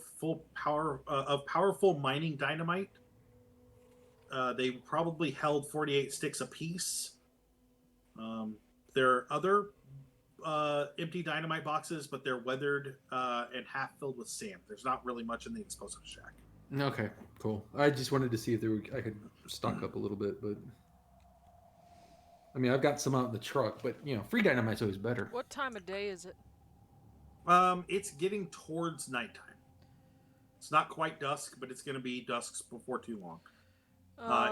powerful mining dynamite. They probably held 48 sticks apiece. There are other empty dynamite boxes, but they're weathered and half filled with sand. There's not really much in the explosive shack. Okay, cool. I just wanted to see if I could stock up a little bit, but I mean, I've got some out in the truck, but free dynamite's always better. What time of day is it? It's getting towards nighttime. It's not quite dusk, but it's going to be dusk before too long.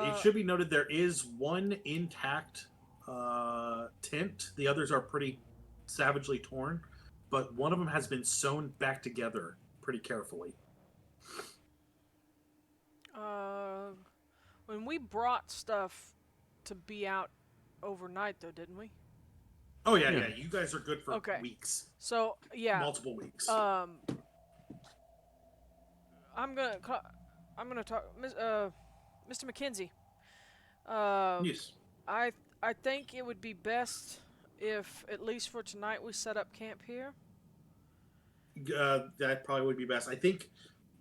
It should be noted there is one intact tent. The others are pretty savagely torn, but one of them has been sewn back together pretty carefully. When we brought stuff to be out overnight, though, didn't we? Oh yeah. You guys are good for weeks. So yeah, multiple weeks. I'm gonna talk, Mr. Mackenzie. Yes. I think it would be best if, at least for tonight, we set up camp here. That probably would be best. I think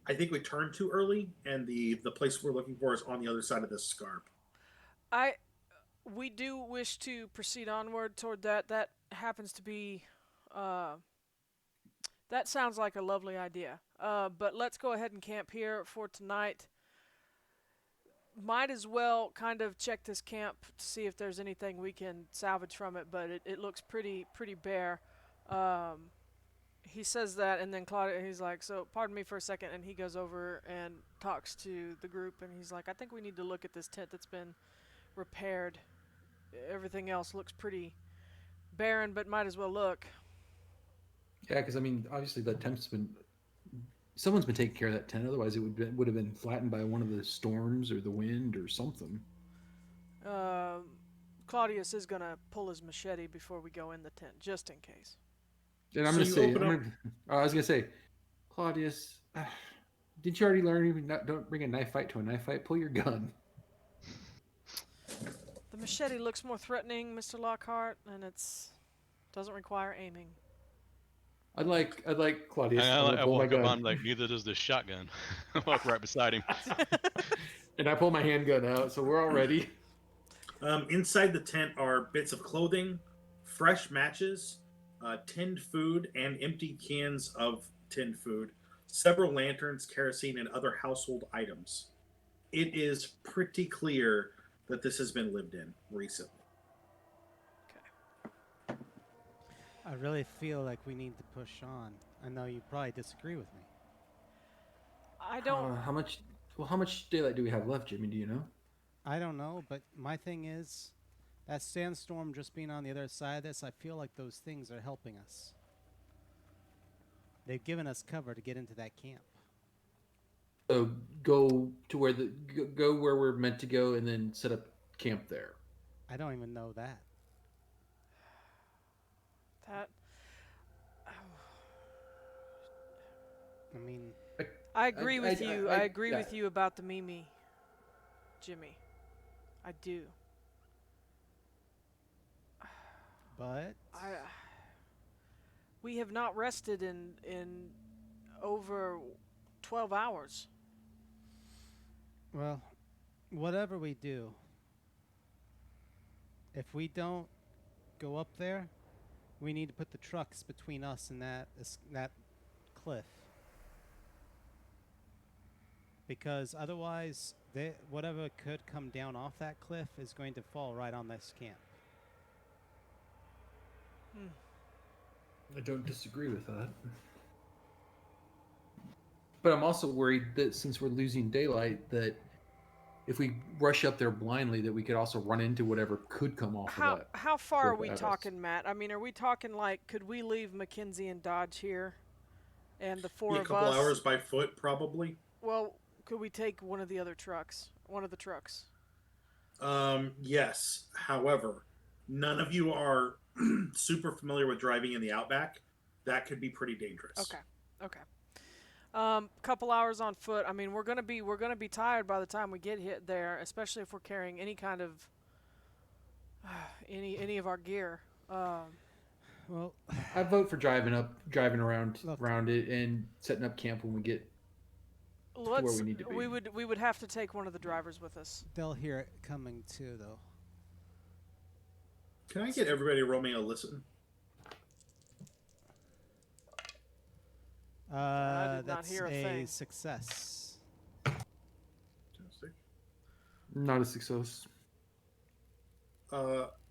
we turned too early, and the place we're looking for is on the other side of this scarp. We do wish to proceed onward toward that. That happens to be, that sounds like a lovely idea. But let's go ahead and camp here for tonight. Might as well kind of check this camp to see if there's anything we can salvage from it, but it looks pretty bare. He says that, and then Claudius, he's like, so pardon me for a second, and he goes over and talks to the group, and he's like, I think we need to look at this tent that's been repaired. Everything else looks pretty barren, but might as well look. Yeah, because I mean, obviously that tent's someone's been taking care of that tent. Otherwise, it would have been flattened by one of the storms or the wind or something. Claudius is gonna pull his machete before we go in the tent, just in case. And I'm I was gonna say, Claudius, didn't you already learn? Don't bring a knife fight to a knife fight. Pull your gun. The machete looks more threatening, Mr. Lockhart, and doesn't require aiming. I'd like Claudius. I walk up on like, neither does this shotgun. I walk right beside him. And I pull my handgun out, so we're all ready. Inside the tent are bits of clothing, fresh matches, tinned food, and empty cans of tinned food, several lanterns, kerosene, and other household items. It is pretty clear that this has been lived in recently. I really feel like we need to push on. I know you probably disagree with me. I don't. How much daylight do we have left, Jimmy? Do you know? I don't know, but my thing is, that sandstorm just being on the other side of this, I feel like those things are helping us. They've given us cover to get into that camp. So go to where go where we're meant to go, and then set up camp there. I don't even know that. I mean, I agree with you. I agree with you about the Mimi, Jimmy. I do. But we have not rested in over 12 hours. Well, whatever we do, if we don't go up there, we need to put the trucks between us and that cliff. because otherwise, whatever could come down off that cliff is going to fall right on this camp. I don't disagree with that. But I'm also worried that since we're losing daylight, that if we rush up there blindly, that we could also run into whatever could come off of that. How far are we cliff at us. talking, Matt? I mean, are we talking like, could we leave Mackenzie and Dodge here, and the four a of couple us? hours by foot, probably. Well, could we take one of the trucks? Yes. However, none of you are super familiar with driving in the outback. That could be pretty dangerous. Okay. Couple hours on foot. I mean, we're gonna be tired by the time we get hit there, especially if we're carrying any kind of any of our gear. Well, I vote for driving around it and setting up camp when we get to where we need to be. We would have to take one of the drivers with us. they'll hear it coming too, though. Can I get everybody to roll me a listen? I did not That's hear a thing. success. Fantastic. Not a success.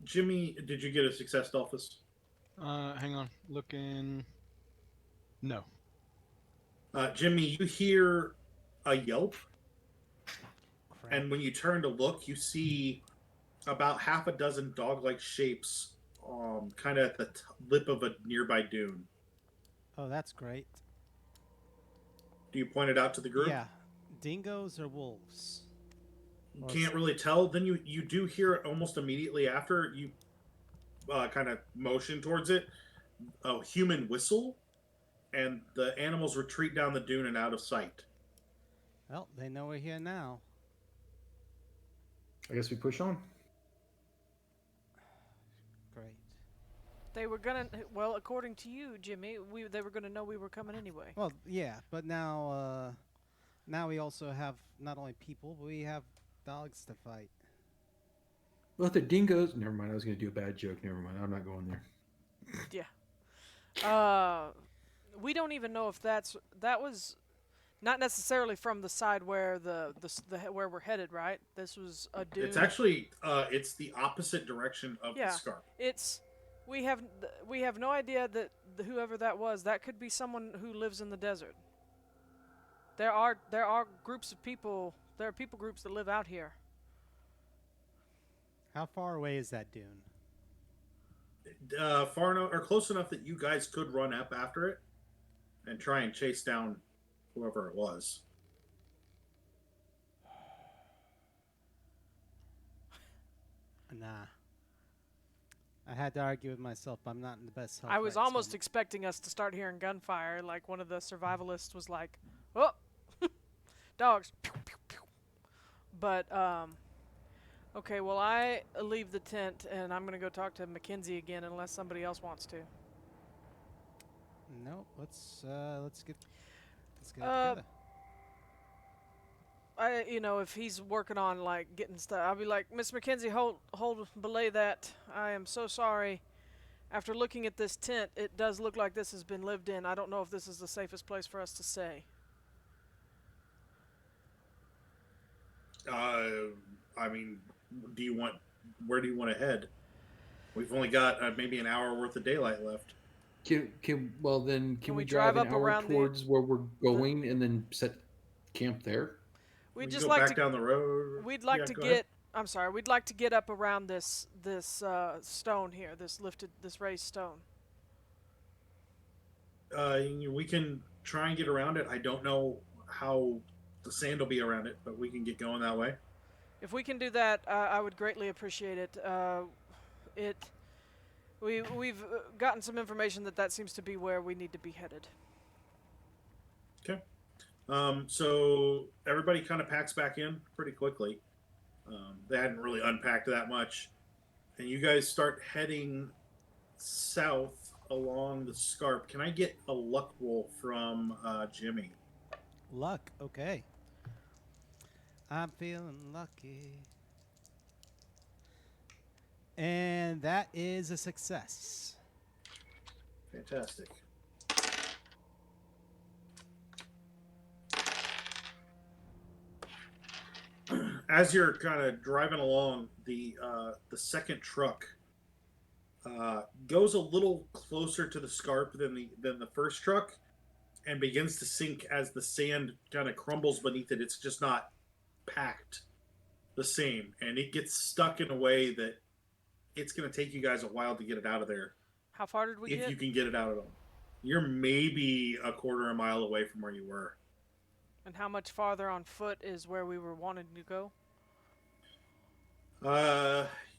Jimmy, did you get a success, Dalphus? Hang on. Looking. No. Jimmy, you hear a yelp, Crap. and when you turn to look, you see about half a dozen dog-like shapes, kind of at the lip of a nearby dune. Oh, that's great. Do you point it out to the group? Yeah. Dingoes or wolves? You can't really tell. Then you do hear it almost immediately after you kind of motion towards it, a human whistle, and the animals retreat down the dune and out of sight. Well, they know we're here now. I guess we push on. Great. They were gonna. Well, according to you, Jimmy, they were gonna know we were coming anyway. Well, yeah, but now we also have not only people, but we have dogs to fight. Well, if the dingoes... Never mind, I was going to do a bad joke. Never mind, I'm not going there. Yeah. We don't even know if that was not necessarily from the side where the where we're headed, right? This was a dune. It's actually it's the opposite direction of the scarp. We have no idea that whoever that was, that could be someone who lives in the desert. There are groups of people. There are people groups that live out here. How far away is that dune? Far enough or close enough that you guys could run up after it and try and chase down whoever it was. Nah. I had to argue with myself. I'm not in the best health. I was right this almost moment. expecting us to start hearing gunfire, like one of the survivalists was like, "Oh, dogs!" Pew, pew, pew. But okay. Well, I leave the tent and I'm gonna go talk to Mackenzie again, unless somebody else wants to. Nope. Let's get it together. If he's working on like getting stuff, I'll be like, Miss Mackenzie, hold, belay that. I am so sorry. After looking at this tent, it does look like this has been lived in. I don't know if this is the safest place for us to stay. I mean, where do you want to head? We've only got maybe an hour worth of daylight left. Can we drive an up hour around towards where we're going and then set camp there? We just like down the road. We'd like to get. I'm sorry. We'd like to get up around this stone here, this raised stone. We can try and get around it. I don't know how the sand will be around it, but we can get going that way. If we can do that, I would greatly appreciate it. We've gotten some information that seems to be where we need to be headed. Okay. So everybody kind of packs back in pretty quickly. They hadn't really unpacked that much. And you guys start heading south along the scarp. Can I get a luck roll from Jimmy? Luck. Okay. I'm feeling lucky. And that is a success. Fantastic. as you're kind of driving along, the second truck goes a little closer to the scarp than the first truck, and begins to sink as the sand kind of crumbles beneath it. It's just not packed the same, and it gets stuck in a way that it's going to take you guys a while to get it out of there. How far did we get? If you can get it out at all. You're maybe a quarter of a mile away from where you were. And how much farther on foot is where we were wanting to go?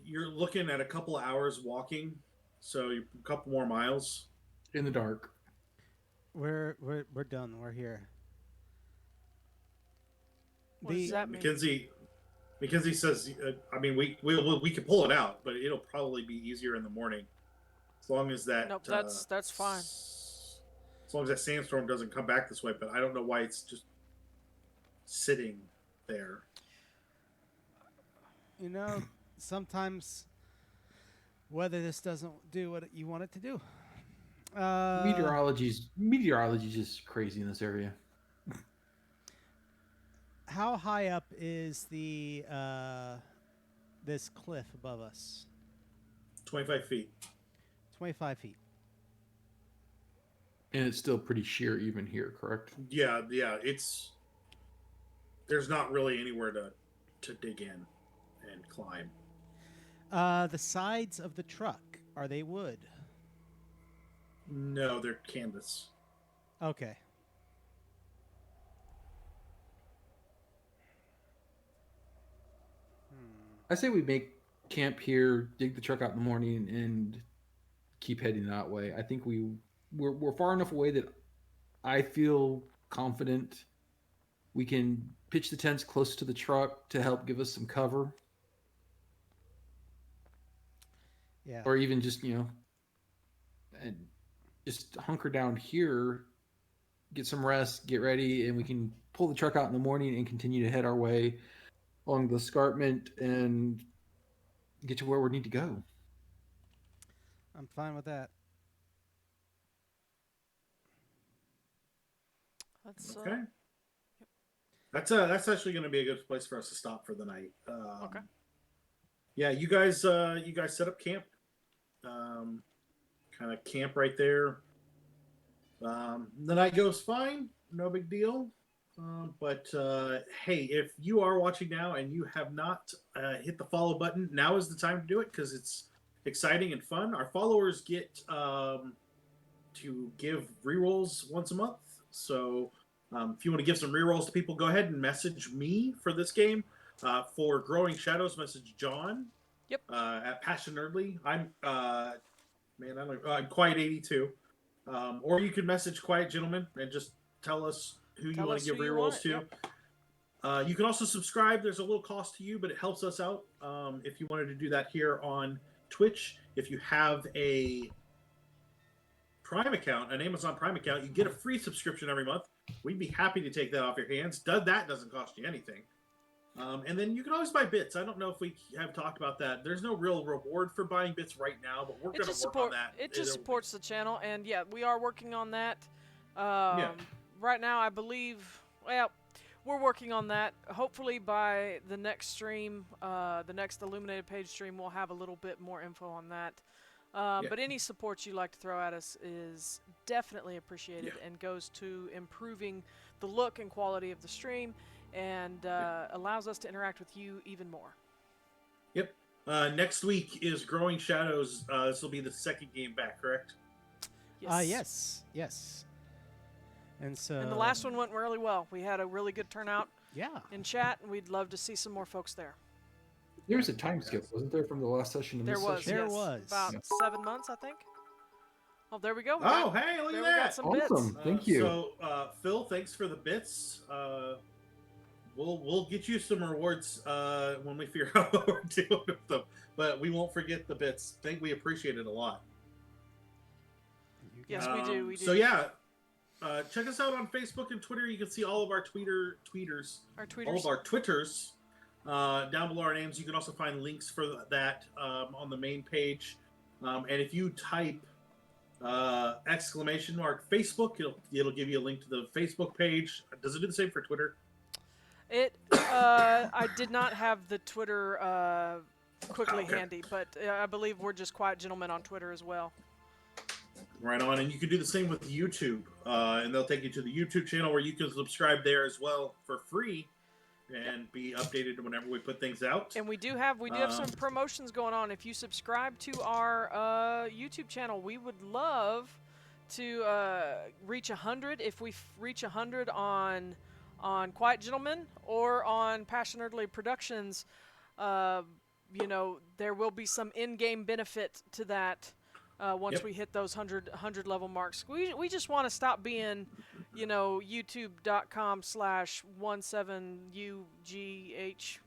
You're looking at a couple of hours walking, so a couple more miles. In the dark. We're done. We're here. What does that mean? Mackenzie says, I mean, we can pull it out, but it'll probably be easier in the morning, as long as that. Nope, that's fine. As long as that sandstorm doesn't come back this way, but I don't know why it's just sitting there. You know, sometimes weather just doesn't do what you want it to do. Meteorology's just crazy in this area. How high up is the this cliff above us? 25 feet. 25 feet. And it's still pretty sheer even here, correct? Yeah. There's not really anywhere to dig in and climb. The sides of the truck, are they wood? No, they're canvas. Okay. I say we make camp here, dig the truck out in the morning, and keep heading that way. I think we're far enough away that I feel confident we can pitch the tents close to the truck to help give us some cover. Yeah. Or even just, and just hunker down here, get some rest, get ready, and we can pull the truck out in the morning and continue to head our way along the escarpment and get to where we need to go. I'm fine with that. That's okay. That's actually going to be a good place for us to stop for the night. Okay. Yeah, you guys set up camp. Kind of camp right there. The night goes fine, no big deal. But hey, if you are watching now and you have not hit the follow button, now is the time to do it because it's exciting and fun. Our followers get to give rerolls once a month. So if you want to give some rerolls to people, go ahead and message me for this game. For Growing Shadows, message John. Yep. At Passion Nerdly. I'm Quiett82. Or you can message Quiett Gentleman and just tell us who you want to give rerolls to. Yep. You can also subscribe. There's a little cost to you, but it helps us out. If you wanted to do that here on Twitch, if you have a Prime account, an Amazon Prime account, you get a free subscription every month. We'd be happy to take that off your hands. That doesn't cost you anything. And then you can always buy bits. I don't know if we have talked about that. There's no real reward for buying bits right now, but we're going to work on that. It just supports the channel, and yeah, we are working on that. Yeah. Right now, I believe, well, we're working on that. Hopefully by the next stream, the next Illuminated Page stream, we'll have a little bit more info on that. But any support you like to throw at us is definitely appreciated and goes to improving the look and quality of the stream and allows us to interact with you even more. Yep. Next week is Growing Shadows. This will be the second game back, correct? Yes. Yes. And the last one went really well. We had a really good turnout in chat, and we'd love to see some more folks there. There was a time skip, wasn't there, from the last session? There was. There was. About 7 months, I think. Oh, there we go. Hey, look at that. We got some awesome. bits. Thank you. So, Phil, thanks for the bits. We'll get you some rewards when we figure out what we're doing with them. But we won't forget the bits. I think we appreciate it a lot. Yes, we do. We do. So yeah, check us out on Facebook and Twitter. You can see all of our tweeters. All of our Twitters down below our names. You can also find links for that on the main page. And if you type exclamation mark Facebook, it'll give you a link to the Facebook page. Does it do the same for Twitter? It I did not have the Twitter quickly handy, but I believe we're just Quiett Gentleman on Twitter as well. Right on, and you can do the same with YouTube, and they'll take you to the YouTube channel where you can subscribe there as well for free, and be updated whenever we put things out. And we do have some promotions going on. If you subscribe to our YouTube channel, we would love to reach 100. If we reach 100 on Quiett Gentleman or on Passionately Productions, you know, there will be some in-game benefit to that. Once we hit those 100 level marks, we just want to stop being, you know, youtube.com/17UGH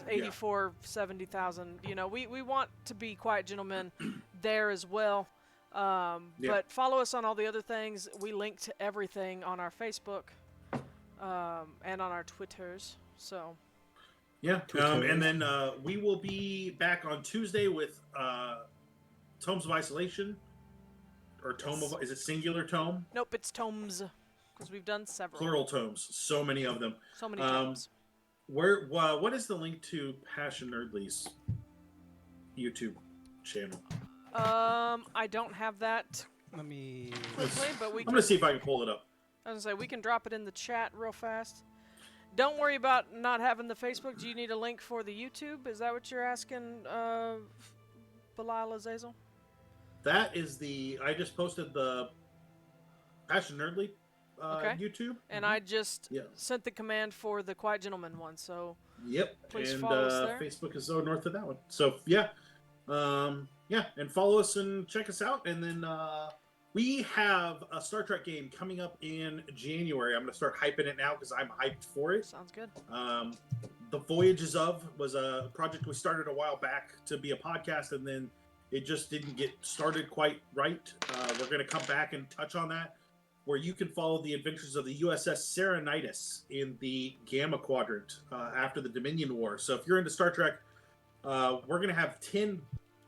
8470,000. You know, we want to be Quiett Gentlemen there as well. But follow us on all the other things. We link to everything on our Facebook and on our Twitters. So. Yeah, and then we will be back on Tuesday with. Tomes of Isolation, or Tome of, is it singular tome? Nope, it's tomes, because we've done several. Plural tomes, so many of them. So many tomes. What is the link to Passion Nerdly's YouTube channel? I don't have that. Let me. Quickly, but I'm gonna see if I can pull it up. I was gonna say we can drop it in the chat real fast. Don't worry about not having the Facebook. Do you need a link for the YouTube? Is that what you're asking, Belial Azazel? That is I just posted the Passion Nerdly YouTube. And I just sent the command for the Quiett Gentleman one, so please and follow us there. Facebook is north of that one. So and follow us and check us out. And then we have a Star Trek game coming up in January. I'm going to start hyping it now because I'm hyped for it. Sounds good. The Voyages of was a project we started a while back to be a podcast, and then it just didn't get started quite right. We're going to come back and touch on that, where you can follow the adventures of the USS Serenitis in the Gamma Quadrant after the Dominion War. So if you're into Star Trek, we're going to have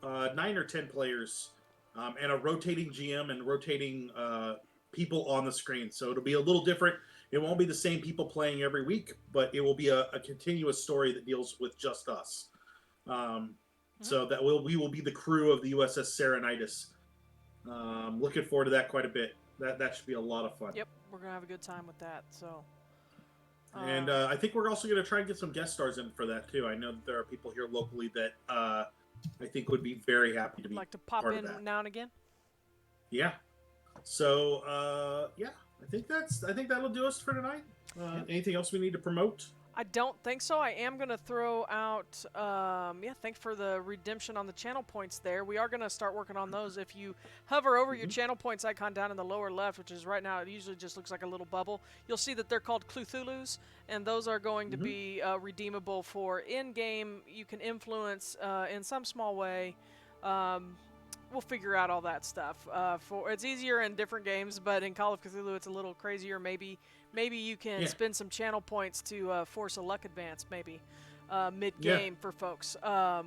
9 or 10 players and a rotating GM and rotating people on the screen. So it'll be a little different. It won't be the same people playing every week, but it will be a continuous story that deals with just us. So that we will be the crew of the USS Serenitis. Looking forward to that quite a bit. That should be a lot of fun. Yep, we're gonna have a good time with that. So. And I think we're also going to try and get some guest stars in for that too. I know that there are people here locally that I think would be very happy to be like to pop part in of that. now and again. Yeah. So I think that'll do us for tonight. Anything else we need to promote? I don't think so. I am going to throw out, thanks for the redemption on the channel points there. We are going to start working on those. If you hover over your channel points icon down in the lower left, which is right now, it usually just looks like a little bubble, you'll see that they're called Cthulhu's, and those are going to be redeemable for in-game. You can influence in some small way. We'll figure out all that stuff. It's easier in different games, but in Call of Cthulhu, it's a little crazier. Maybe you can spend some channel points to force a luck advance, maybe mid-game for folks. But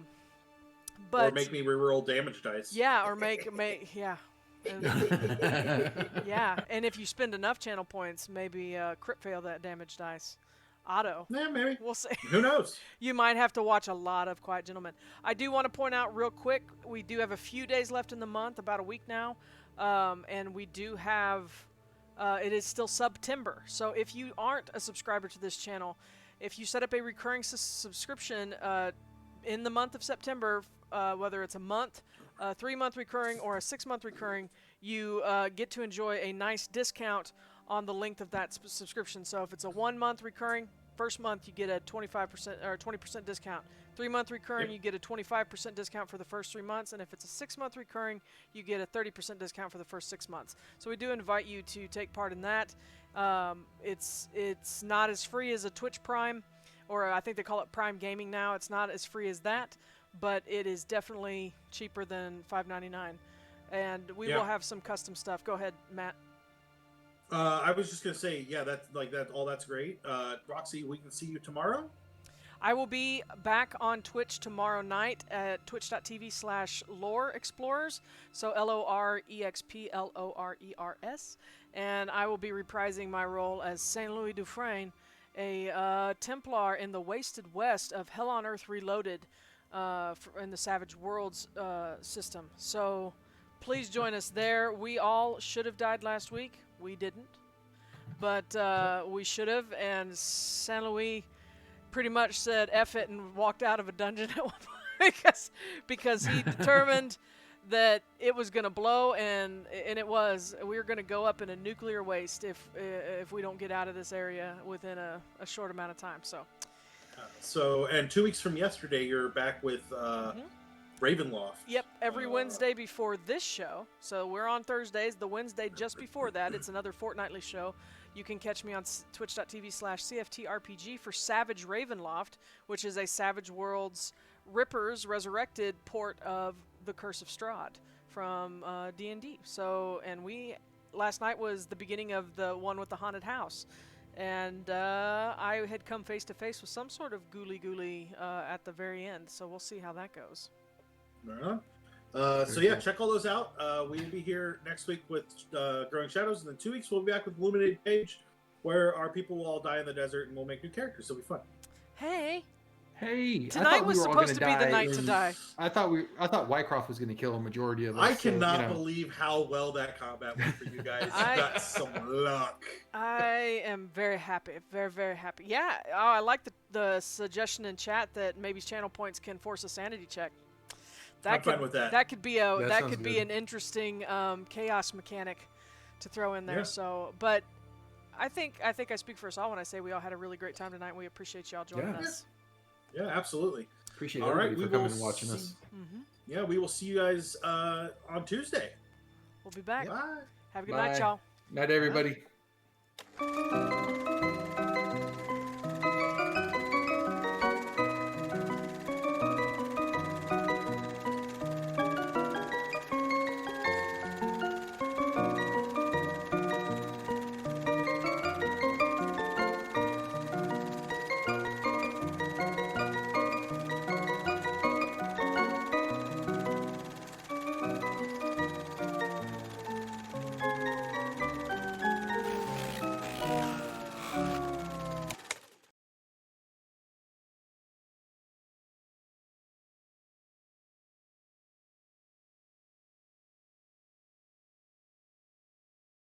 or make me reroll damage dice. Yeah, or make and if you spend enough channel points, maybe crit fail that damage dice. Auto. Yeah, maybe. We'll see. Who knows? You might have to watch a lot of Quiett Gentlemen. I do want to point out real quick, we do have a few days left in the month, about a week now, and we do have, it is still September. So if you aren't a subscriber to this channel, if you set up a recurring subscription in the month of September, whether it's a month, a 3-month recurring, or a 6-month recurring, you get to enjoy a nice discount on the length of that subscription. So if it's a 1-month recurring, first month you get a 25% or 20% discount. 3-month recurring, you get a 25% discount for the first 3 months, and if it's a 6-month recurring, you get a 30% discount for the first 6 months. So we do invite you to take part in that. It's not as free as a Twitch Prime, or I think they call it Prime Gaming now. It's not as free as that, but it is definitely cheaper than $5.99. And we will have some custom stuff. Go ahead, Matt. I was just gonna say, that's great. Roxy, we can see you tomorrow. I will be back on Twitch tomorrow night at twitch.tv/Lore Explorers. So LOREXPLORERS, and I will be reprising my role as Saint Louis Dufresne, a Templar in the Wasted West of Hell on Earth Reloaded in the Savage Worlds system. So please join us there. We all should have died last week. We didn't. But we should have. And San Luis pretty much said F it and walked out of a dungeon at one point because he determined that it was going to blow, and it was. We were going to go up in a nuclear waste if we don't get out of this area within a short amount of time. So, and 2 weeks from yesterday, you're back with Ravenloft. Yep, every Wednesday before this show. So we're on Thursdays. The Wednesday just before that, it's another fortnightly show. You can catch me on twitch.tv/CFTRPG for Savage Ravenloft, which is a Savage Worlds Rippers Resurrected port of The Curse of Strahd from D&D. So, and last night was the beginning of the one with the haunted house. And I had come face to face with some sort of ghoulie at the very end. So we'll see how that goes. Right on. So yeah, check all those out. We will be here next week with Growing Shadows, and in 2 weeks we'll be back with Illuminated Page, where our people will all die in the desert, and we'll make new characters. So it'll be fun. Hey, tonight was supposed to be the night to die. I thought Wycroft was going to get a majority of us. I cannot believe how well that combat went for you guys. You got some luck. I am very happy, very, very happy. Yeah, I like the suggestion in chat that maybe channel points can force a sanity check. I'm fine with that. That could be an interesting chaos mechanic to throw in there. Yeah. So, but I think I speak for us all when I say we all had a really great time tonight. We appreciate y'all joining us. Yeah, absolutely. Appreciate everybody for coming and watching us. Mm-hmm. Yeah, we will see you guys on Tuesday. We'll be back. Bye. Have a good night, y'all. Night, everybody. Bye.